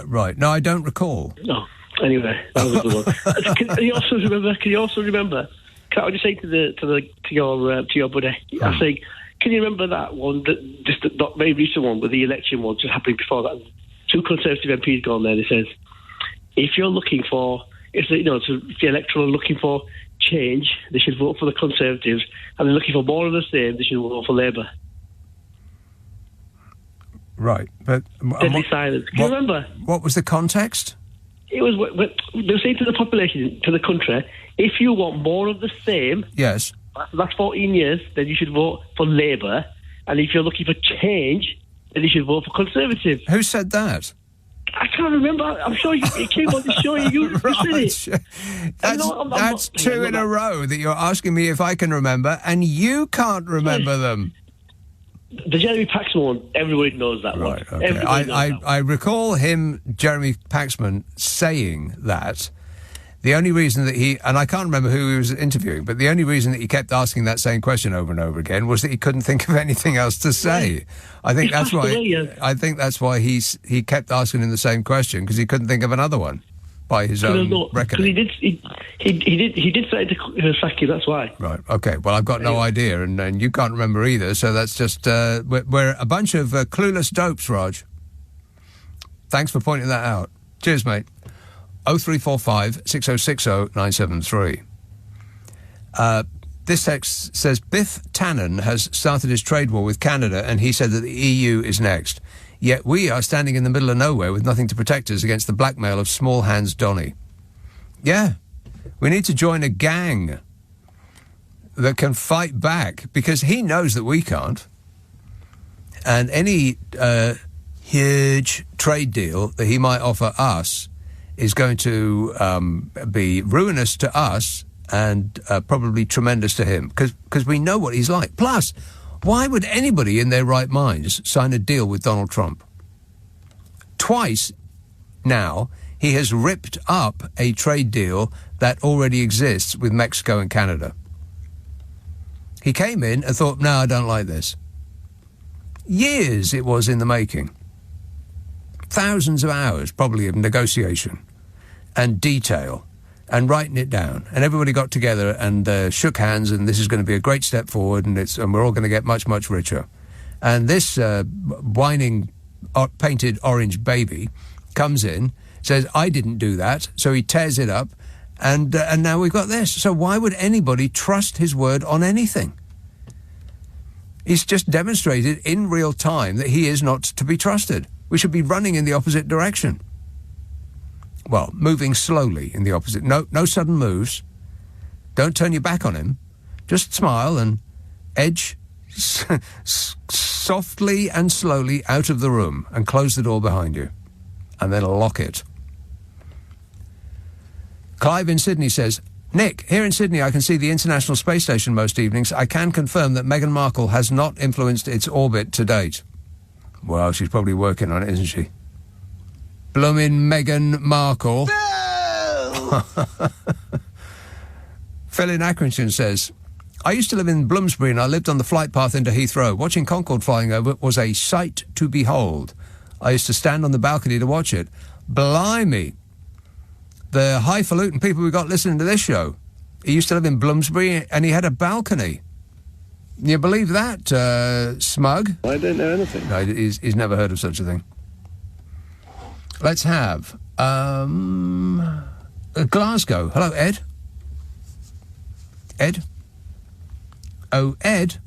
Right. No, I don't recall. No. Anyway, that was a good one. Can you also remember... Can I just say to your buddy, I say, can you remember that one, that very recent one with the election one just happening before that? 2 Conservative MPs gone there. They says, if you're looking for, if the electoral are looking for change, they should vote for the Conservatives, and they're looking for more of the same, they should vote for Labour. Right, but deadly silence. Can you remember? What was the context? It was they were saying to the population, to the country, if you want more of the same, yes, that's 14 years, then you should vote for Labour, and if you're looking for change, then you should vote for Conservative. Who said that? I can't remember. I'm sure it came on the show. You said it. That's 2 in a row that you're asking me if I can remember, and you can't remember them. The Jeremy Paxman one, everybody knows that one. Right, okay. I recall him, Jeremy Paxman, saying that. The only reason that and I can't remember who he was interviewing, but the only reason that he kept asking that same question over and over again was that he couldn't think of anything else to say. I think that's why. I think that's why he kept asking him the same question, because he couldn't think of another one by his own reckoning. He did say to sack you. That's why. Right. Okay. Well, I've got no idea, and you can't remember either. So that's just we're a bunch of clueless dopes, Raj. Thanks for pointing that out. Cheers, mate. 0345 6060 973. This text says Biff Tannen has started his trade war with Canada, and he said that the EU is next. Yet we are standing in the middle of nowhere with nothing to protect us against the blackmail of Small Hands Donny. Yeah, we need to join a gang that can fight back, because he knows that we can't. And any huge trade deal that he might offer us is going to be ruinous to us and probably tremendous to him, because we know what he's like. Plus, why would anybody in their right minds sign a deal with Donald Trump? Twice now, he has ripped up a trade deal that already exists with Mexico and Canada. He came in and thought, no, I don't like this. Years it was in the making. Thousands of hours, probably, of negotiation and detail and writing it down. And everybody got together and shook hands, and this is going to be a great step forward, and we're all going to get much, much richer. And this whining, painted orange baby comes in, says, I didn't do that, so he tears it up, and now we've got this. So why would anybody trust his word on anything? He's just demonstrated in real time that he is not to be trusted. We should be running in the opposite direction. Well, moving slowly in the opposite. No sudden moves. Don't turn your back on him. Just smile and edge softly and slowly out of the room and close the door behind you. And then lock it. Clive in Sydney says, Nick, here in Sydney I can see the International Space Station most evenings. I can confirm that Meghan Markle has not influenced its orbit to date. Well, she's probably working on it, isn't she? Bloomin' Meghan Markle. No! Phil in Accrington says, I used to live in Bloomsbury and I lived on the flight path into Heathrow. Watching Concorde flying over was a sight to behold. I used to stand on the balcony to watch it. Blimey. The highfalutin people we got listening to this show. He used to live in Bloomsbury and he had a balcony. You believe that, Smug? I don't know anything. No, he's never heard of such a thing. Let's have Glasgow. Hello, Ed. Ed? Oh, Ed?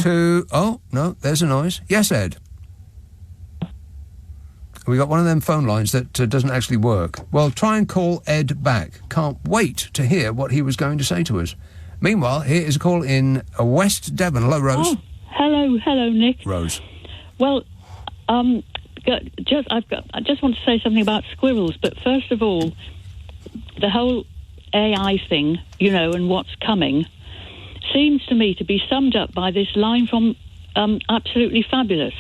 Oh, no, there's a noise. Yes, Ed. We got one of them phone lines that doesn't actually work. Well, try and call Ed back. Can't wait to hear what he was going to say to us. Meanwhile, here is a call in West Devon. Hello, Rose. Oh, hello, Nick. Rose. Well, I just want to say something about squirrels. But first of all, the whole AI thing, and what's coming. seems to me to be summed up by this line from Absolutely Fabulous,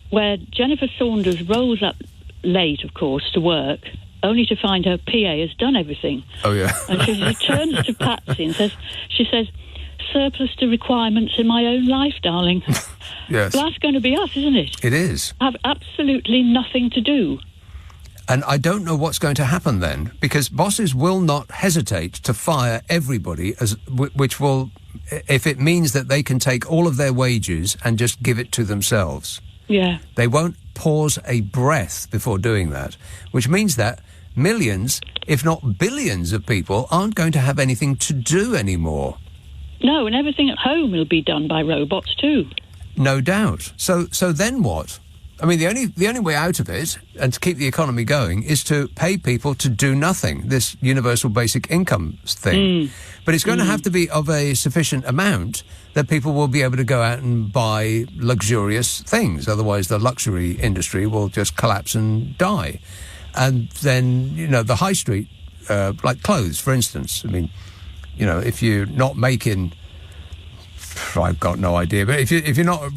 where Jennifer Saunders rolls up late, of course, to work, only to find her PA has done everything. Oh, yeah. And she returns to Patsy and she says, surplus to requirements in my own life, darling. Yes. Well, that's going to be us, isn't it? It is. Have absolutely nothing to do. And I don't know what's going to happen then, because bosses will not hesitate to fire everybody, which will, if it means that they can take all of their wages and just give it to themselves. Yeah. They won't pause a breath before doing that, which means that millions, if not billions of people aren't going to have anything to do anymore. No, and everything at home will be done by robots too. No doubt. So then what? I mean, the only way out of it, and to keep the economy going, is to pay people to do nothing, this universal basic income thing. But it's going to have to be of a sufficient amount that people will be able to go out and buy luxurious things. Otherwise, the luxury industry will just collapse and die. And then, the high street, like clothes, for instance. I mean, if you're not making... I've got no idea, but if you're not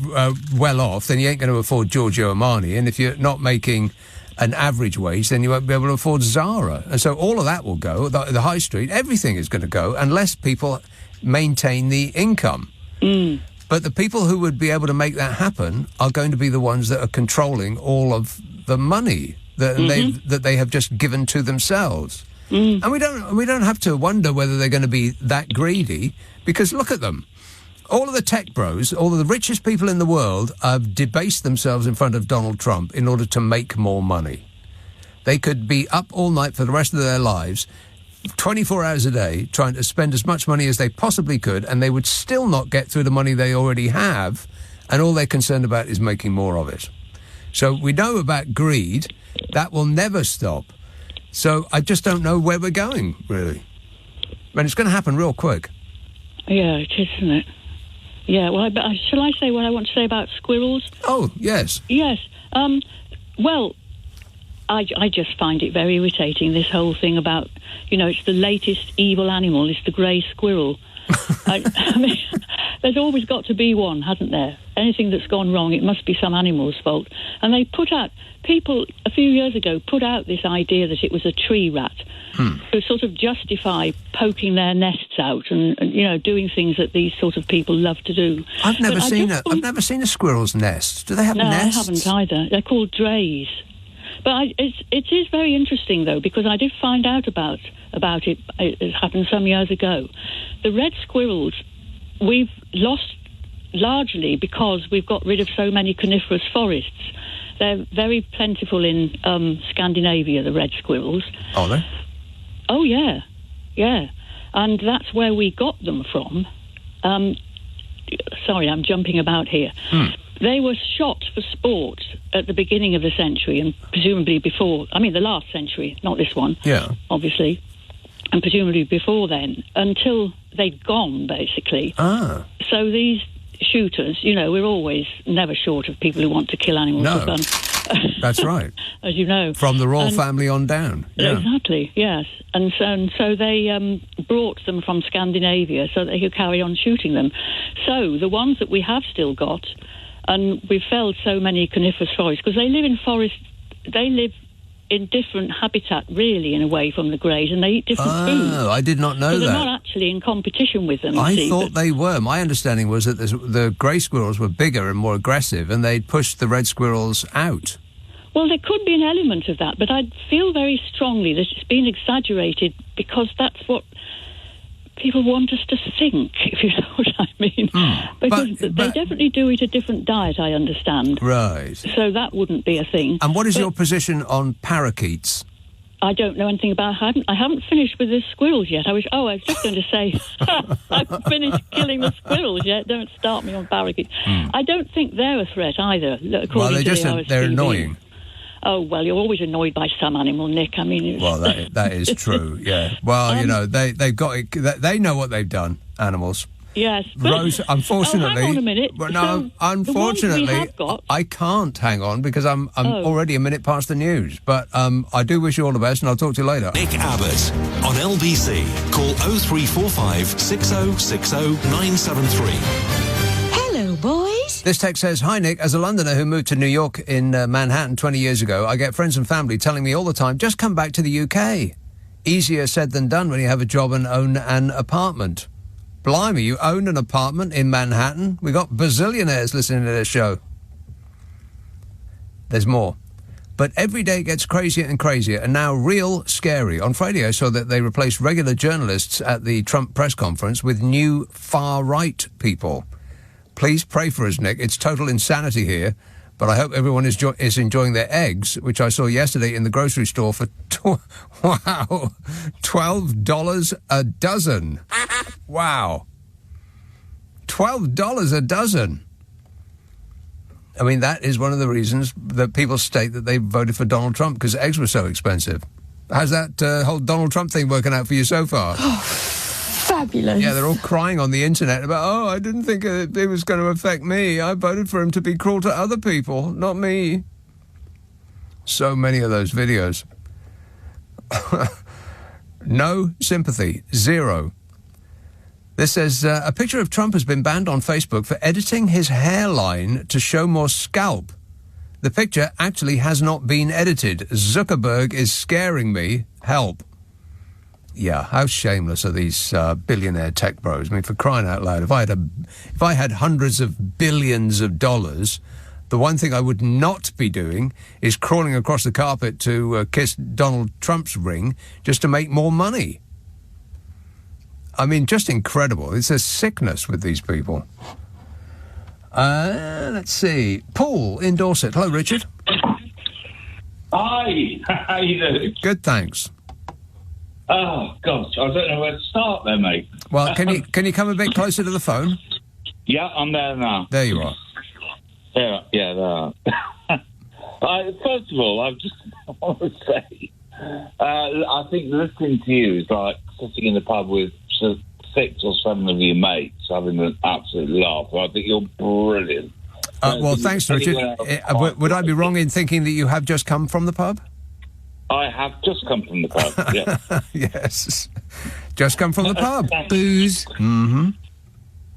well off, then you ain't going to afford Giorgio Armani, and if you're not making an average wage, then you won't be able to afford Zara, and so all of that will go. The high street, everything is going to go unless people maintain the income. But the people who would be able to make that happen are going to be the ones that are controlling all of the money that they have just given to themselves. And we don't have to wonder whether they're going to be that greedy, because look at them. All of the tech bros, all of the richest people in the world have debased themselves in front of Donald Trump in order to make more money. They could be up all night for the rest of their lives, 24 hours a day, trying to spend as much money as they possibly could, and they would still not get through the money they already have, and all they're concerned about is making more of it. So we know about greed. That will never stop. So I just don't know where we're going, really. And it's going to happen real quick. Yeah, it is, isn't it? Yeah, well, shall I say what I want to say about squirrels? Oh, yes. Yes. Well, I just find it very irritating, this whole thing about, it's the latest evil animal, it's the grey squirrel. I mean, there's always got to be one, hasn't there? Anything that's gone wrong, it must be some animal's fault. And they people a few years ago put out this idea that it was a tree rat to sort of justify poking their nests out and doing things that these sort of people love to do. I've never seen a squirrel's nest. Do they have nests? No, I haven't either. They're called drays. But it is very interesting, though, because I did find out about it. It happened some years ago. The red squirrels, we've lost largely because we've got rid of so many coniferous forests. They're very plentiful in Scandinavia, the red squirrels. Are they? Oh, yeah. Yeah. And that's where we got them from. Sorry, I'm jumping about here. They were shot for sport at the beginning of the century and presumably before, the last century, not this one, obviously, and presumably before then, until they'd gone, basically. So these shooters, we're always never short of people who want to kill animals for fun. That's right. As you know. From the royal family on down. Yeah. Exactly, yes. And so they brought them from Scandinavia so they could carry on shooting them. So the ones that we have still got, and we've felled so many coniferous forests, because they live in forests, they live in different habitat, really, in a way, from the greys, and they eat different food. Oh, I did not know so that. They're not actually in competition with them. I thought they were. My understanding was that the grey squirrels were bigger and more aggressive, and they'd pushed the red squirrels out. Well, there could be an element of that, but I feel very strongly that it's been exaggerated because that's what people want us to think, if you know what I mean. Because they definitely do eat a different diet, I understand. Right. So that wouldn't be a thing. And what is your position on parakeets? I don't know anything about... I haven't finished with the squirrels yet. I was just going to say, I haven't finished killing the squirrels yet. Don't start me on parakeets. I don't think they're a threat either, according to the RSPB. They're annoying. Oh, well, you're always annoyed by some animal, Nick. I mean... Well, that is true, yeah. Well, they've got it. They know what they've done, animals. Yes. Rose, unfortunately... Oh, hang on a minute. But no, So, unfortunately, the ones we have got, I can't hang on because I'm already a minute past the news. But I do wish you all the best, and I'll talk to you later. Nick Abbott on LBC. Call 0345 6060 973. Hello, boys. This text says, "Hi, Nick. As a Londoner who moved to New York in Manhattan 20 years ago, I get friends and family telling me all the time, just come back to the UK. Easier said than done when you have a job and own an apartment." Blimey, you own an apartment in Manhattan? We got bazillionaires listening to this show. There's more. But every day gets crazier and crazier, and now real scary. On Friday, I saw that they replaced regular journalists at the Trump press conference with new far-right people. Please pray for us, Nick. It's total insanity here, but I hope everyone is enjoying their eggs, which I saw yesterday in the grocery store for, $12 a dozen. Wow. $12 a dozen. I mean, that is one of the reasons that people state that they voted for Donald Trump, because eggs were so expensive. How's that whole Donald Trump thing working out for you so far? Oh, fabulous. Yeah, they're all crying on the internet about, I didn't think it was going to affect me. I voted for him to be cruel to other people, not me. So many of those videos. No sympathy. Zero. This says, a picture of Trump has been banned on Facebook for editing his hairline to show more scalp. The picture actually has not been edited. Zuckerberg is scaring me. Help. Yeah, how shameless are these billionaire tech bros? I mean, for crying out loud, if I had hundreds of billions of dollars, the one thing I would not be doing is crawling across the carpet to kiss Donald Trump's ring just to make more money. I mean, just incredible. It's a sickness with these people. Let's see. Paul in Dorset. Hello, Richard. Hi. How you doing? Good, thanks. Oh, gosh. I don't know where to start there, mate. Well, can you come a bit closer to the phone? Yeah, I'm there now. There you are. Yeah, there are. First of all, I just want to say, I think listening to you is like sitting in the pub with 6 or 7 of your mates having an absolute laugh. I think you're brilliant. Well, thanks, Richard. Would I be wrong in thinking that you have just come from the pub? I have just come from the pub, yeah. Yes. Just come from the pub. Booze. Mm-hmm.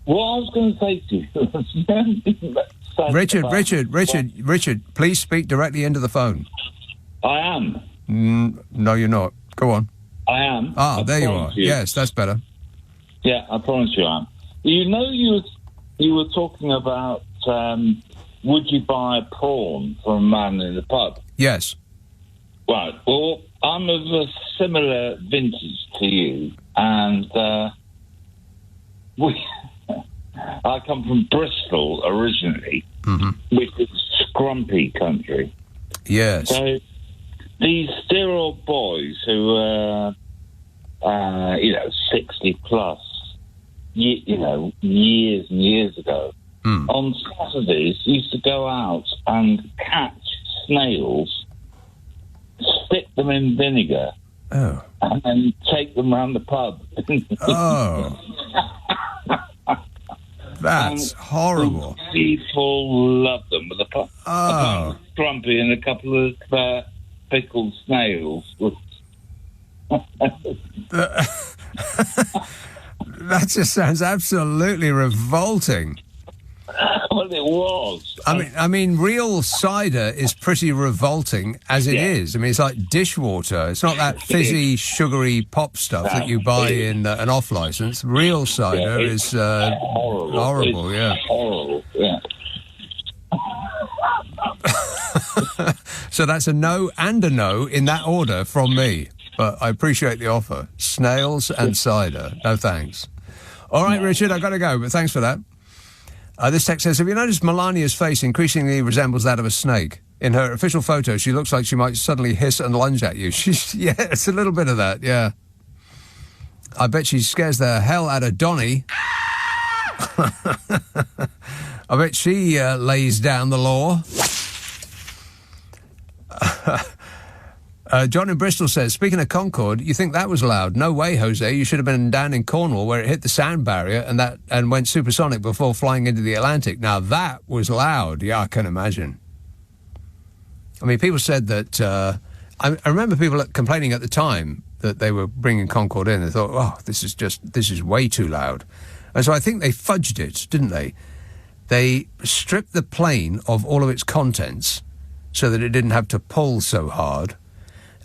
What I was going to say to you... Richard, please speak directly into the phone. I am. No, you're not. Go on. I am. There you are. Yes, that's better. Yeah, I promise you I am. You know, you were talking about would you buy a prawn from a man in the pub? Yes. Right. Well, I'm of a similar vintage to you, and I come from Bristol originally, which is scrumpy country. Yes. So these dear old boys who are, 60 plus, years and years ago, on Saturdays used to go out and catch snails, stick them in vinegar, and then take them round the pub. Oh. That's horrible. People love them with a scrumpy and a couple of pickled snails. That just sounds absolutely revolting. Well, it was. I mean, real cider is pretty revolting as it is. I mean, it's like dishwater. It's not that fizzy, sugary pop stuff that you buy in an off-licence. Real cider is horrible. Yeah. Horrible, yeah. So that's a no and a no in that order from me. But I appreciate the offer. Snails and cider. No thanks. All right, Richard, I've got to go, but thanks for that. This text says, have you noticed Melania's face increasingly resembles that of a snake? In her official photo, she looks like she might suddenly hiss and lunge at you. Yeah, it's a little bit of that, yeah. I bet she scares the hell out of Donny. I bet she lays down the law. John in Bristol says, speaking of Concorde, you think that was loud? No way, Jose. You should have been down in Cornwall where it hit the sound barrier and went supersonic before flying into the Atlantic. Now, that was loud. Yeah, I can imagine. I mean, people said that... I remember people complaining at the time that they were bringing Concorde in. They thought, oh, this is way too loud. And so I think they fudged it, didn't they? They stripped the plane of all of its contents so that it didn't have to pull so hard,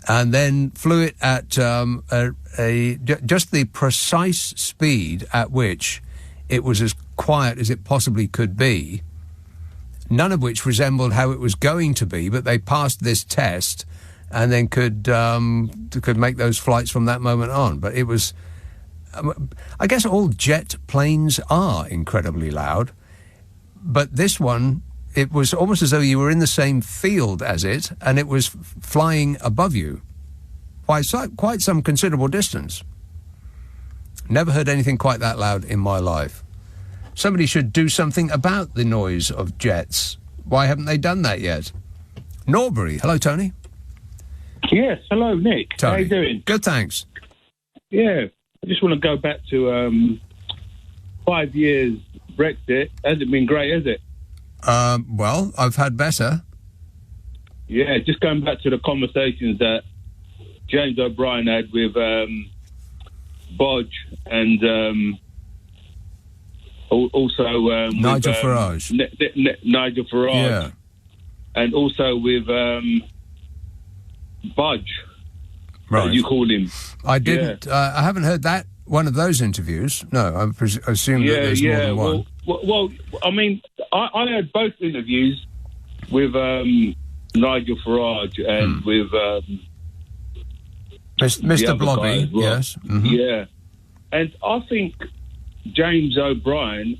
and then flew it at just the precise speed at which it was as quiet as it possibly could be, none of which resembled how it was going to be, but they passed this test and then could make those flights from that moment on. But it was... I guess all jet planes are incredibly loud, but this one... It was almost as though you were in the same field as it, and it was flying above you by quite some considerable distance. Never heard anything quite that loud in my life. Somebody should do something about the noise of jets. Why haven't they done that yet? Norbury. Hello, Tony. Yes, hello, Nick. Tony. How you doing? Good, thanks. Yeah, I just want to go back to 5 years Brexit. Hasn't been great, has it? Well, I've had better. Yeah, just going back to the conversations that James O'Brien had with Bodge and also Nigel with, Farage. Nigel Farage. Yeah. And also with Bodge. Right. You called him. I didn't. Yeah. I haven't heard that one of those interviews. No, I assume that there's more than one. Well, I mean, I had both interviews with Nigel Farage and with Mr. Blobby, well. Yes. Mm-hmm. Yeah. And I think James O'Brien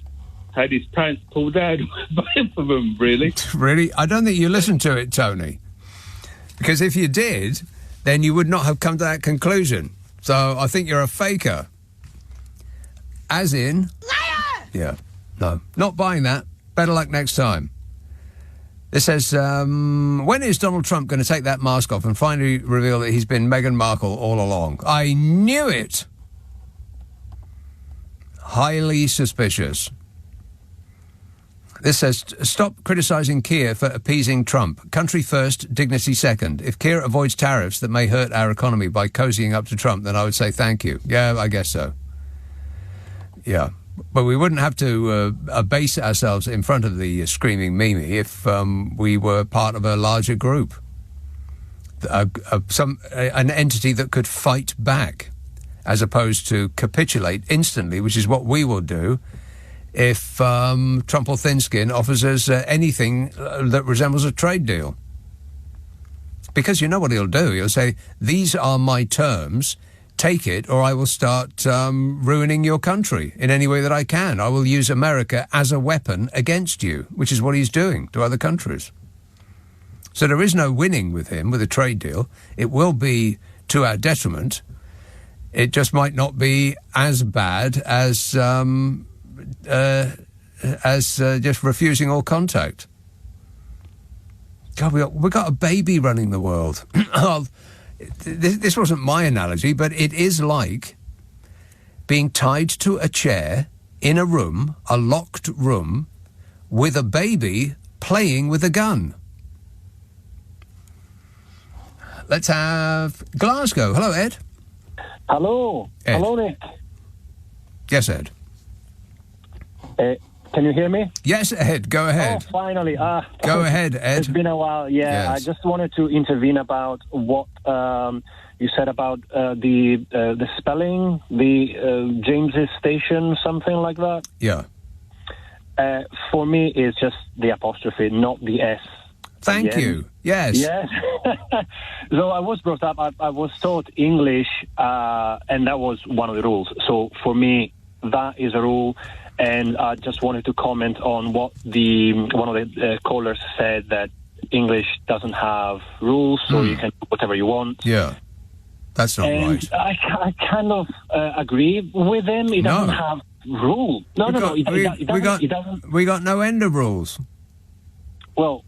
had his pants pulled down both of them, really. Really? I don't think you listened to it, Tony. Because if you did, then you would not have come to that conclusion. So I think you're a faker. As in... Liar! Yeah. No, not buying that. Better luck next time. This says, when is Donald Trump going to take that mask off and finally reveal that he's been Meghan Markle all along? I knew it! Highly suspicious. This says, stop criticising Keir for appeasing Trump. Country first, dignity second. If Keir avoids tariffs that may hurt our economy by cozying up to Trump, then I would say thank you. Yeah, I guess so. Yeah. But we wouldn't have to abase ourselves in front of the screaming Mimi if we were part of a larger group. An entity that could fight back, as opposed to capitulate instantly, which is what we will do if Trump or Thinskin offers us anything that resembles a trade deal. Because you know what he'll do. He'll say, these are my terms, take it, or I will start ruining your country in any way that I can. I will use America as a weapon against you, which is what he's doing to other countries. So there is no winning with him with a trade deal. It will be to our detriment. It just might not be as bad as just refusing all contact. God, we got a baby running the world. This wasn't my analogy, but it is like being tied to a chair in a room, a locked room, with a baby playing with a gun. Let's have Glasgow. Hello, Ed. Hello. Ed. Hello, Nick. Yes, Ed. Can you hear me? Yes, Ed. Go ahead. Oh, finally. Go ahead, Ed. It's been a while. Yeah, yes. I just wanted to intervene about what you said about the spelling, the James's station, something like that. Yeah. For me, it's just the apostrophe, not the S. Thank you. Yes. Yes. So I was brought up, I was taught English, and that was one of the rules. So for me, that is a rule. And I just wanted to comment on what one of the callers said, that English doesn't have rules, so you can do whatever you want. Yeah. That's not right. I kind of agree with him. It doesn't have rules. No. It doesn't. We got no end of rules. Well,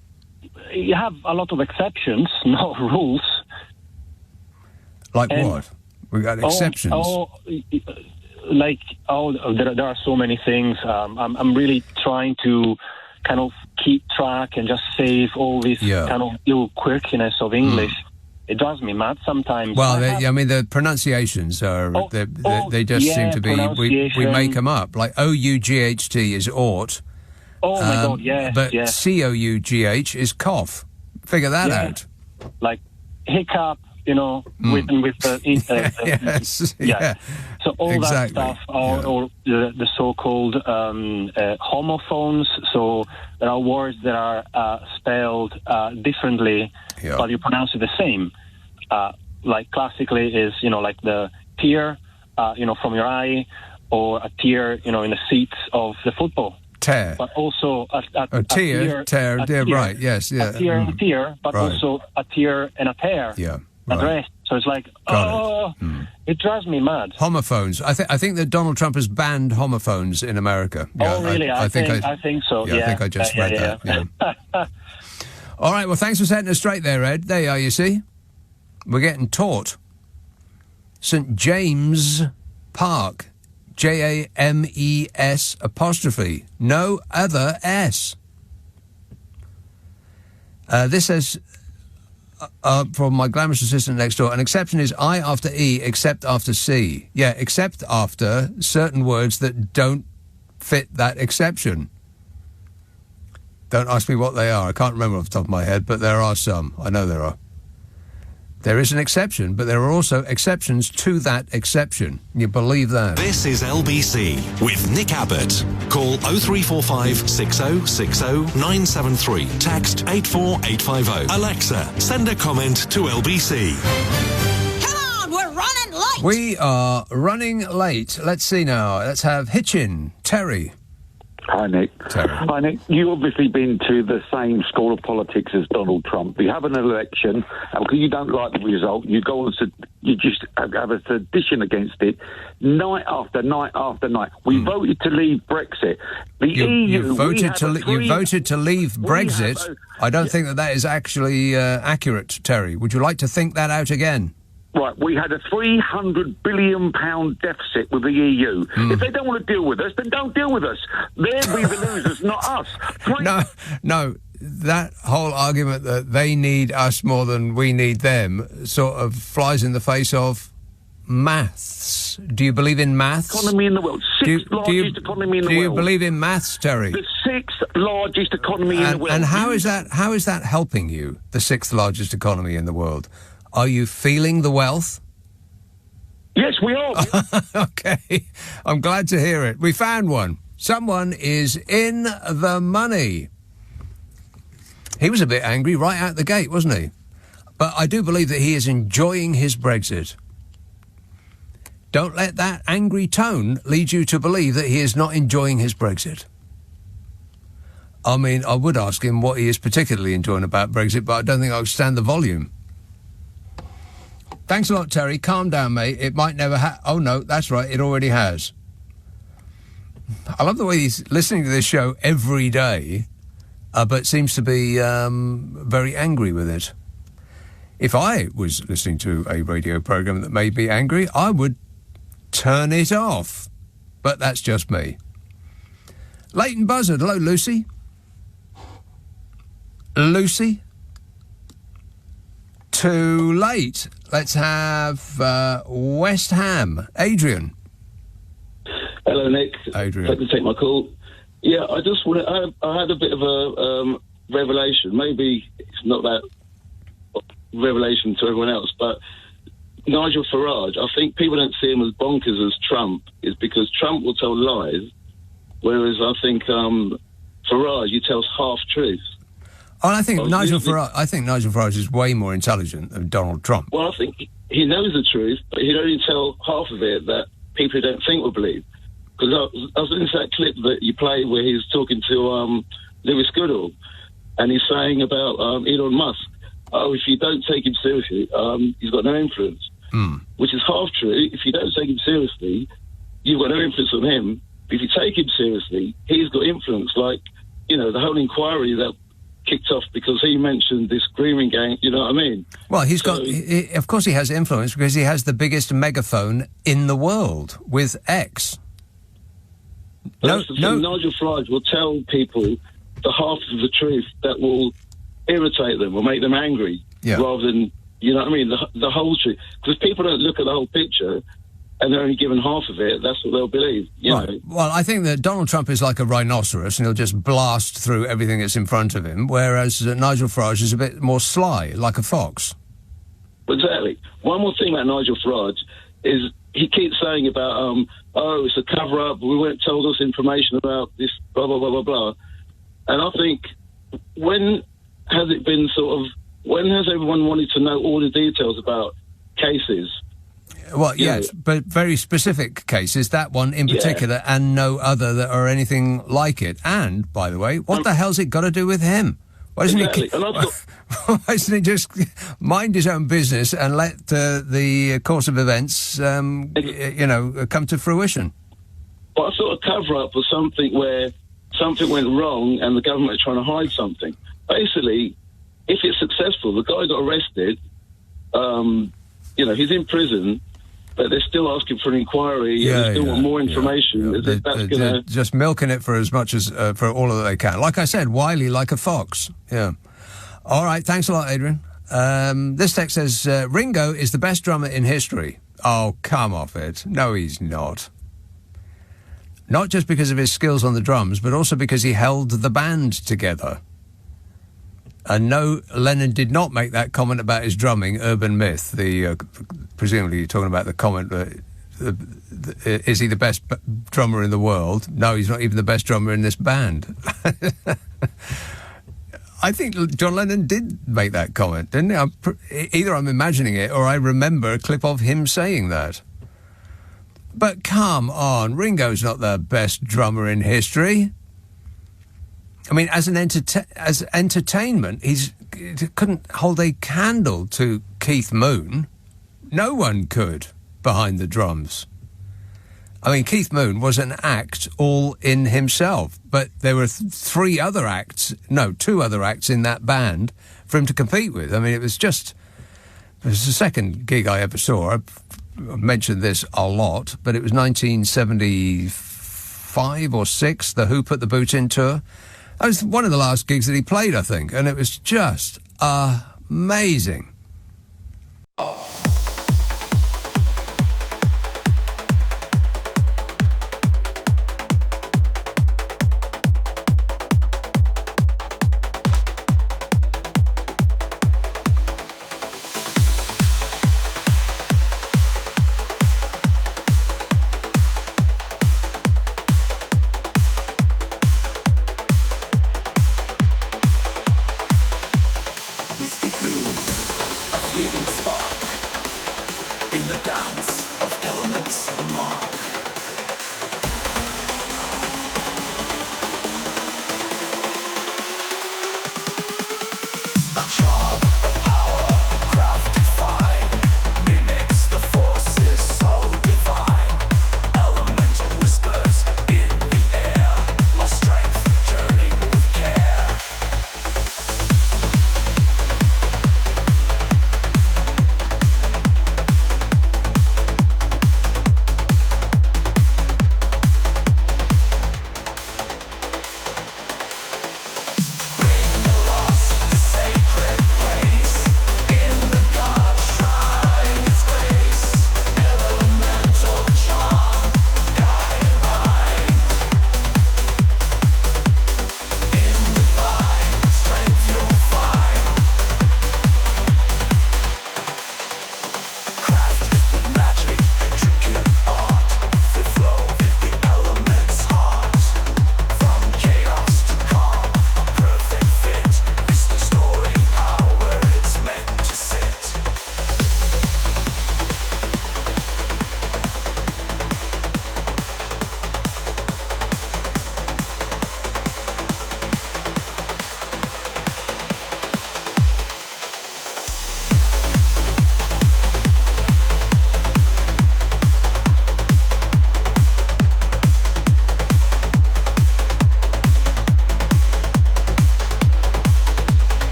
you have a lot of exceptions, not rules. Like what? We got exceptions. There are so many things. I'm really trying to kind of keep track and just save all this kind of little quirkiness of English. It drives me mad sometimes. Well, the pronunciations are, they just seem to be, we make them up. Like OUGHT is ought. Oh, my God, yes. But COUGH is cough. Figure that out. Like hiccup, with the... yes, yeah. So all that stuff, or the so-called homophones, so there are words that are spelled differently, but you pronounce it the same. Like classically is, like the tear, from your eye, or a tear, in the seats of the football. Tear. But also a tear, right, yes, yeah. A tear and a tear, but also a tear and a tear. Yeah. Right. Rest. So it's like, it drives me mad. Homophones. I think that Donald Trump has banned homophones in America. Yeah, really? I think so. Yeah, I think I just read that. Yeah. All right, well, thanks for setting us straight there, Ed. There you are, you see. We're getting taught. St. James Park. JAMES apostrophe. No other S. This says... from my glamorous assistant next door, an exception is I after E, except after C. Yeah, except after certain words that don't fit that exception. Don't ask me what they are. I can't remember off the top of my head, but there are some. I know there are. There is an exception, but there are also exceptions to that exception. You believe that? This is LBC with Nick Abbott. Call 0345 6060 973. Text 84850. Alexa, send a comment to LBC. Come on, we're running late. We are running late. Let's see now. Let's have Hitchin, Terry. Hi, Nick. Terry. Hi, Nick. You've obviously been to the same school of politics as Donald Trump. You have an election, and because you don't like the result, you go on to, you just have a sedition against it, night after night after night. We voted to leave Brexit. The EU... You voted to leave Brexit? I don't think that is actually accurate, Terry. Would you like to think that out again? Right, we had a £300 billion deficit with the EU. If they don't want to deal with us, then don't deal with us. They'll be the losers, not us. No, that whole argument that they need us more than we need them sort of flies in the face of maths. Do you believe in maths? Economy in the world. Sixth largest economy in the world. Do you believe in maths, Terry? The sixth largest economy in the world. And how is that helping you, the sixth largest economy in the world? Are you feeling the wealth? Yes, we are. Okay. I'm glad to hear it. We found one. Someone is in the money. He was a bit angry right out the gate, wasn't he? But I do believe that he is enjoying his Brexit. Don't let that angry tone lead you to believe that he is not enjoying his Brexit. I mean, I would ask him what he is particularly enjoying about Brexit, but I don't think I would stand the volume. Thanks a lot, Terry. Calm down, mate. It might never Oh, no, that's right. It already has. I love the way he's listening to this show every day, but seems to be very angry with it. If I was listening to a radio programme that made me angry, I would turn it off. But that's just me. Leighton Buzzard. Hello, Lucy. Lucy? Too late. Let's have West Ham. Adrian. Hello, Nick. Adrian. Thanks for taking my call. Yeah, I just want I had a bit of a revelation. Maybe it's not that revelation to everyone else, but Nigel Farage, I think people don't see him as bonkers as Trump, is because Trump will tell lies, whereas I think Farage, he tells half-truths. Oh, I think Nigel Farage is way more intelligent than Donald Trump. Well, I think he knows the truth, but he'd only tell half of it that people who don't think will believe. Because I was listening to that clip that you played where he's talking to Lewis Goodall, and he's saying about Elon Musk, if you don't take him seriously, he's got no influence. Which is half true. If you don't take him seriously, you've got no influence on him. If you take him seriously, he's got influence. Like, the whole inquiry that kicked off because he mentioned this grooming gang. You know what I mean? Well, of course he has influence because he has the biggest megaphone in the world with X. That's the thing. Nigel Farage will tell people the half of the truth that will irritate them or make them angry, rather than, you know what I mean, the whole truth. Because people don't look at the whole picture and they're only given half of it, that's what they'll believe. You know? Well, I think that Donald Trump is like a rhinoceros and he'll just blast through everything that's in front of him, whereas Nigel Farage is a bit more sly, like a fox. Exactly. One more thing about Nigel Farage is he keeps saying about, it's a cover-up, we weren't told us information about this, blah, blah, blah, blah, blah. And I think, when has everyone wanted to know all the details about cases? Well, yes, but very specific cases, that one in particular, and no other that are anything like it. And, by the way, what the hell's it got to do with him? Why doesn't he just mind his own business and let the course of events, come to fruition? Well, I thought a cover-up was something where something went wrong and the government are trying to hide something. Basically, if it's successful, the guy got arrested, he's in prison, but they're still asking for an inquiry, and they still want more information. They're just milking it for as much as, for all that they can. Like I said, wily like a fox. Yeah. All right, thanks a lot, Adrian. This text says, Ringo is the best drummer in history. Oh, come off it. No, he's not. Not just because of his skills on the drums, but also because he held the band together. And no, Lennon did not make that comment about his drumming, urban myth. Presumably you're talking about the comment that is he the best drummer in the world? No, he's not even the best drummer in this band. I think John Lennon did make that comment, didn't he? Either I'm imagining it or I remember a clip of him saying that. But come on, Ringo's not the best drummer in history. I mean, as entertainment, he couldn't hold a candle to Keith Moon. No one could behind the drums. I mean, Keith Moon was an act all in himself, but there were two other acts in that band for him to compete with. I mean, it was the second gig I ever saw. I've mentioned this a lot, but it was 1975 or 6, the Who Put the Boot In tour. That was one of the last gigs that he played, I think, and it was just amazing.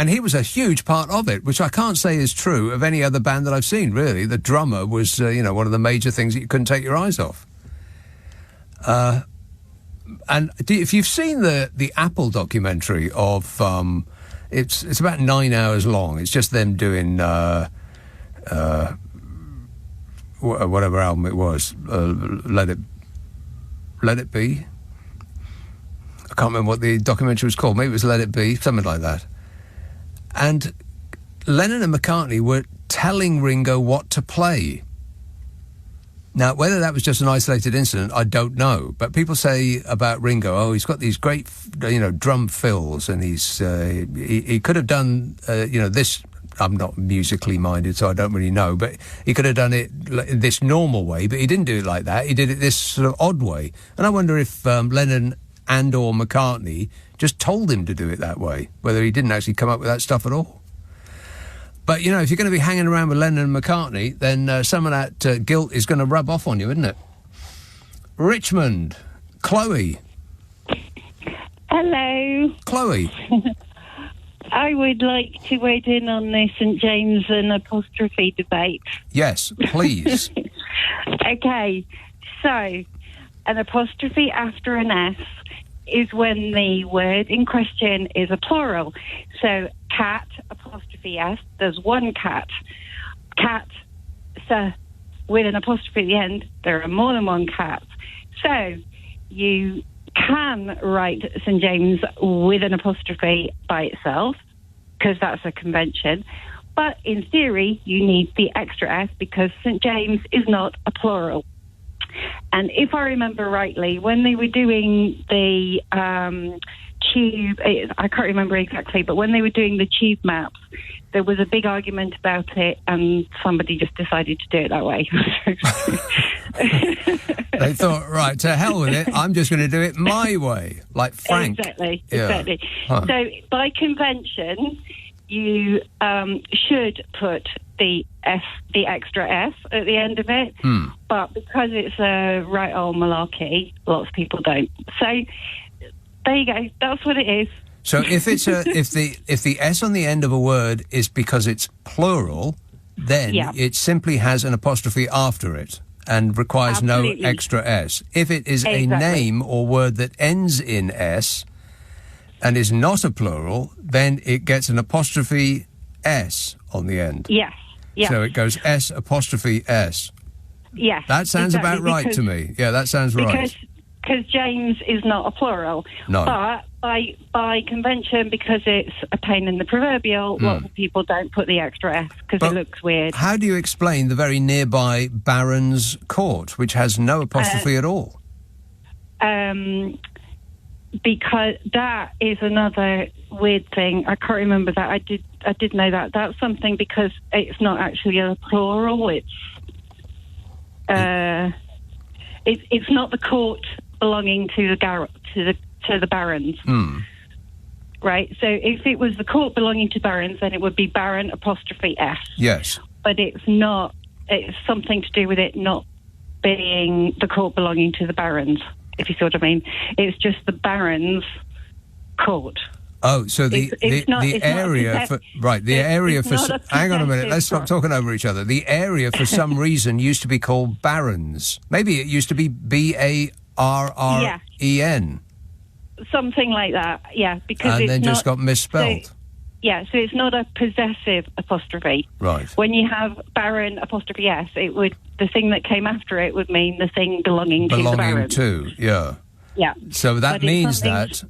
And he was a huge part of it, which I can't say is true of any other band that I've seen, really. The drummer was, one of the major things that you couldn't take your eyes off. And if you've seen the Apple documentary of... It's about 9 hours long. It's just them doing whatever album it was. Let It Be. I can't remember what the documentary was called. Maybe it was Let It Be, something like that. And Lennon and McCartney were telling Ringo what to play. Now, whether that was just an isolated incident, I don't know. But people say about Ringo, he's got these great, drum fills, and he could have done, this. I'm not musically minded, so I don't really know. But he could have done it this normal way, but he didn't do it like that. He did it this sort of odd way. And I wonder if Lennon and or McCartney just told him to do it that way, whether he didn't actually come up with that stuff at all. But, if you're going to be hanging around with Lennon and McCartney, then some of that guilt is going to rub off on you, isn't it? Richmond, Chloe. Hello. Chloe. I would like to weigh in on the St James and apostrophe debate. Yes, please. Okay, so an apostrophe after an S is when the word in question is a plural. So cat, apostrophe S, there's one cat. Cat, with an apostrophe at the end, there are more than one cat. So you can write St James with an apostrophe by itself, because that's a convention. But in theory, you need the extra S because St James is not a plural. And if I remember rightly, when they were doing the tube, I can't remember exactly, but when they were doing the tube maps, there was a big argument about it, and somebody just decided to do it that way. They thought, right, to hell with it, I'm just going to do it my way, like Frank. Exactly. Huh. So by convention, you should put the extra S at the end of it, but because it's a right old malarkey, lots of people don't. So there you go. That's what it is. So if it's if the S on the end of a word is because it's plural, then it simply has an apostrophe after it and requires no extra S. If it is a name or word that ends in S and is not a plural, then it gets an apostrophe S on the end. Yes. Yeah. So it goes S apostrophe S. Yes. That sounds about right to me. Yeah, that sounds right. Because James is not a plural. No. But by convention, because it's a pain in the proverbial, lots of people don't put the extra S because it looks weird. How do you explain the very nearby Baron's Court, which has no apostrophe at all? Because that is another weird thing. I can't remember that. I did know that. That's something because it's not actually a plural. It's not the court belonging to the barons. Right? So if it was the court belonging to barons, then it would be Baron apostrophe S. Yes. But it's not. It's something to do with it not being the court belonging to the barons, if you see what I mean. It's just the barons' court. Oh, so the area for hang on a minute, let's stop talking over each other. The area for some reason used to be called Barons. Maybe it used to be Barren. Something like that, yeah. Because and it's then just not, got misspelled. So it's not a possessive apostrophe. Right. When you have Baron apostrophe S, the thing that came after it would mean the thing belonging to the Baron. Yeah. Yeah. So that means that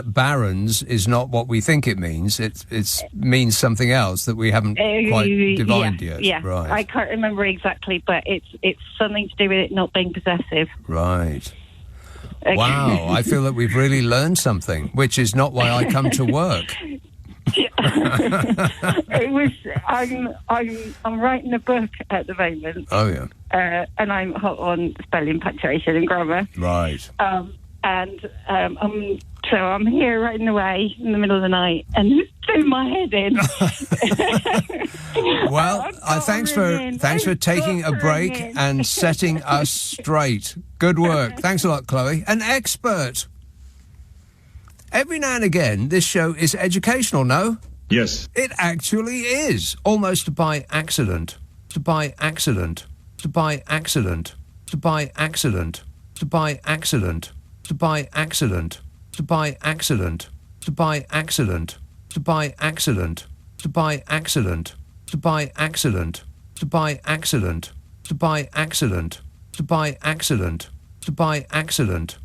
barons is not what we think it means. It means something else that we haven't quite divined yet. Yeah. Right. I can't remember exactly, but it's something to do with it not being possessive. Right. Okay. Wow, I feel that we've really learned something, which is not why I come to work. I'm writing a book at the moment. Oh yeah. And I'm hot on spelling, punctuation, and grammar. Right. So I'm here writing away in the middle of the night and doing my head in. Well, thanks for taking a break and setting us straight. Good work. Thanks a lot, Chloe. An expert. Every now and again, this show is educational, no? Yes. It actually is. Almost by accident. By accident. By accident. By accident. By accident. By accident. By accident. By accident. By accident. By accident. By accident. By accident. By accident. By accident. By accident.